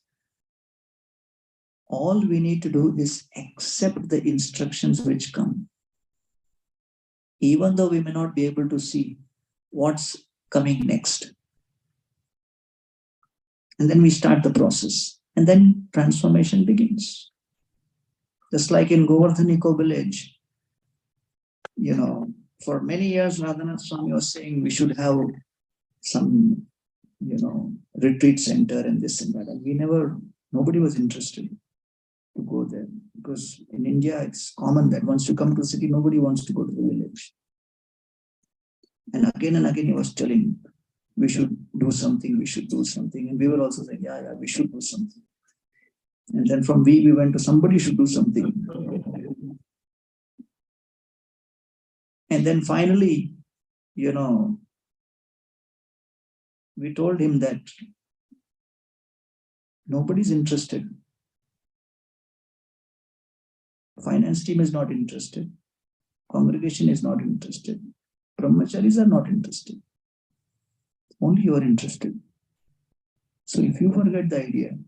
all we need to do is accept the instructions which come. Even though we may not be able to see what's coming next. And then we start the process. And then transformation begins. Just like in Govardhan Eco Village, for many years, Radhanath Swami was saying we should have some, retreat center and this and that. And we never Nobody was interested to go there, because in India it's common that once you come to the city, nobody wants to go to the village. And again he was telling, we should do something, we should do something. And we were also saying, yeah, we should do something. And then from we went to somebody should do something. And then finally, we told him that nobody's interested. Finance team is not interested. Congregation is not interested. Brahmacharis are not interested. Only you are interested. So if you forget the idea,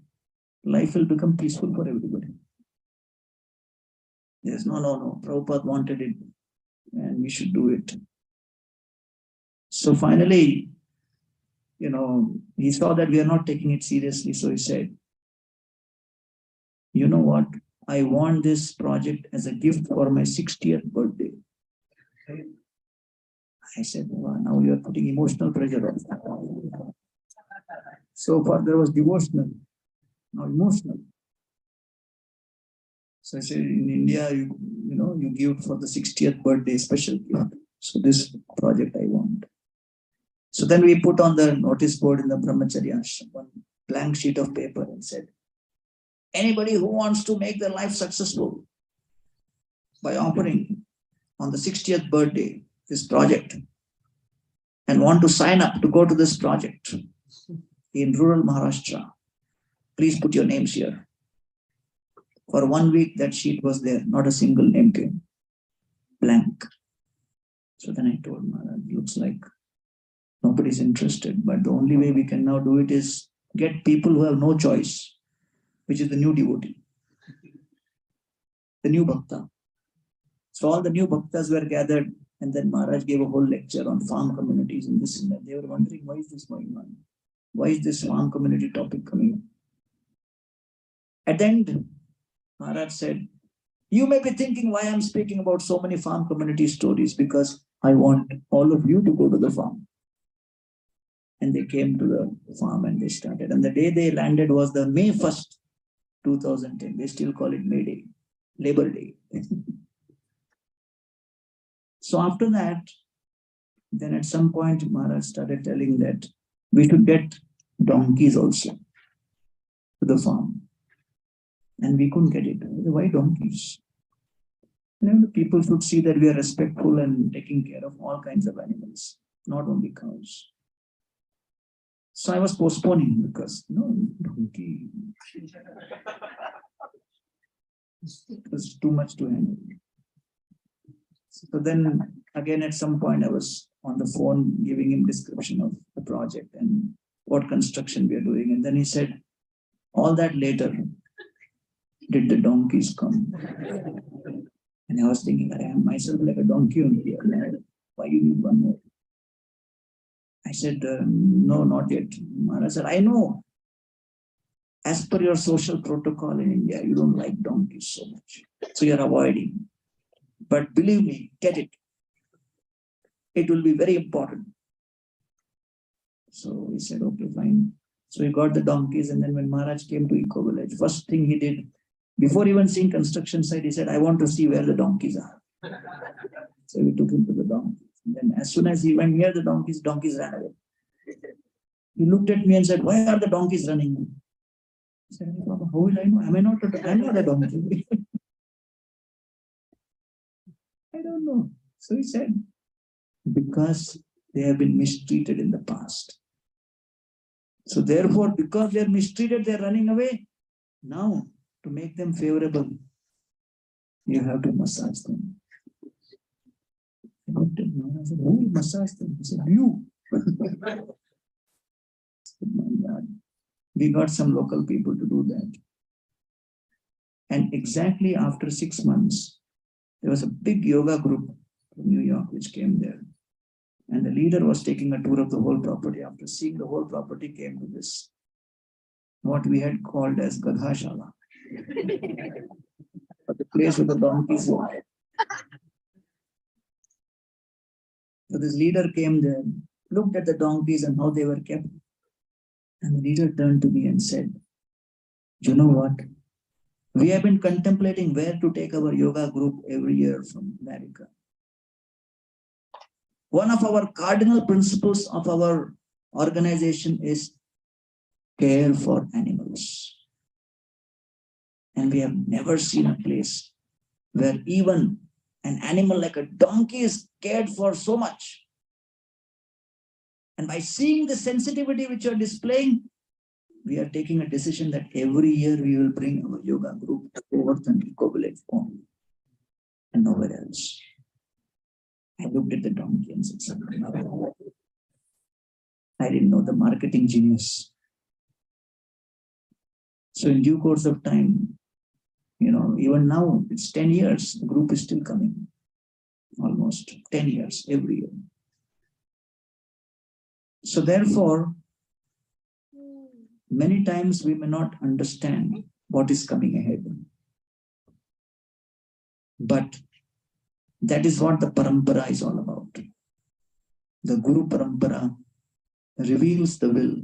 life will become peaceful for everybody. There's no. Prabhupada wanted it and we should do it. So finally, he saw that we are not taking it seriously. So he said, you know what? I want this project as a gift for my 60th birthday. I said, well, now you are putting emotional pressure on that. So far there was devotional, now emotional. So I said, in India, you give for the 60th birthday special gift. So this project I want. So then we put on the notice board in the Brahmacharya ashram one blank sheet of paper and said, anybody who wants to make their life successful by offering on the 60th birthday this project and want to sign up to go to this project in rural Maharashtra, please put your names here. For 1 week, that sheet was there. Not a single name came. Blank. So then I told Maharaj, looks like nobody's interested. But the only way we can now do it is get people who have no choice, which is the new devotee, the new bhakta. So all the new bhaktas were gathered, and then Maharaj gave a whole lecture on farm communities and this and that. They were wondering, why is this going on? Why is this farm community topic coming up? At the end, Maharaj said, you may be thinking why I'm speaking about so many farm community stories, because I want all of you to go to the farm. And they came to the farm and they started. And the day they landed was the May 1st, 2010. They still call it May Day, Labor Day. So after that, then at some point, Maharaj started telling that we should get donkeys also to the farm. And we couldn't get it. Why donkeys? The people should see that we are respectful and taking care of all kinds of animals, not only cows. So I was postponing because, donkey. It was too much to handle. So then again, at some point, I was on the phone giving him description of the project and what construction we are doing. And then he said, all that later, did the donkeys come? And I was thinking, I am myself like a donkey only here. Why you need one more? I said, no, not yet. Maharaj said, I know. As per your social protocol in India, you don't like donkeys so much. So you're avoiding. But believe me, get it. It will be very important. So he said, okay, fine. So he got the donkeys, and then when Maharaj came to Eco Village, first thing he did, before even seeing construction site, he said, I want to see where the donkeys are. So we took him to the donkeys. And then as soon as he went near the donkeys ran away. He looked at me and said, why are the donkeys running? I said, how will I know? Am I not a donkey? I don't know. So he said, because they have been mistreated in the past. So therefore, because they are mistreated, they are running away. Now, to make them favorable, you have to massage them. I looked at him and I said, who will massage them? He said, you. We got some local people to do that. And exactly after 6 months, there was a big yoga group from New York which came there. And the leader was taking a tour of the whole property. After seeing the whole property, came to this, what we had called as Gadha Shala. But the place where the donkeys were. So this leader came there, looked at the donkeys and how they were kept. And the leader turned to me and said, You know what? We have been contemplating where to take our yoga group every year from America. One of our cardinal principles of our organization is care for animals. And we have never seen a place where even an animal like a donkey is cared for so much. And by seeing the sensitivity which you are displaying, we are taking a decision that every year we will bring our yoga group to Earth and Eco-Village only, and nowhere else. I looked at the donkey and said, I didn't know the marketing genius. So in due course of time, even now, it's 10 years, the group is still coming. Almost 10 years, every year. So therefore, many times we may not understand what is coming ahead. But that is what the parampara is all about. The Guru Parampara reveals the will.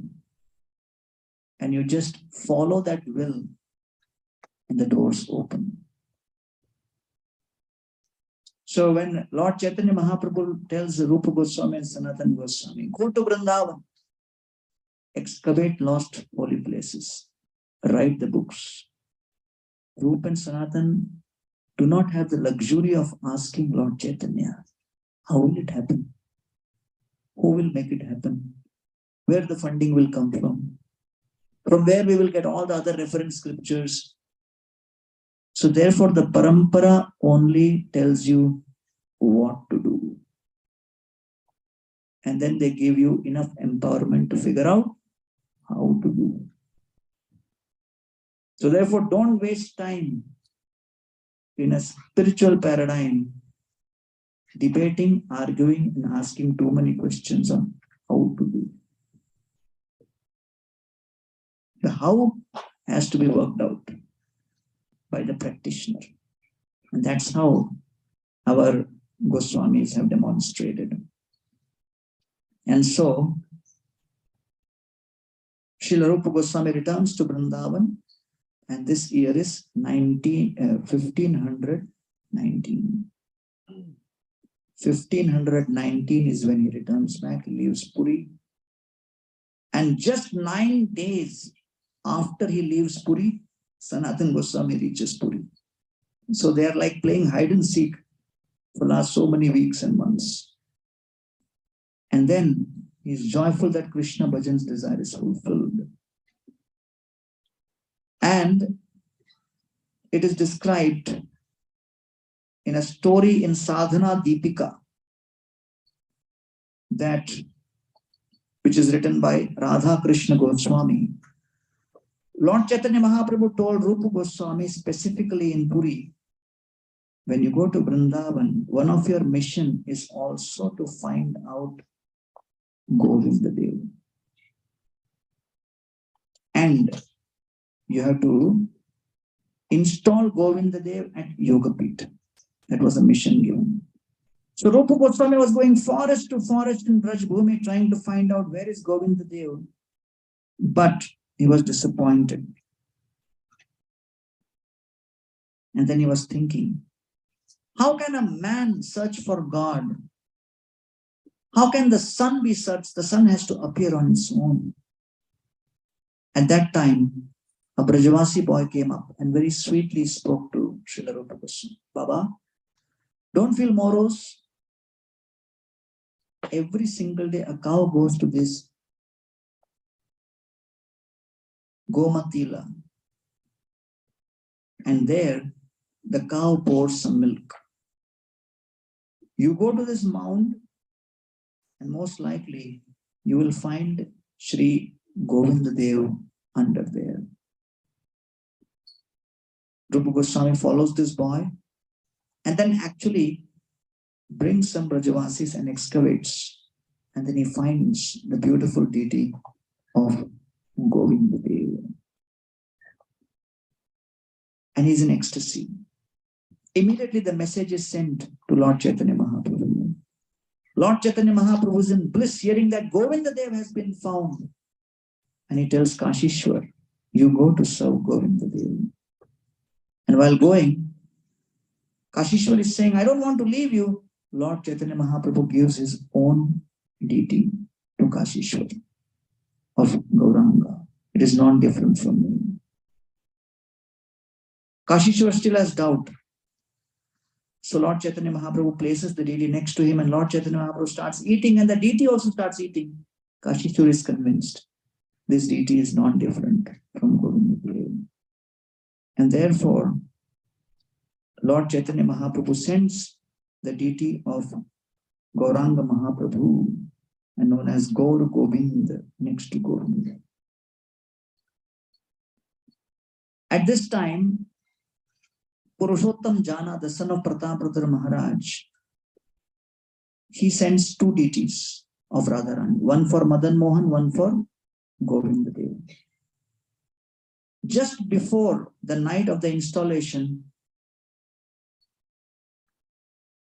And you just follow that will and the doors open. So when Lord Chaitanya Mahaprabhu tells Rupa Goswami and Sanatana Goswami, go to Vrindavan, excavate lost holy places, write the books. Rupa and Sanatana do not have the luxury of asking Lord Chaitanya, how will it happen? Who will make it happen? Where the funding will come from? From where we will get all the other reference scriptures? So therefore the parampara only tells you what to do. And then they give you enough empowerment to figure out how to do. So therefore don't waste time in a spiritual paradigm debating, arguing, and asking too many questions on how to do. The how has to be worked out by the practitioner. And that's how our Goswamis have demonstrated. And so, Srila Rupa Goswami returns to Vrindavan, and this year is 1519. 1519 is when he returns back, he leaves Puri. And just 9 days after he leaves Puri, Sanatana Goswami reaches Puri. So they are like playing hide and seek for last so many weeks and months. And then he is joyful that Krishna Bhajan's desire is fulfilled. And it is described in a story in Sadhana Deepika, which is written by Radha Krishna Goswami. Lord Chaitanya Mahaprabhu told Rupa Goswami specifically in Puri, when you go to Vrindavan, one of your mission is also to find out Govinda Dev. And you have to install Govinda Dev at Yogapita. That was a mission given. So Rupa Goswami was going forest to forest in Braj Bhumi trying to find out where is Govinda Dev. But he was disappointed. And then he was thinking, how can a man search for God? How can the sun be searched? The sun has to appear on its own. At that time, a Brajavasi boy came up and very sweetly spoke to Srila Rupa Goswami. Baba, don't feel morose. Every single day, a cow goes to this Gomatila. And there, the cow pours some milk. You go to this mound, and most likely, you will find Sri Govinda Dev under there. Rupa Goswami follows this boy, and then actually brings some Brajavasis and excavates. And then he finds the beautiful deity of Govinda Dev. And he's in ecstasy. Immediately the message is sent to Lord Chaitanya Mahaprabhu. Lord Chaitanya Mahaprabhu is in bliss hearing that Govinda Dev has been found. And he tells Kashishwar, you go to serve Govinda Dev. And while going, Kashishwar is saying, I don't want to leave you. Lord Chaitanya Mahaprabhu gives his own deity to Kashishwar of Gauranga. It is not different from me. Kashishwar still has doubt. So Lord Chaitanya Mahaprabhu places the deity next to him, and Lord Chaitanya Mahaprabhu starts eating, and the deity also starts eating. Kashishwar is convinced this deity is not different from Govinda Dev. And therefore, Lord Chaitanya Mahaprabhu sends the deity of Gauranga Mahaprabhu, and known as Gaur Govind, next to Govinda. At this time, Purushottam Jana, the son of Prataprudra Maharaj, he sends two deities of Radharani, one for Madan Mohan, one for Govinda Dev. Just before the night of the installation,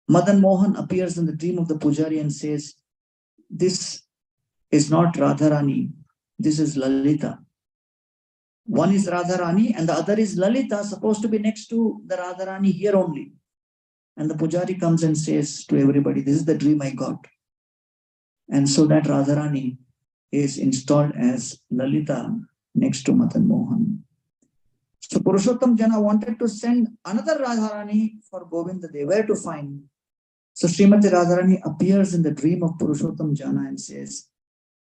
Madan Mohan appears in the dream of the Pujari and says, this is not Radharani, this is Lalita. One is Radharani and the other is Lalita, supposed to be next to the Radharani here only. And the Pujari comes and says to everybody, this is the dream I got. And so that Radharani is installed as Lalita next to Madan Mohan. So Purushottam Jana wanted to send another Radharani for Govinda Dev. Where to find? So Srimati Radharani appears in the dream of Purushottam Jana and says,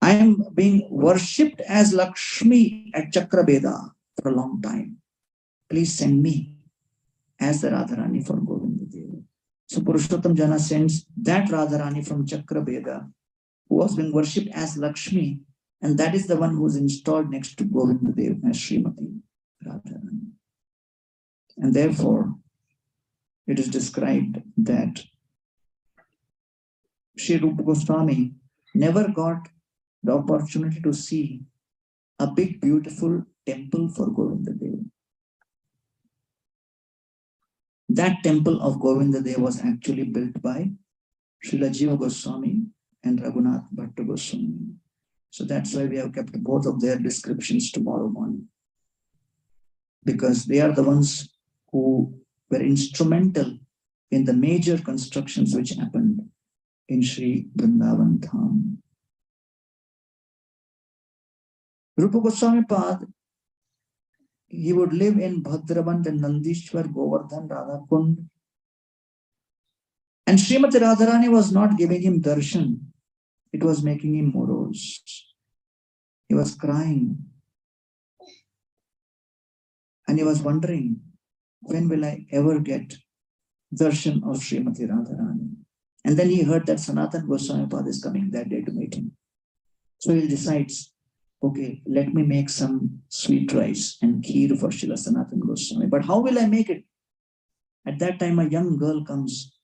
I am being worshipped as Lakshmi at Chakrabeda for a long time. Please send me as the Radharani for Govinda Dev. So Purushottam Jana sends that Radharani from Chakrabeda, who was being worshipped as Lakshmi, and that is the one who is installed next to Govinda Dev as Srimati Radharani. And therefore, it is described that Sri Rupa Goswami never got the opportunity to see a big, beautiful temple for Govinda Dev. That temple of Govinda Dev was actually built by Srila Jiva Goswami and Raghunath Bhatta Goswami. So that's why we have kept both of their descriptions tomorrow morning, because they are the ones who were instrumental in the major constructions which happened in Sri Vrindavan Dham. Rupa Goswami Pad, he would live in Bhadravant and Nandishwar, Govardhan, Radhakund. And Srimati Radharani was not giving him darshan. It was making him morose. He was crying. And he was wondering, when will I ever get darshan of Srimati Radharani? And then he heard that Sanatana Goswami Pad is coming that day to meet him. So he decides, okay, let me make some sweet rice and kheer for Srila Sanatana Goswami. But how will I make it? At that time, a young girl comes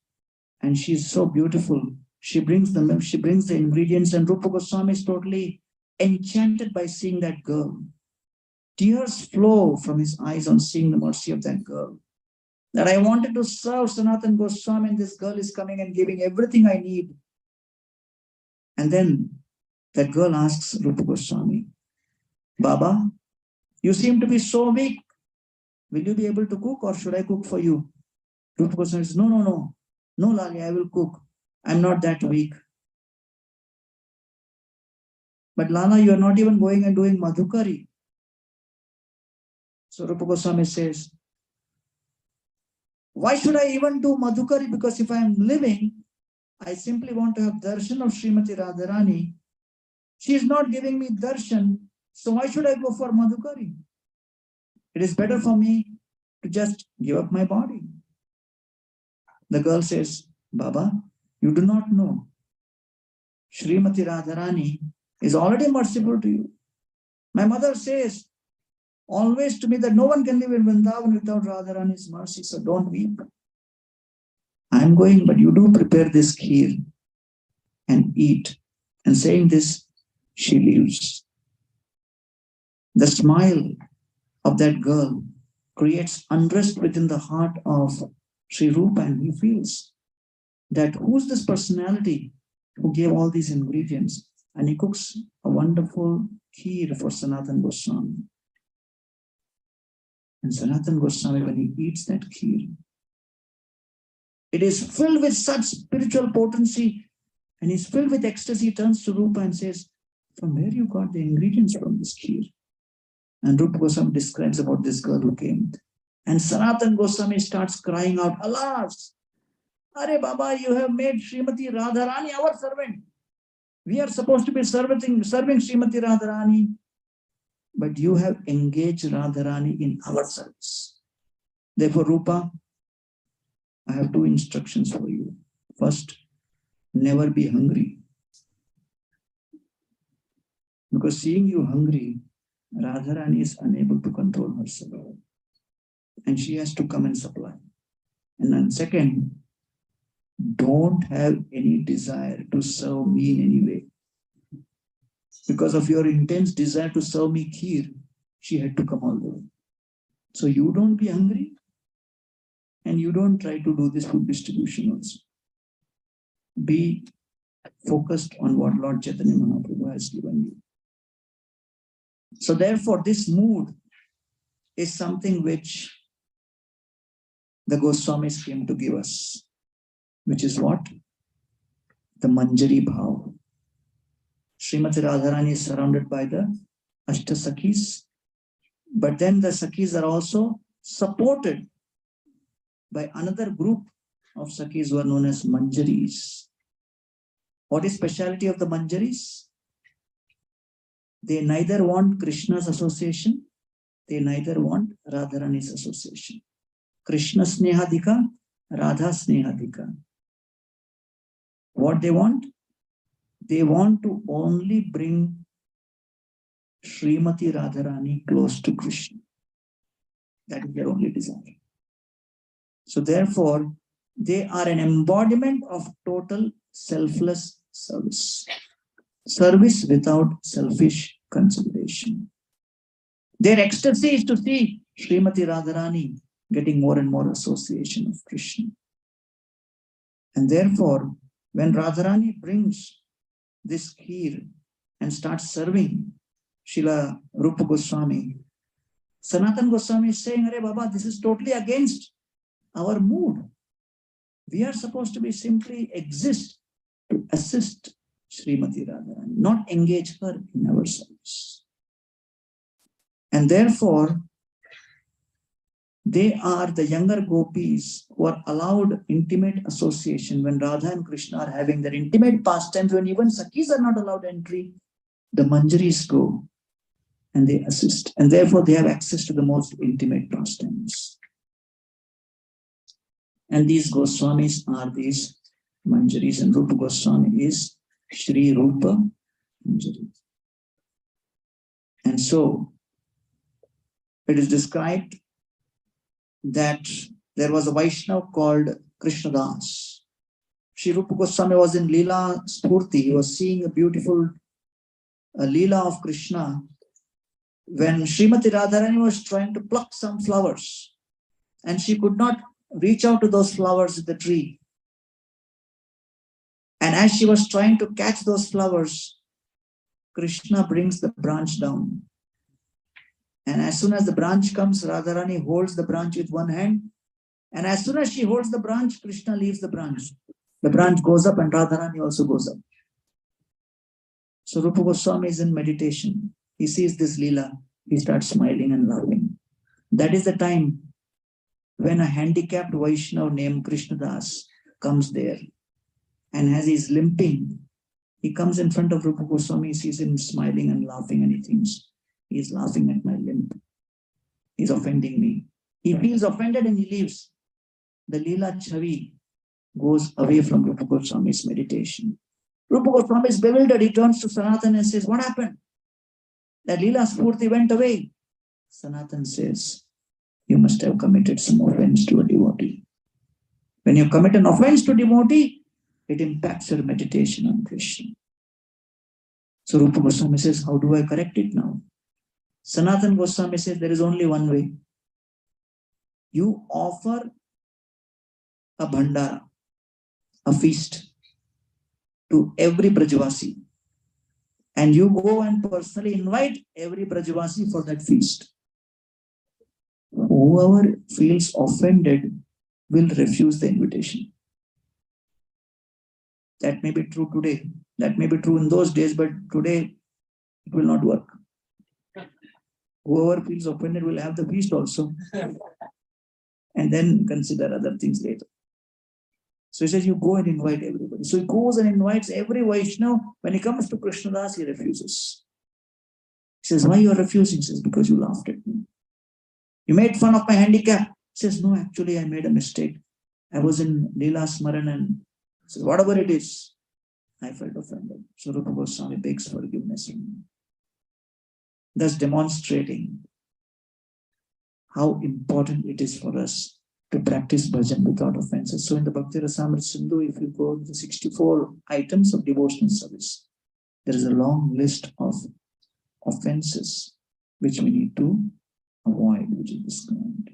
and she's so beautiful. She brings the milk, she brings the ingredients, and Rupa Goswami is totally enchanted by seeing that girl. Tears flow from his eyes on seeing the mercy of that girl. That I wanted to serve Sanatana Goswami, and this girl is coming and giving everything I need. And then that girl asks Rupa Goswami, Baba, you seem to be so weak. Will you be able to cook, or should I cook for you? Rupa Goswami says, no, Lali, I will cook. I'm not that weak. But Lala, you are not even going and doing madhukari. So Rupa Goswami says, why should I even do madhukari? Because if I am living, I simply want to have darshan of Srimati Radharani. She is not giving me darshan, so why should I go for madhukari? It is better for me to just give up my body. The girl says, Baba, you do not know. Srimati Radharani is already merciful to you. My mother says always to me that no one can live in Vrindavan without Radharani's mercy, so don't weep. I am going, but you do prepare this kheer and eat. And saying this, she leaves. The smile of that girl creates unrest within the heart of Sri Rupa, and he feels that who's this personality who gave all these ingredients? And he cooks a wonderful kheer for Sanatana Goswami. And Sanatana Goswami, when he eats that kheer, it is filled with such spiritual potency and is filled with ecstasy. He turns to Rupa and says, from where you got the ingredients from this kheer? And Rupa Goswami describes about this girl who came. And Sanatana Goswami starts crying out, alas, Are Baba, you have made Srimati Radharani our servant. We are supposed to be serving Srimati Radharani, but you have engaged Radharani in our service. Therefore, Rupa, I have two instructions for you. First, never be hungry. Because seeing you hungry, Radharani is unable to control herself. And she has to come and supply. And then second, don't have any desire to serve me in any way. Because of your intense desire to serve me kheer, she had to come all the way. So you don't be hungry, and you don't try to do this food distribution also. Be focused on what Lord Chaitanya Mahaprabhu has given you. So therefore, this mood is something which the Goswamis came to give us, which is what? The Manjari Bhav. Srimati Radharani is surrounded by the Ashta Sakhis, but then the Sakhis are also supported by another group of Sakhis who are known as Manjaris. What is speciality of the Manjaris? They neither want Krishna's association, they neither want Radharani's association. Krishna Snehadika, Radha Snehadika. What they want? They want to only bring Srimati Radharani close to Krishna. That is their only desire. So therefore, they are an embodiment of total selfless service. Service without selfish consideration. Their ecstasy is to see Srimati Radharani getting more and more association of Krishna. And therefore, when Radharani brings this kheer and starts serving Srila Rupa Goswami, Sanatana Goswami is saying, Arey Baba, this is totally against our mood. We are supposed to be simply exist to assist Srimati Radharani, not engage her in our service. And therefore, they are the younger gopis who are allowed intimate association when Radha and Krishna are having their intimate pastimes, when even Sakhis are not allowed entry, the Manjaris go and they assist. And therefore, they have access to the most intimate pastimes. And these Goswamis are these Manjaris, and Rupa Goswami is Shri Rupa Manjari. And so, it is described that there was a Vaishnava called Krishnadas. Shri Rupa Goswami was in Leela Spurti. He was seeing a beautiful Leela of Krishna when Srimati Radharani was trying to pluck some flowers and she could not reach out to those flowers in the tree. And as she was trying to catch those flowers, Krishna brings the branch down. And as soon as the branch comes, Radharani holds the branch with one hand. And as soon as she holds the branch, Krishna leaves the branch. The branch goes up and Radharani also goes up. So Rupa Goswami is in meditation. He sees this Leela. He starts smiling and laughing. That is the time when a handicapped Vaishnava named Krishnadas comes there. And as he's limping, he comes in front of Rupa Goswami. He sees him smiling and laughing, and he thinks, he's laughing at my limp. He's offending me. He feels offended and he leaves. The Leela Chavi goes away from Rupa Goswami's meditation. Rupa Goswami is bewildered. He turns to Sanatana and says, what happened? That Leela Spurti went away. Sanatana says, you must have committed some offense to a devotee. When you commit an offense to a devotee, it impacts your meditation on Krishna. So Rupa Goswami says, how do I correct it now? Sanatana Goswami says, there is only one way. You offer a bhandara, a feast, to every Brajavasi. And you go and personally invite every Brajavasi for that feast. Whoever feels offended will refuse the invitation. That may be true today. That may be true in those days, but today it will not work. Whoever feels offended will have the feast also and then consider other things later. So he says, you go and invite everybody. So he goes and invites every Vaishnava. When he comes to Krishnadas, he refuses. He says, why you are refusing? He says, because you laughed at me. You made fun of my handicap. He says, no, actually I made a mistake. I was in Leela Smaran and says, whatever it is, I felt offended. So Rupa Goswami begs forgiveness from me. Thus demonstrating how important it is for us to practice bhajan without offenses. So in the Bhakti Rasamrita Sindhu, if you go to the 64 items of devotional service, there is a long list of offenses which we need to avoid, which is described.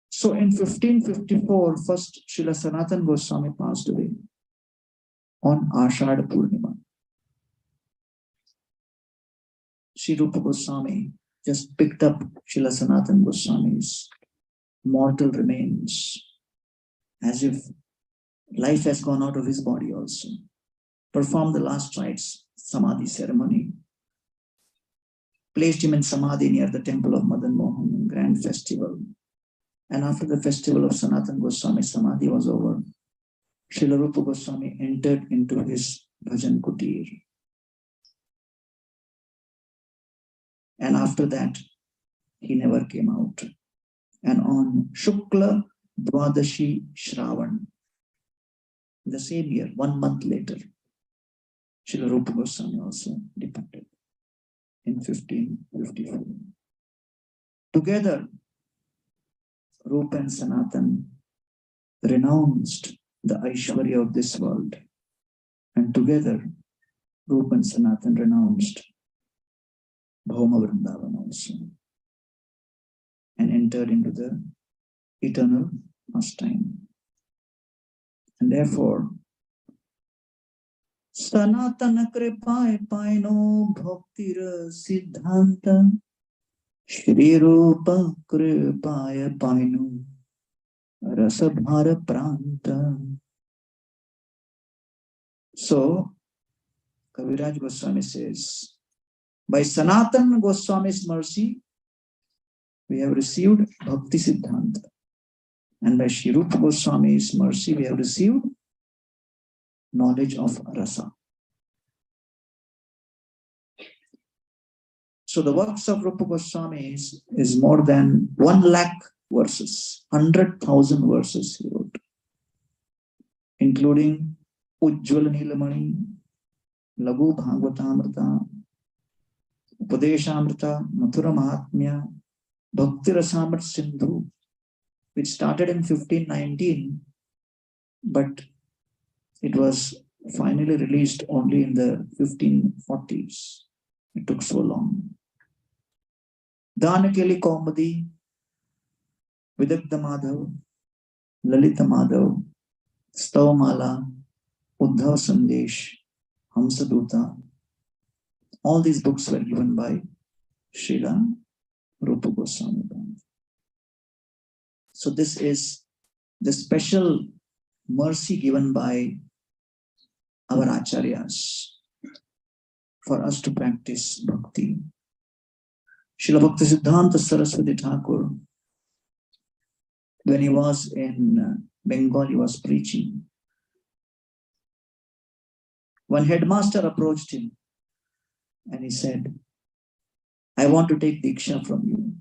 So in 1554, first Srila Sanatana Goswami passed away on Ashada Purnima. Sri Rupa Goswami just picked up Srila Sanatana Goswami's mortal remains as if life has gone out of his body also. Performed the last rites, Samadhi ceremony. Placed him in Samadhi near the temple of Madan Mohan, grand festival. And after the festival of Sanatana Goswami, Samadhi was over. Srila Rupa Goswami entered into his bhajan kutir. And after that, he never came out. And on Shukla Dwadashi Shravan, the same year, 1 month later, Srila Rupa Goswami also departed in 1554. Together, Rupa and Sanatan renounced the Aishwarya of this world. And together, Rupa and Sanatan renounced Bhauma Vrindavan also and entered into the eternal pastime. And therefore, Sanatana Kripae Paino Bhaktira Siddhanta Shri Rupa Kripae Paino Rasabhara Pranta. So, Kaviraj Goswami says, by Sanatana Goswami's mercy, we have received Bhakti Siddhanta. And by Shri Rupa Goswami's mercy, we have received knowledge of Rasa. So the works of Rupa Goswami is more than 1 lakh verses, 100,000 verses he wrote, including Ujjwala Nilamani, Lagu Bhagavatamrita, Upadeshamrita, Mathura Mahatmya, Bhakti Rasamrita Sindhu, which started in 1519, but it was finally released only in the 1540s. It took so long. Danakeli Kaumadi, Vidagdha Madhav, Lalita Madhav, Stavamala, Uddhav Sandesh, Hamsaduta. All these books were given by Srila Rupa Goswami. So this is the special mercy given by our acharyas for us to practice bhakti. Srila Bhakti Siddhanta Saraswati Thakur, when he was in Bengal, he was preaching. One headmaster approached him and he said, I want to take Diksha from you.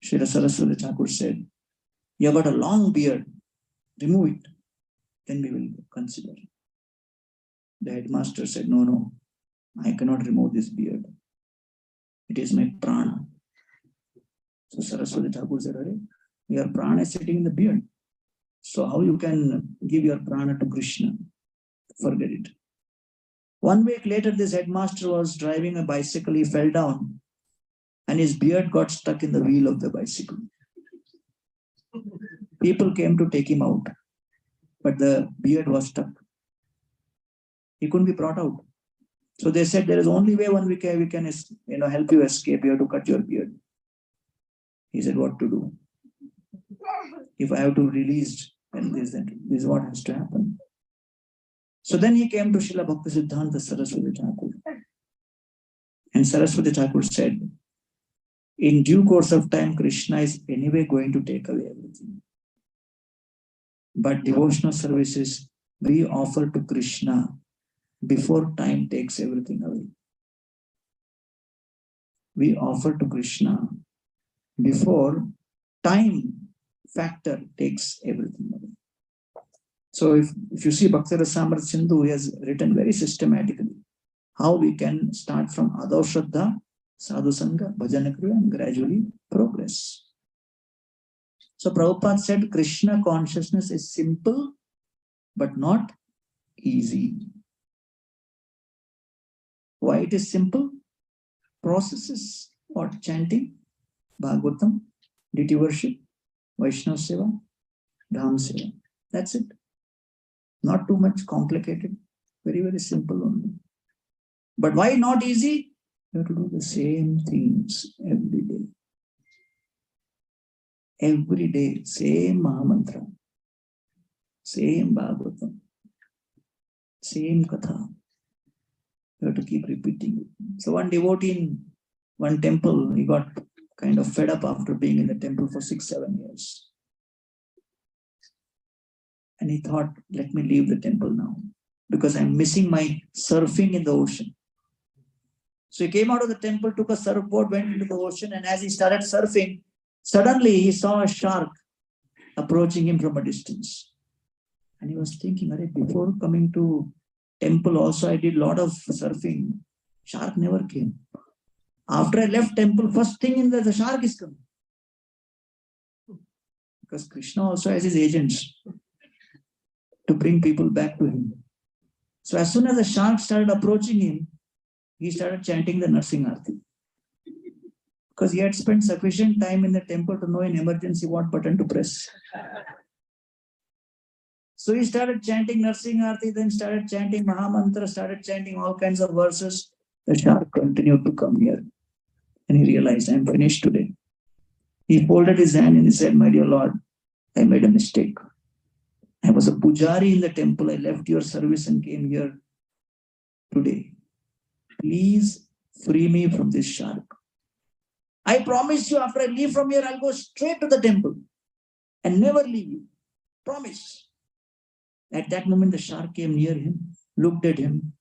Srila Saraswati Thakur said, you have got a long beard, remove it, then we will consider. The headmaster said, no, I cannot remove this beard. It is my prana. So Saraswati Thakur said, your prana is sitting in the beard. So how you can give your prana to Krishna? Forget it. 1 week later, this headmaster was driving a bicycle. He fell down and his beard got stuck in the wheel of the bicycle. People came to take him out, but the beard was stuck. He couldn't be brought out. So they said there is only way we can help you escape. You have to cut your beard. He said, what to do? If I have to release, then this is what has to happen. So then he came to Srila Bhaktisiddhanta Saraswati Thakur. And Saraswati Thakur said, in due course of time, Krishna is anyway going to take away everything. But devotional services, we offer to Krishna before time takes everything away. We offer to Krishna before time factor takes everything away. So if you see Bhakti Rasamrita Sindhu, he has written very systematically how we can start from Adav Shraddha, Sadhu Sangha, Bhajana Kriya, and gradually progress. So Prabhupada said Krishna consciousness is simple but not easy. Why it is simple? Processes, what? Chanting, Bhagavatam, deity worship, Vaishnava Seva, Dham Seva. That's it. Not too much complicated. Very, very simple only. But why not easy? You have to do the same things every day. Every day, same Mahamantra, same Bhagavatam, same Katha. You have to keep repeating it. So one devotee in one temple, he got kind of fed up after being in the temple for 6-7 years. And he thought, let me leave the temple now, because I'm missing my surfing in the ocean. So he came out of the temple, took a surfboard, went into the ocean, and as he started surfing, suddenly he saw a shark approaching him from a distance. And he was thinking, before coming to temple also I did a lot of surfing. Shark never came. After I left temple, first thing in the shark is coming. Because Krishna also has his agents to bring people back to him. So as soon as the shark started approaching him, he started chanting the Narsingarti. Because he had spent sufficient time in the temple to know in emergency what button to press. So he started chanting Narsingarti, then started chanting Mahamantra, started chanting all kinds of verses. The shark continued to come near. And he realized, I'm finished today. He folded his hand and he said, my dear Lord, I made a mistake. I was a pujari in the temple. I left your service and came here today. Please free me from this shark. I promise you, after I leave from here, I'll go straight to the temple and never leave you. Promise. At that moment, the shark came near him, looked at him,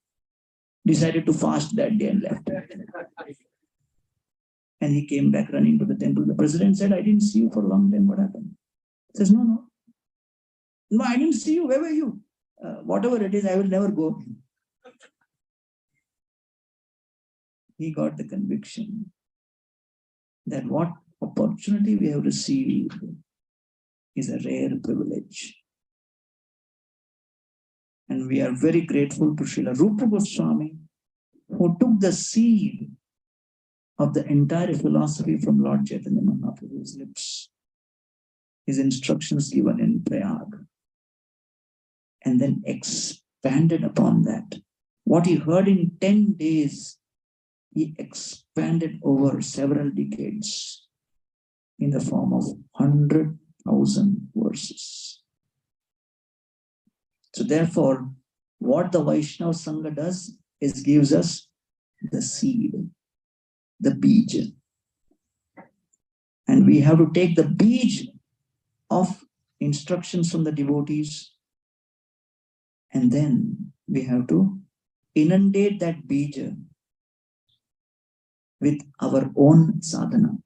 decided to fast that day and left. And he came back running to the temple. The president said, I didn't see you for a long time. What happened? He says, no, I didn't see you. Where were you? Whatever it is, I will never go. He got the conviction that what opportunity we have received is a rare privilege. And we are very grateful to Srila Rupa Goswami, who took the seed of the entire philosophy from Lord Chaitanya Mahaprabhu's lips. His instructions given in Prayag. And then expanded upon that. What he heard in 10 days, he expanded over several decades in the form of 100,000 verses. So therefore, what the Vaishnava Sangha does is gives us the seed, the bij. And we have to take the bij of instructions from the devotees, and then we have to inundate that bija with our own sadhana,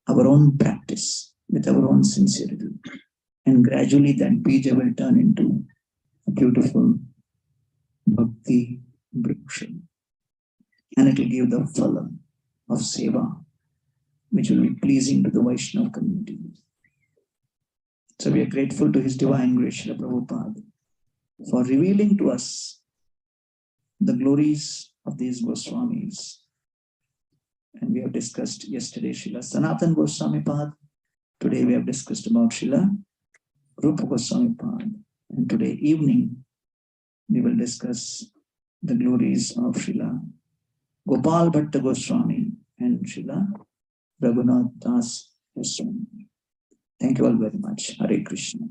our own practice, with our own sincerity. And gradually that bija will turn into a beautiful bhakti vriksha. And it will give the phala of seva, which will be pleasing to the Vaishnava community. So we are grateful to His Divine Grace, Srila Prabhupada, for revealing to us the glories of these Goswamis. And we have discussed yesterday Srila Sanatana Goswami Pad. Today we have discussed about Srila Rupa Goswami Pad. And today evening we will discuss the glories of Srila Gopal Bhatta Goswami and Srila Raghunath Das Goswami. Thank you all very much. Hare Krishna.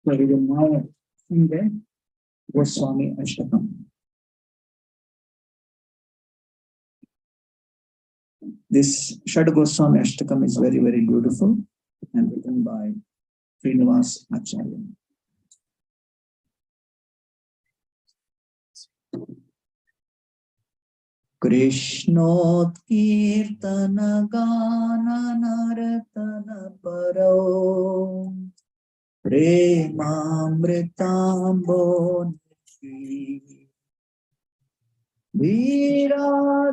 So we will now sing the Goswami Ashtakam. This Shad Goswami Ashtakam is very, very beautiful and written by Srinivas Acharya. Krishnot-kirtana gana naratana paro Premamritambo Nishi Dhira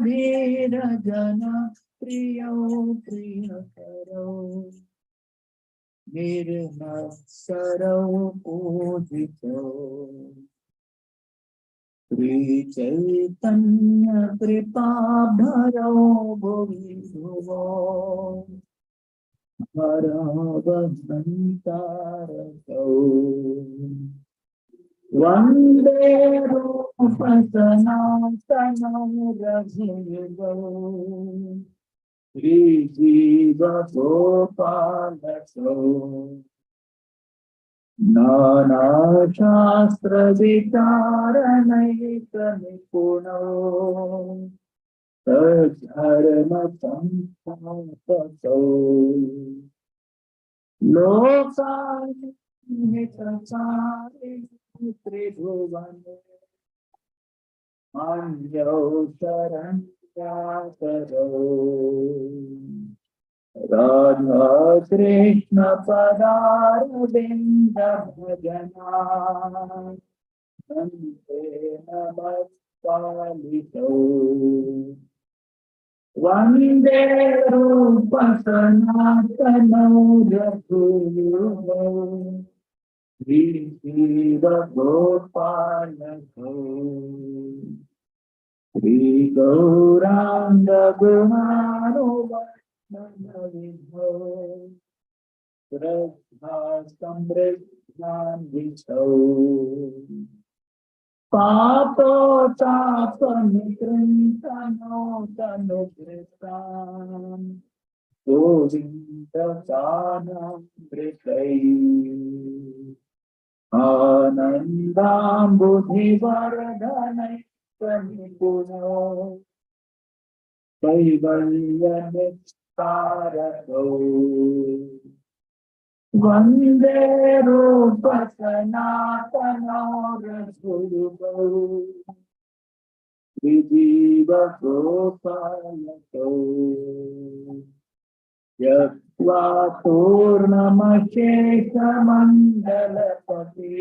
dhira jana priyo priyakaro Nirmasaro pujito Sri Chaitanya Kripabharo Bhuvo Bharavasantarato Vande Rupa Sanatana Raghuvo Sri Jiva Gopalato Nana Shastra Vicharanayika Nipuno Sadharma Sampato Lokani Hitasari Tribhuvane Anyo Saranyataro Radha Krishna Padaravinda Bhajana Nante Namaskar Vande Rupa Sanatana Raghuvo Sri Gopalato Sri Gauranga Gunanuvaidho Shraddha Samriddhan Vicho Pato Tapanitrinthano Tanukritan Govinda Sanam Britai Anandam Buddhivardhanai Panipuno Kaivalyanistarato Vande Rupa Sanatana Raghuvo Vijiva Gopalato Yatva Purnamashesha Mandalapati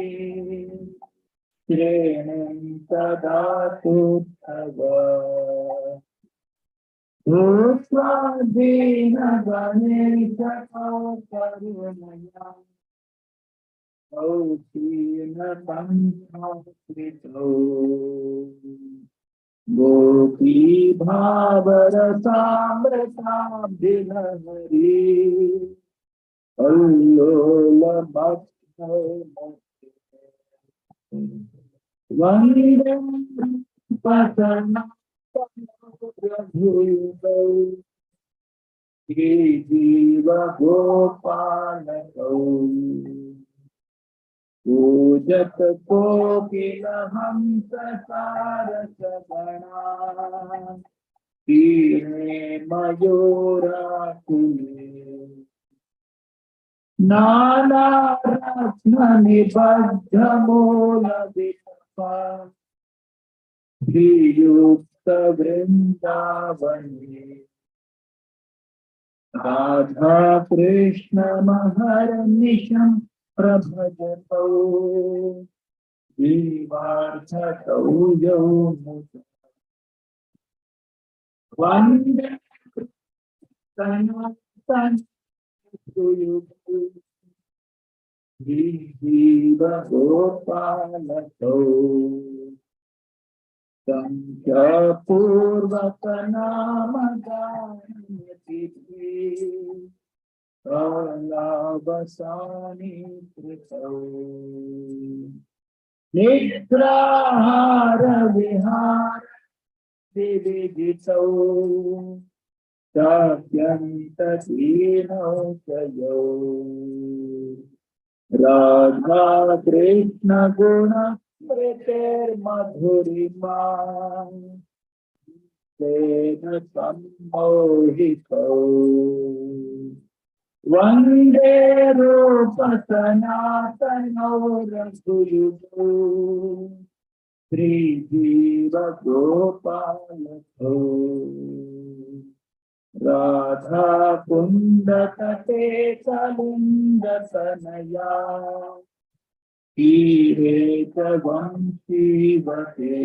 Shrenim Sadatu Bhava Usvadina Ganesha Karunaya Autina Panchakrito Gopi Bhavarasamrita Bilahari Allola Bhatta Vande Pasana Jiva Gopalato Ujat Kokila Hamsa Sarasagana Kire Mayura Kule Nana Ratna Nibadha Mola Vitapa Yukta Vrindavani Radha Krishna Maharanisham Prabhajato Jivarthato Yomuta Vande Sanatan Suyuku Jiva Gopalato Sankhya Purvakanamaganati कलावसानि कृतौ निद्राहार विहार विविदितौ तप्यन्तहीनौ च यौ राधा कृष्ण गुण प्रीतिर्मधुरिमा तेन सम्मोहितौ वन्दे रूप सनातनौ रघुयुगौ श्रीजीव गोपालकौ राधा कुंद तटे कलिंद तनया तीरे वंशी वटे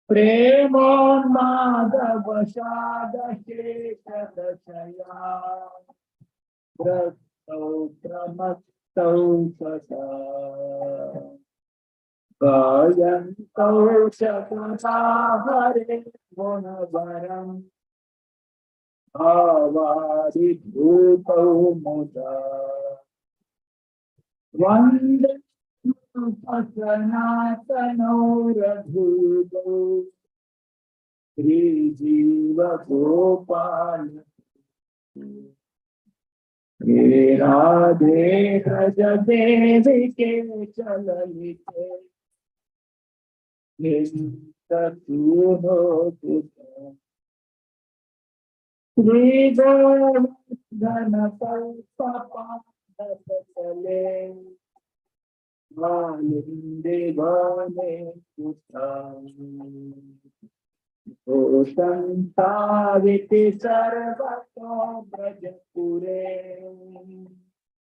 प्रेमोन्मादवशाद शेषदशया ग्रस्तौ प्रमत्तौ सदा गायन्तौ शकटा हरे गुणवरम् भावादिभूतौ मुदा वन्दे सनातनौ रघुयुगौ श्रीजीव गोपाल हे राधे व्रज देविके चललिते श्री गोवर्धन कल्पपादपतले मालिन्दे वने ओषन्ताविति सर्वतो ब्रजपुरे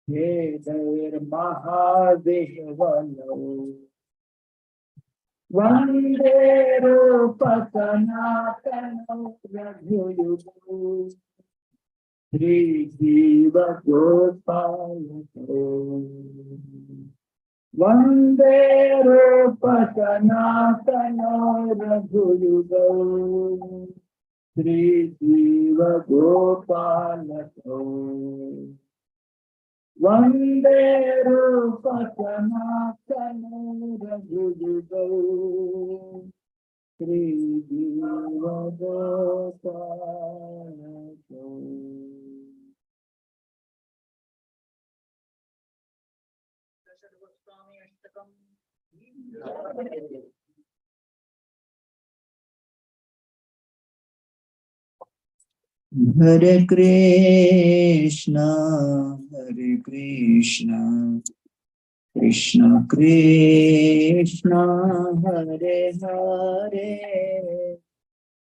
हे दैर्महादेवनौ वन्दे रूप सनातनौ रघुयुगौ श्रीजीव गोपालकौ वन्दे रूप सनातनौ रघुयुगौ श्रीजीव गोपालकौ वन्दे रूप सनातनौ रघुयुगौ श्रीजीव गोपालकौ Hare Krishna, Hare Krishna, Krishna Krishna, Hare Hare,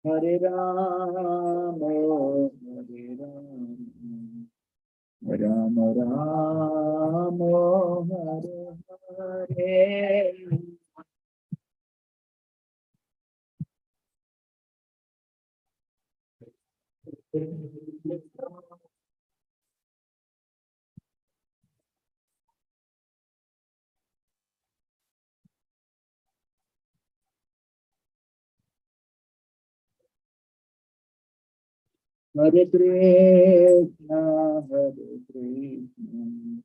Hare Rama, Hare Rama, Rama Rama, Hare Hare. Hare Krishna, Hare Krishna,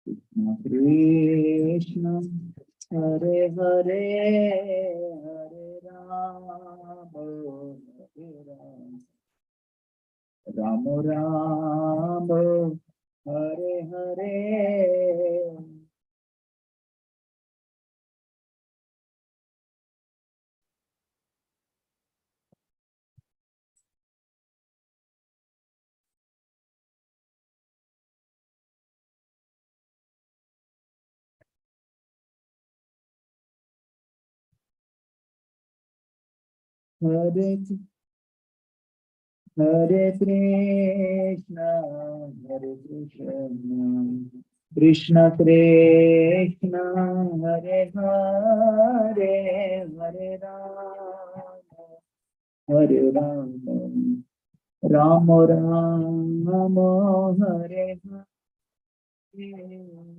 Krishna Krishna, Hare Hare, Hare Rama, Hare Rama, Rama Rama, Hare Hare. Hare Hare Krishna, Hare Krishna, Krishna Krishna, Hare Hare, Hare Rama, Hare Rama, Rama Rama, Hare Hare.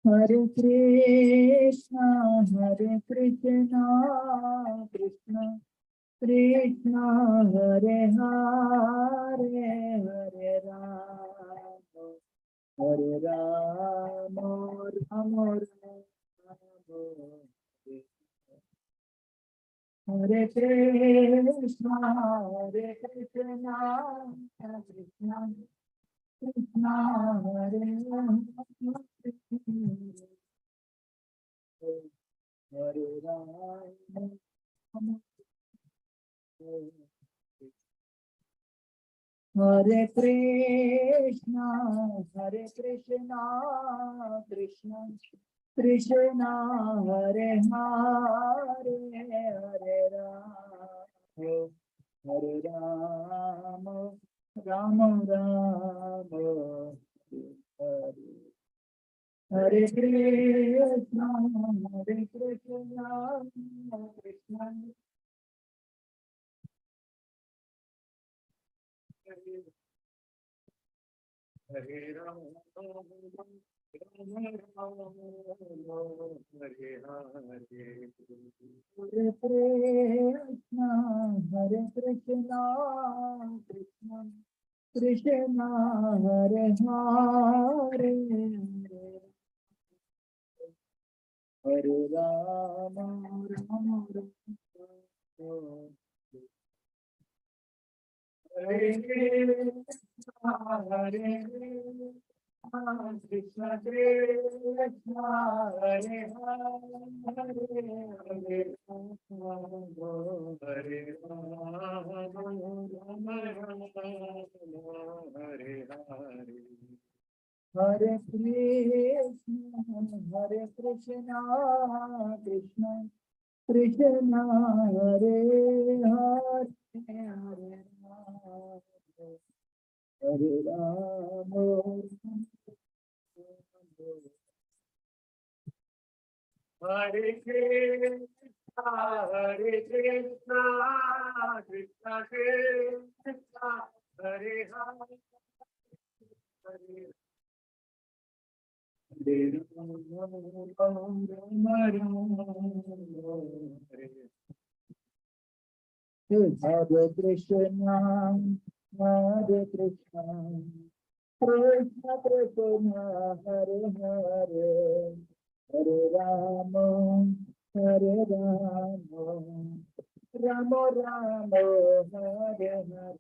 Hare Krishna, Hare Krishna, Krishna Krishna, Hare Hare, Hare Rama, Hare Rama, Rama Rama, Hare Krishna, Hare Krishna, Krishna Krishna, Hare Rama, Hare Rama, Hare Krishna, Hare Krishna, Krishna Krishna, Hare Hare, Hare Rama, Hare Rama, Rama Rama, Hare Hare Krishna, Hare Krishna, Krishna Hare Rama, Hare Hare, Hare Krishna, Hare Krishna, Krishna Krishna, Hare Hare, Hare Rama, Rama Rama, Hare Krishna, Hare Krishna, Krishna, Hare Hare, Hare Hare Hare Hare. Hare Krishna, Hare Krishna, Krishna Krishna, Hare Hare, Hare Rama, Hare Krishna, Hare Krishna, Krishna Krishna, Hare Hare, Hare Hare Krishna, Hare Krishna, Krishna Krishna, Hare Hare, Hare Rama, Hare Rama, Rama Rama, Hare Hare,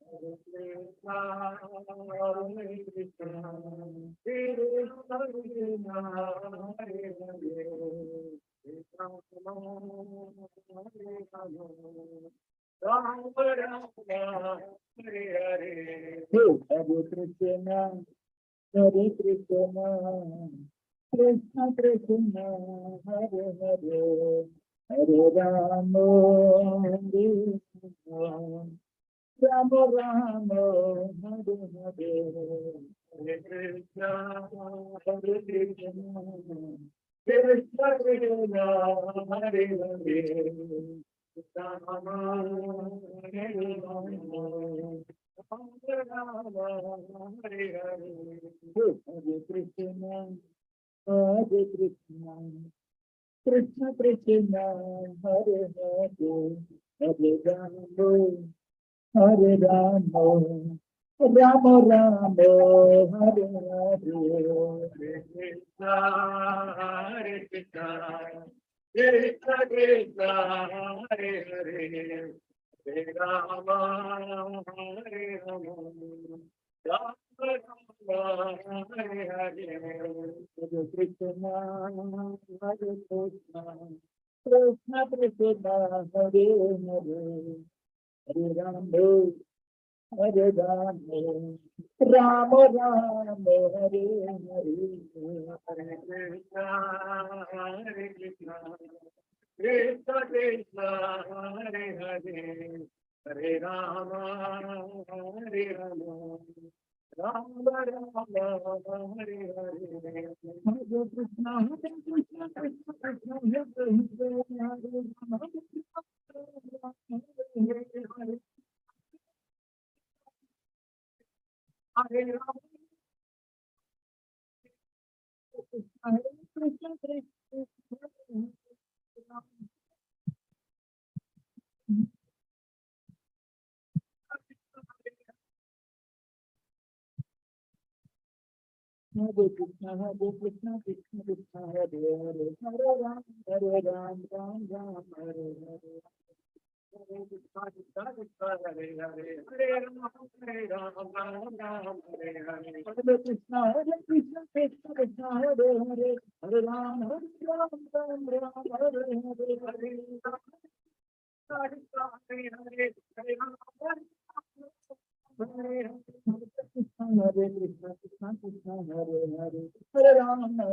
Hare Krishna, Hare Krishna, Krishna Krishna, Hare Hare, Hare Rama, Hare Hare. Hare Krishna, Hare Krishna, Krishna Krishna, Hare Hare, Hare Rama, Hare Rama, Rama Rama, Hare Hare, Hare Krishna, Hare Krishna, Krishna Krishna, Hare Hare, Rama, Hare Rama, Hare Rama, Hare Hare, Hare Krishna, Hare Krishna, Krishna Krishna, Hare Hare, Hare Rama, Hare Rama, Rama Rama, Hare Hare, Hare Krishna, Hare Krishna, Krishna Krishna, Hare Hare, Hare Rama, Hare Rama, Rama Rama, Hare Hare, Hare Krishna, Hare Krishna, Krishna Krishna, Hare Hare, Hare Rama, Hare Rama, Rama Rama, Hare Hare, Hare Krishna, Hare Krishna, Krishna Krishna, Hare Hare, Hare Rama, Hare Rama, Rama Rama, Hare Hare, Hare Krishna, Krishna Krishna, Hare Hare, Hare Rama, Hare Krishna, Hare Krishna, Krishna Krishna, Hare Hare, Hare Ram, Ram Ram, Hare Hare. Hare Krishna, Krishna Krishna, Hare Hare, Hare Ram, Ram Ram, Hare Hare. Hare Krishna, Krishna Krishna, Hare Hare, Hare Ram, Ram Ram, Hare Hare. Hare Krishna, Hare Hare, Hare Ram, Hare Krishna, Hare Krishna, Krishna Krishna, Hare Hare, Hare Ram, Ram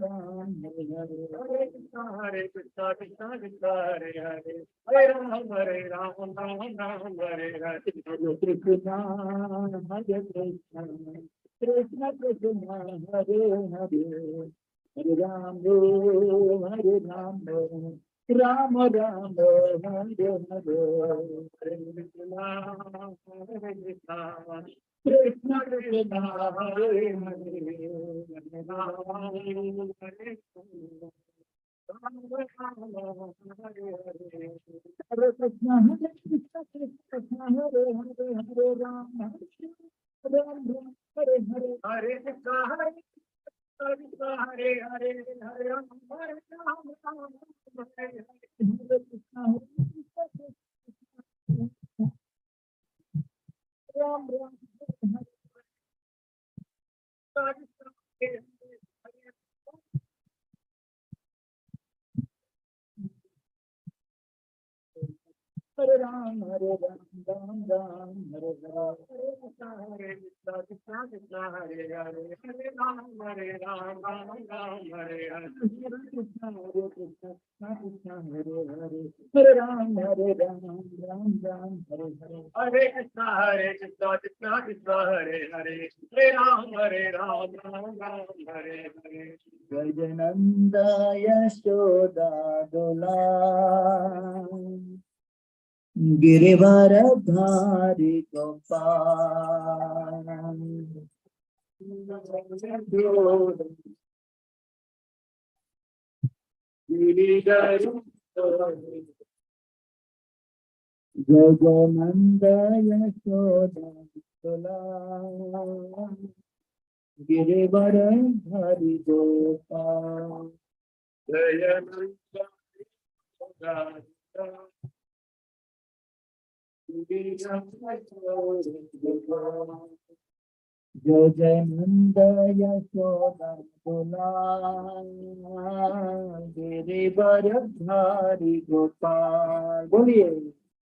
Ram, Hare Hare. Hare Krishna, Krishna Krishna, Hare Hare, Hare Ram, Ram Ram, Hare Hare. Hare Krishna, Hare Krishna, Krishna Krishna, Hare Hare, Hare Ram, Hare Ram, Ram Ram, Hare Hare. Hare Krishna, Hare Krishna, Krishna Krishna, Hare Hare, Hare Ram, Hare Ram. Hare Krishna, Krishna, Hare Hare, Hare Ram, Ram Ram, Hare Hare. Hare Krishna, Krishna, Hare Hare, Hare Ram, Ram Ram, Hare Hare. Hare Krishna, Ram Ram, Hare Hare. Hare Ram, Ram Ram, Hare Hare. Hare Krishna, Krishna Krishna, Hare Hare, Hare Ram, Ram Ram, Hare Hare. Hare Krishna, Krishna Krishna, Hare Hare, Hare Ram, Ram Ram, Hare Hare. Hare Krishna, Krishna Krishna, Hare Hare, Hare Ram, Ram Ram, Hare Hare. Gajananda Yashoda Dola Girivardhari Gopal जगनंद Yashoda Girivardhari Gopal जय जय नंद यशोदा गिरिवरधारी गोपाल बोलिए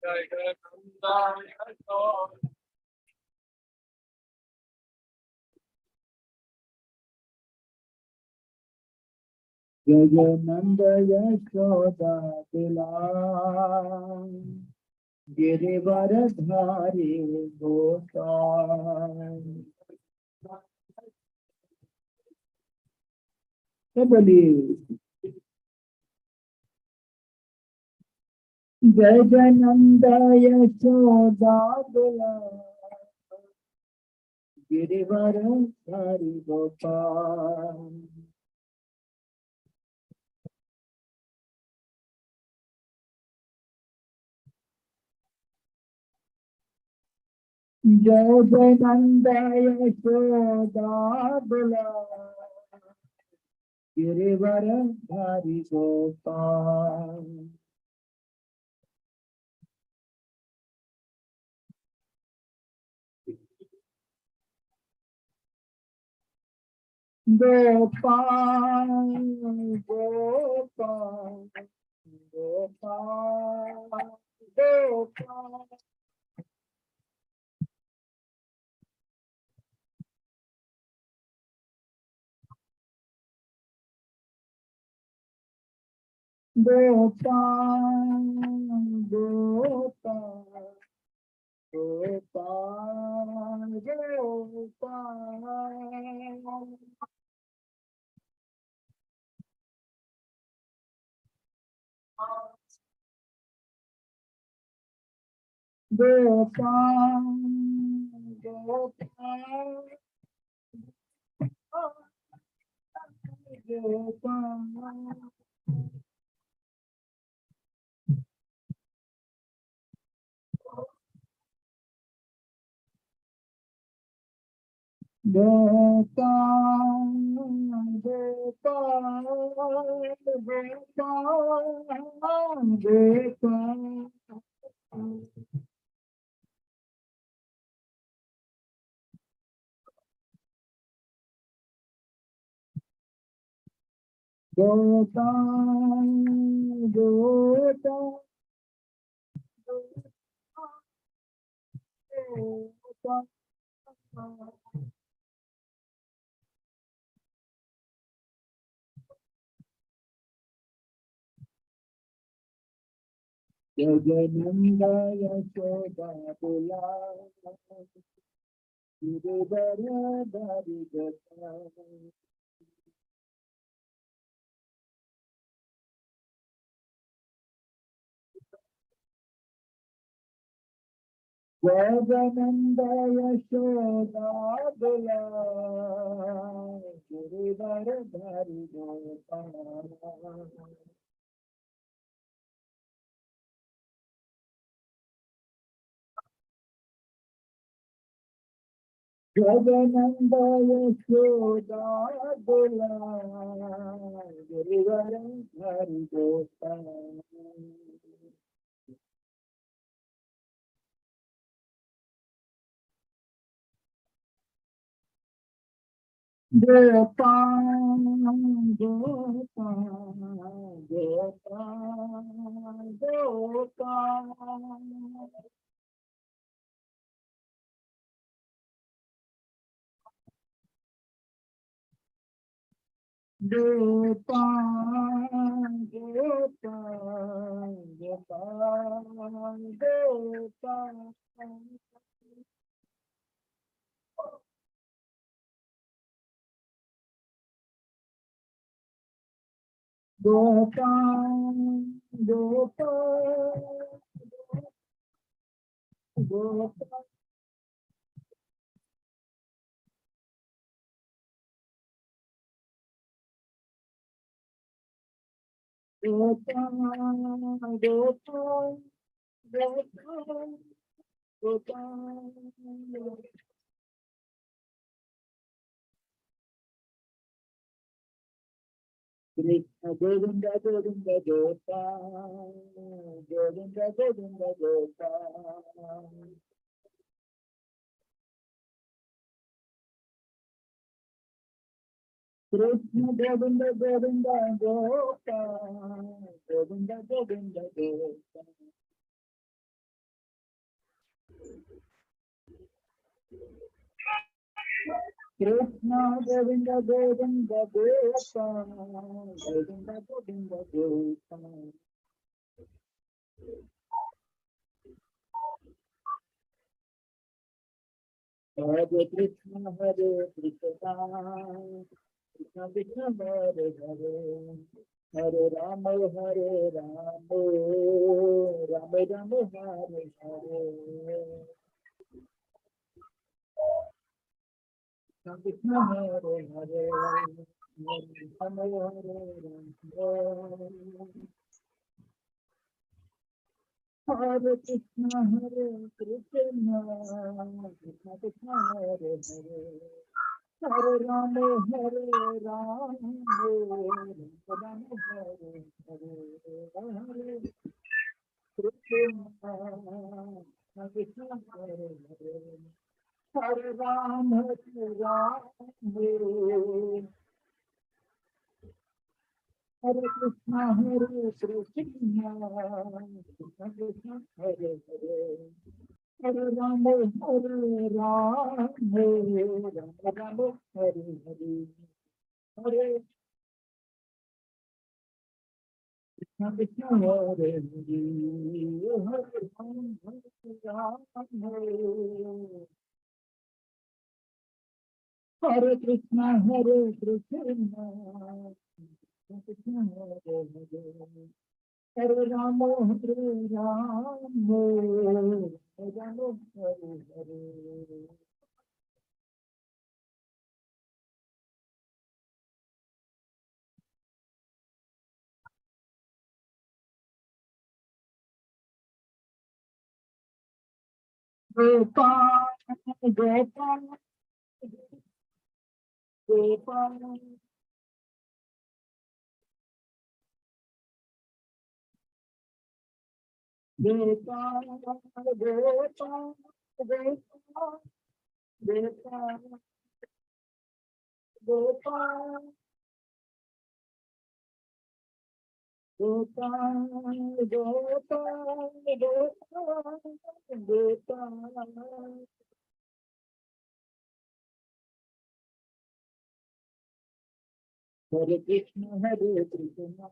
जय जय नंद यशोदा जय जय नंद यशोदा गिरिवरधारी गोपाल बोलिए जय जय नंद यशोदा गिरिवरधारी गोपाल जय जय नंद Yashoda Girivardhari Gopal Gopal Gopal Gopal Gopal Gopal Gopal Gopal Gopal Gopal Gopal Jagananda Yashoda Bula, Sudara Darigata, Jagananda Yashoda Bula, Sudara Darigata. Jagananda Yashoda Bula, Sudara Darigata. Gopal, Gopal, Gopal, Gopal. Gopal, Gopal, Gopal, Gopal. Gopal, Gopal, Gopal. Gopal, Gopal, Gopal, Gopal. Krishna Govinda Govinda Gopal, Govinda Govinda Gopal. Krishna Govinda Govinda Gopal, Govinda Govinda Gopal. Krishna Govinda Govinda Gopal, Govinda Govinda Gopal. Hare Krishna Hare Krishna, Krishna Krishna Hare Hare. Hare Rama, Hare Rama, Rama Rama, Hare Hare. Krishna Hare Hare, Rama Hare Rama. Hare Krishna, Hare Krishna, Krishna Krishna Hare Hare. Hare Rama, Hare Rama, Rama Hare Hare. Hare Krishna, Krishna Hare Hare. Hare Ram, Hare Ram, Hare Krishna, Hare Krishna, Krishna Krishna, Hare Hare. Hare Ram, Hare Ram, Ram Ram, Hare Hare. Hare Krishna, Krishna Hare Hare. Hare Ram, Hare Hare Krishna, Hare Krishna, Krishna Hare Hare. Hare Rama, Hare Rama, Rama Hare Hare. Rupa, Rupa, Rupa, Rupa, Rupa, Rupa, Rupa, Rupa, Hare Krishna, Hare Krishna,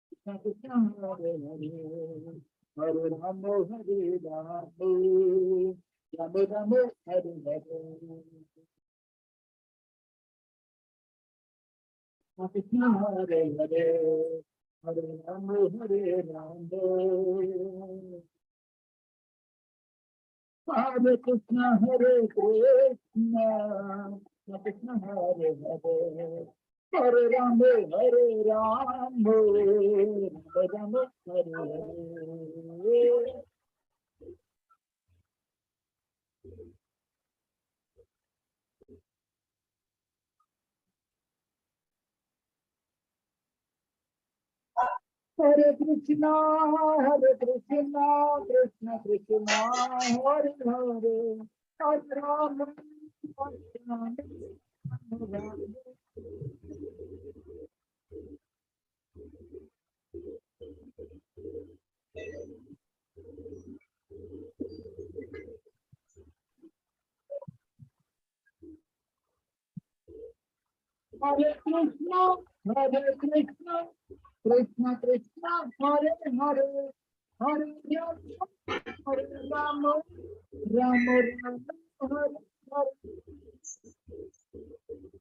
Krishna Krishna, Hare Hare, Hare Rama, Hare Rama, Rama Rama, Hare Hare. Krishna Hare Hare, Hare Rama, Hare Rama, Hare Krishna, Hare Krishna, Krishna Hare Hare, Hare Rama, Hare Rama, Rama Rama, Hare Hare. Hare Krishna, Krishna Krishna, Hare Hare, Hare Rama, Hare Rama, Rama Rama. Hare Krishna, Krishna Krishna, Hare Hare, Hare Rama, Hare Rama, Rama Rama, Hare Hare.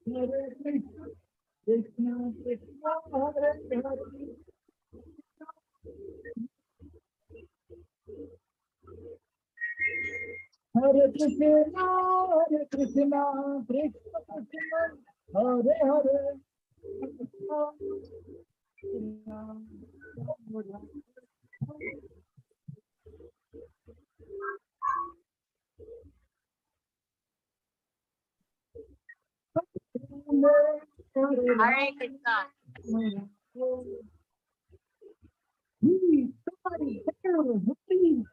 Hare Krishna, Krishna Krishna, Hare Hare. Hare Krishna, Krishna Krishna, Hare Hare, Hare Krishna. Somebody, please.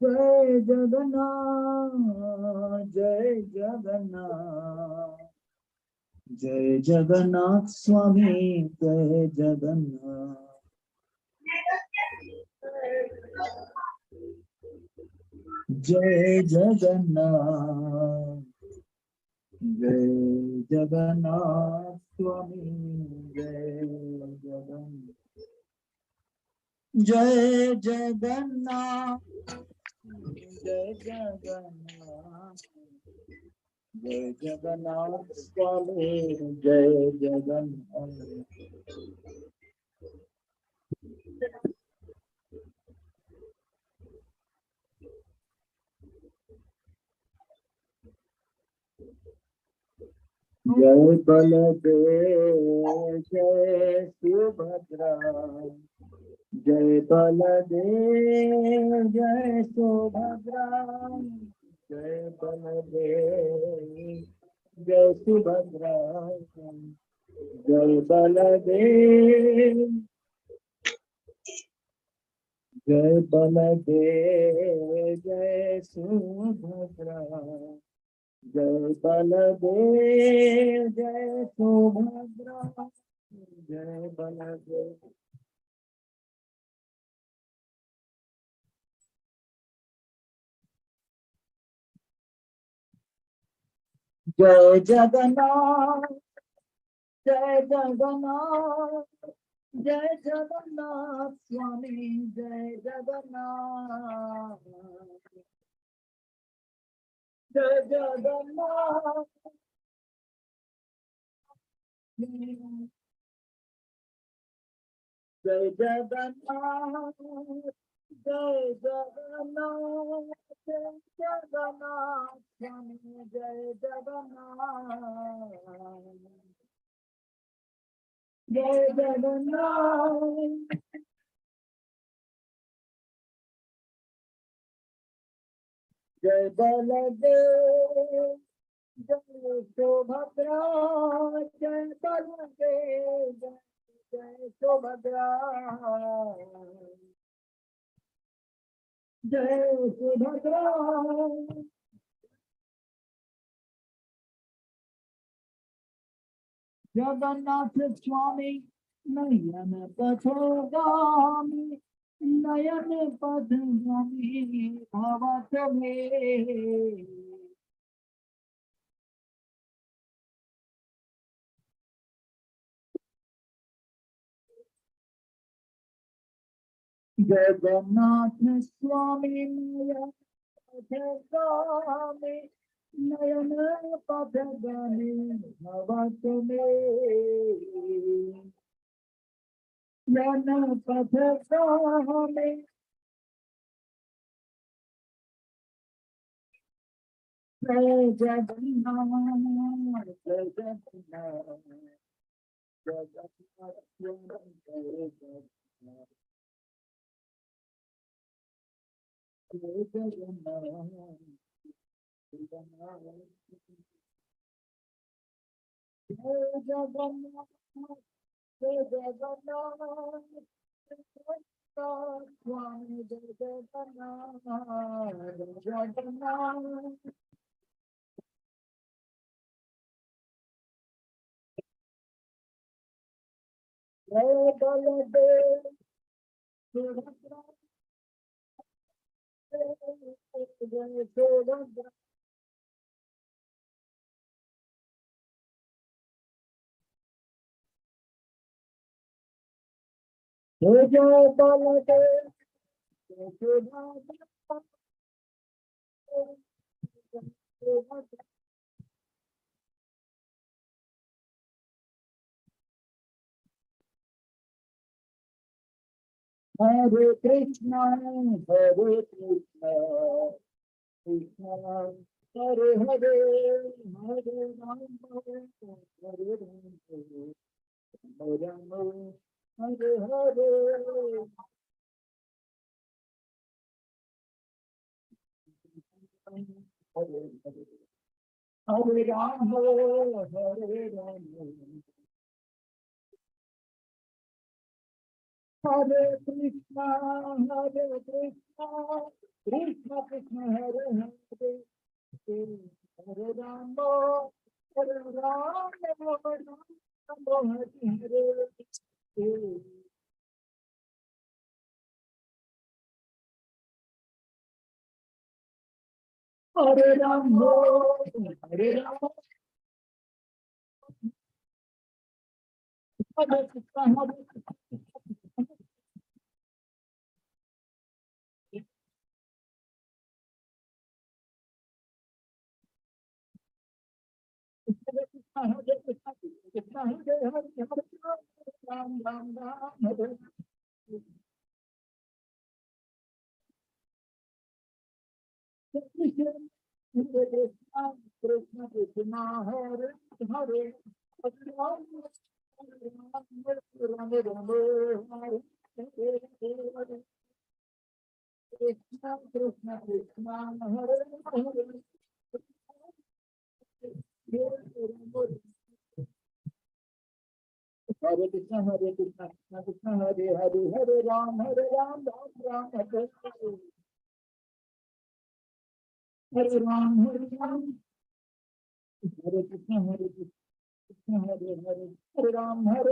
Jai Jagannath, Jai Jagannath, Jai Jagannath Swami, Jai Jagannath. Jai Jagannath, Jai Jagannath Swami, Jai Jagannath. Jai Jagannath, Jai Jagannath, Jai Jagannath Swami, Jai Jagannath. Jai Baladev, Jai Subhadra, Jai Baladev, Jai Subhadra, Jai Baladev, Jai Subhadra, Jai Baladev, Jai Baladev, Jai Subhadra, Jai Baladev, Jai Subhadra, Jai Baladev. Jai Jagannath, Jai Jagannath, Jai Jagannath Swami, Jai Jagannath. जय जगन्नाथ जय जगन्नाथ जय जगन्नाथ जय जगन्नाथ स्वामी जय जगन्नाथ जय जगन्नाथ जय बलदेव जय सुभद्रा जय बलदेव जय जय सुभद्रा जय सुभद्रा जगन्नाथ स्वामी नयन पथगामी नयन पथगामी भवत में जगन्नाथ स्वामी नयन पथगामी नयन पथगामी भवत में नयन पथगामी जय जगन्नाथ जय जगन्नाथ जगन्नाथ जय जगन्नाथ जय जगन्नाथ जय जगन्नाथ जय जगन्नाथ स्वामी जय जगन्नाथ जय जगन्नाथ जय बलदेव सुभद्रा जय सुभद्रा जय जय बलदेव जय सुभद्रा हरे कृष्णा कृष्णा हरे हरे हरे राम हरे राम हरे हरे हरे राम हरे राम हरे कृष्णा कृष्ण कृष्ण हरे हरे हरे राम हरे हरे हरे राम हरे राम हरे कृष्ण हरे कृष्ण हरे हरे राम राम राम हरे कृष्ण कृष्ण कृष्ण हरे हरे हरे राम राम राम हरे कृष्ण कृष्ण कृष्ण हरे हरे हरे कृष्ण कृष्ण कृष्ण हरे हरे हरे राम राम हरे हरे राम हरे कृष्ण हरे राम राम हरे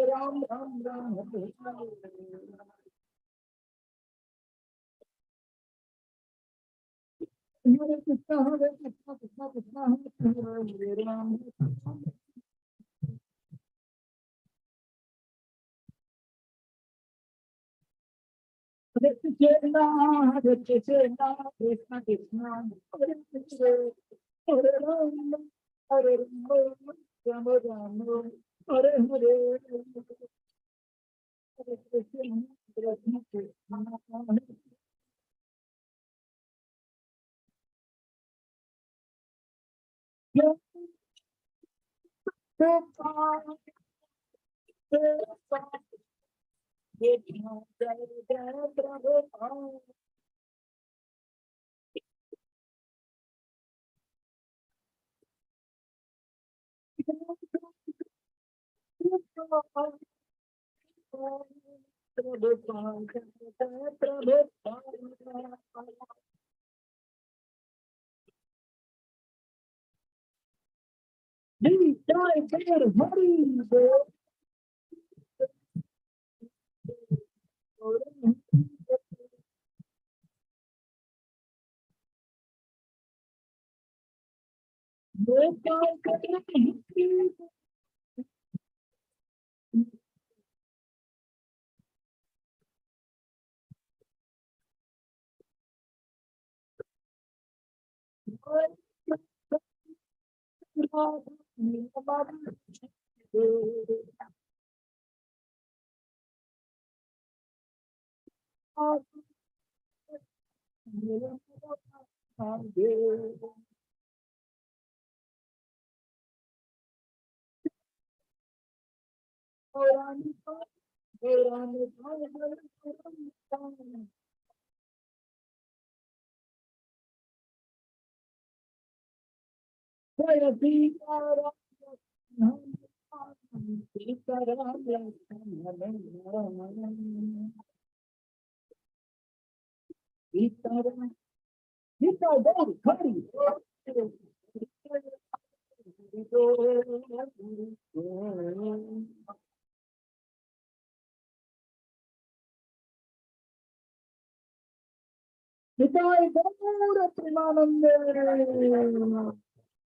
हरे कृष्ण कृष्ण हरे राम हरे कृष्ण कृष्ण हरे Hare Rama, Hare Rama, Rama Rama, Hare Hare, Hare Krishna, Krishna Krishna, Hare Rama, Hare Rama,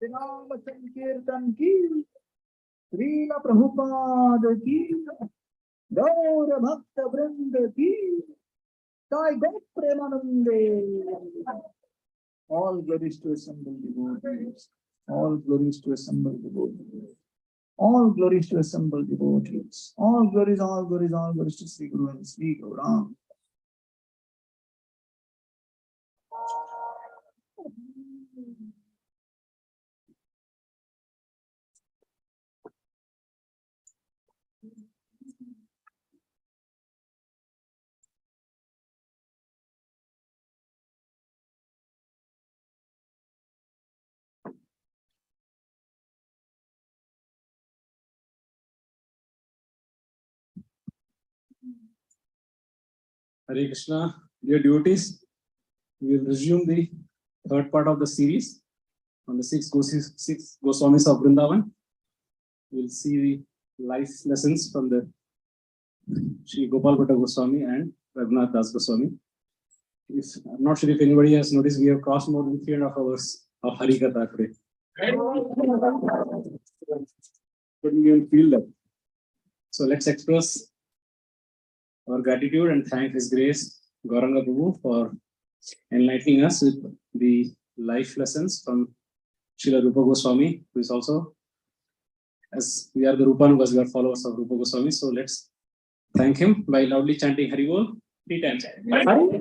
Ram Sankirtan ki, Srila Prabhupada ki, Gaura Bhakta Vrinda ki, Sai Gop Premanande. All glories to assembled devotees. All glories to assembled devotees. All glories to assembled devotees. All glories to Sri Guru and Sri Gaurang. Hare Krishna, dear devotees, we will resume the third part of the series on the six Goswamis of Vrindavan. We will see the life lessons from the Sri Gopal Bhatta Goswami and Raghunath Das Goswami. I'm not sure if anybody has noticed, we have crossed more than 3.5 hours of Harikatha today. But we will feel that. So let's express our gratitude and thank His Grace, Gauranga Prabhu, for enlightening us with the life lessons from Srila Rupa Goswami, who is also, as we are the Rupanugas, we are followers of Rupa Goswami. So let's thank him by loudly chanting Hari Bol 3 times. Hari.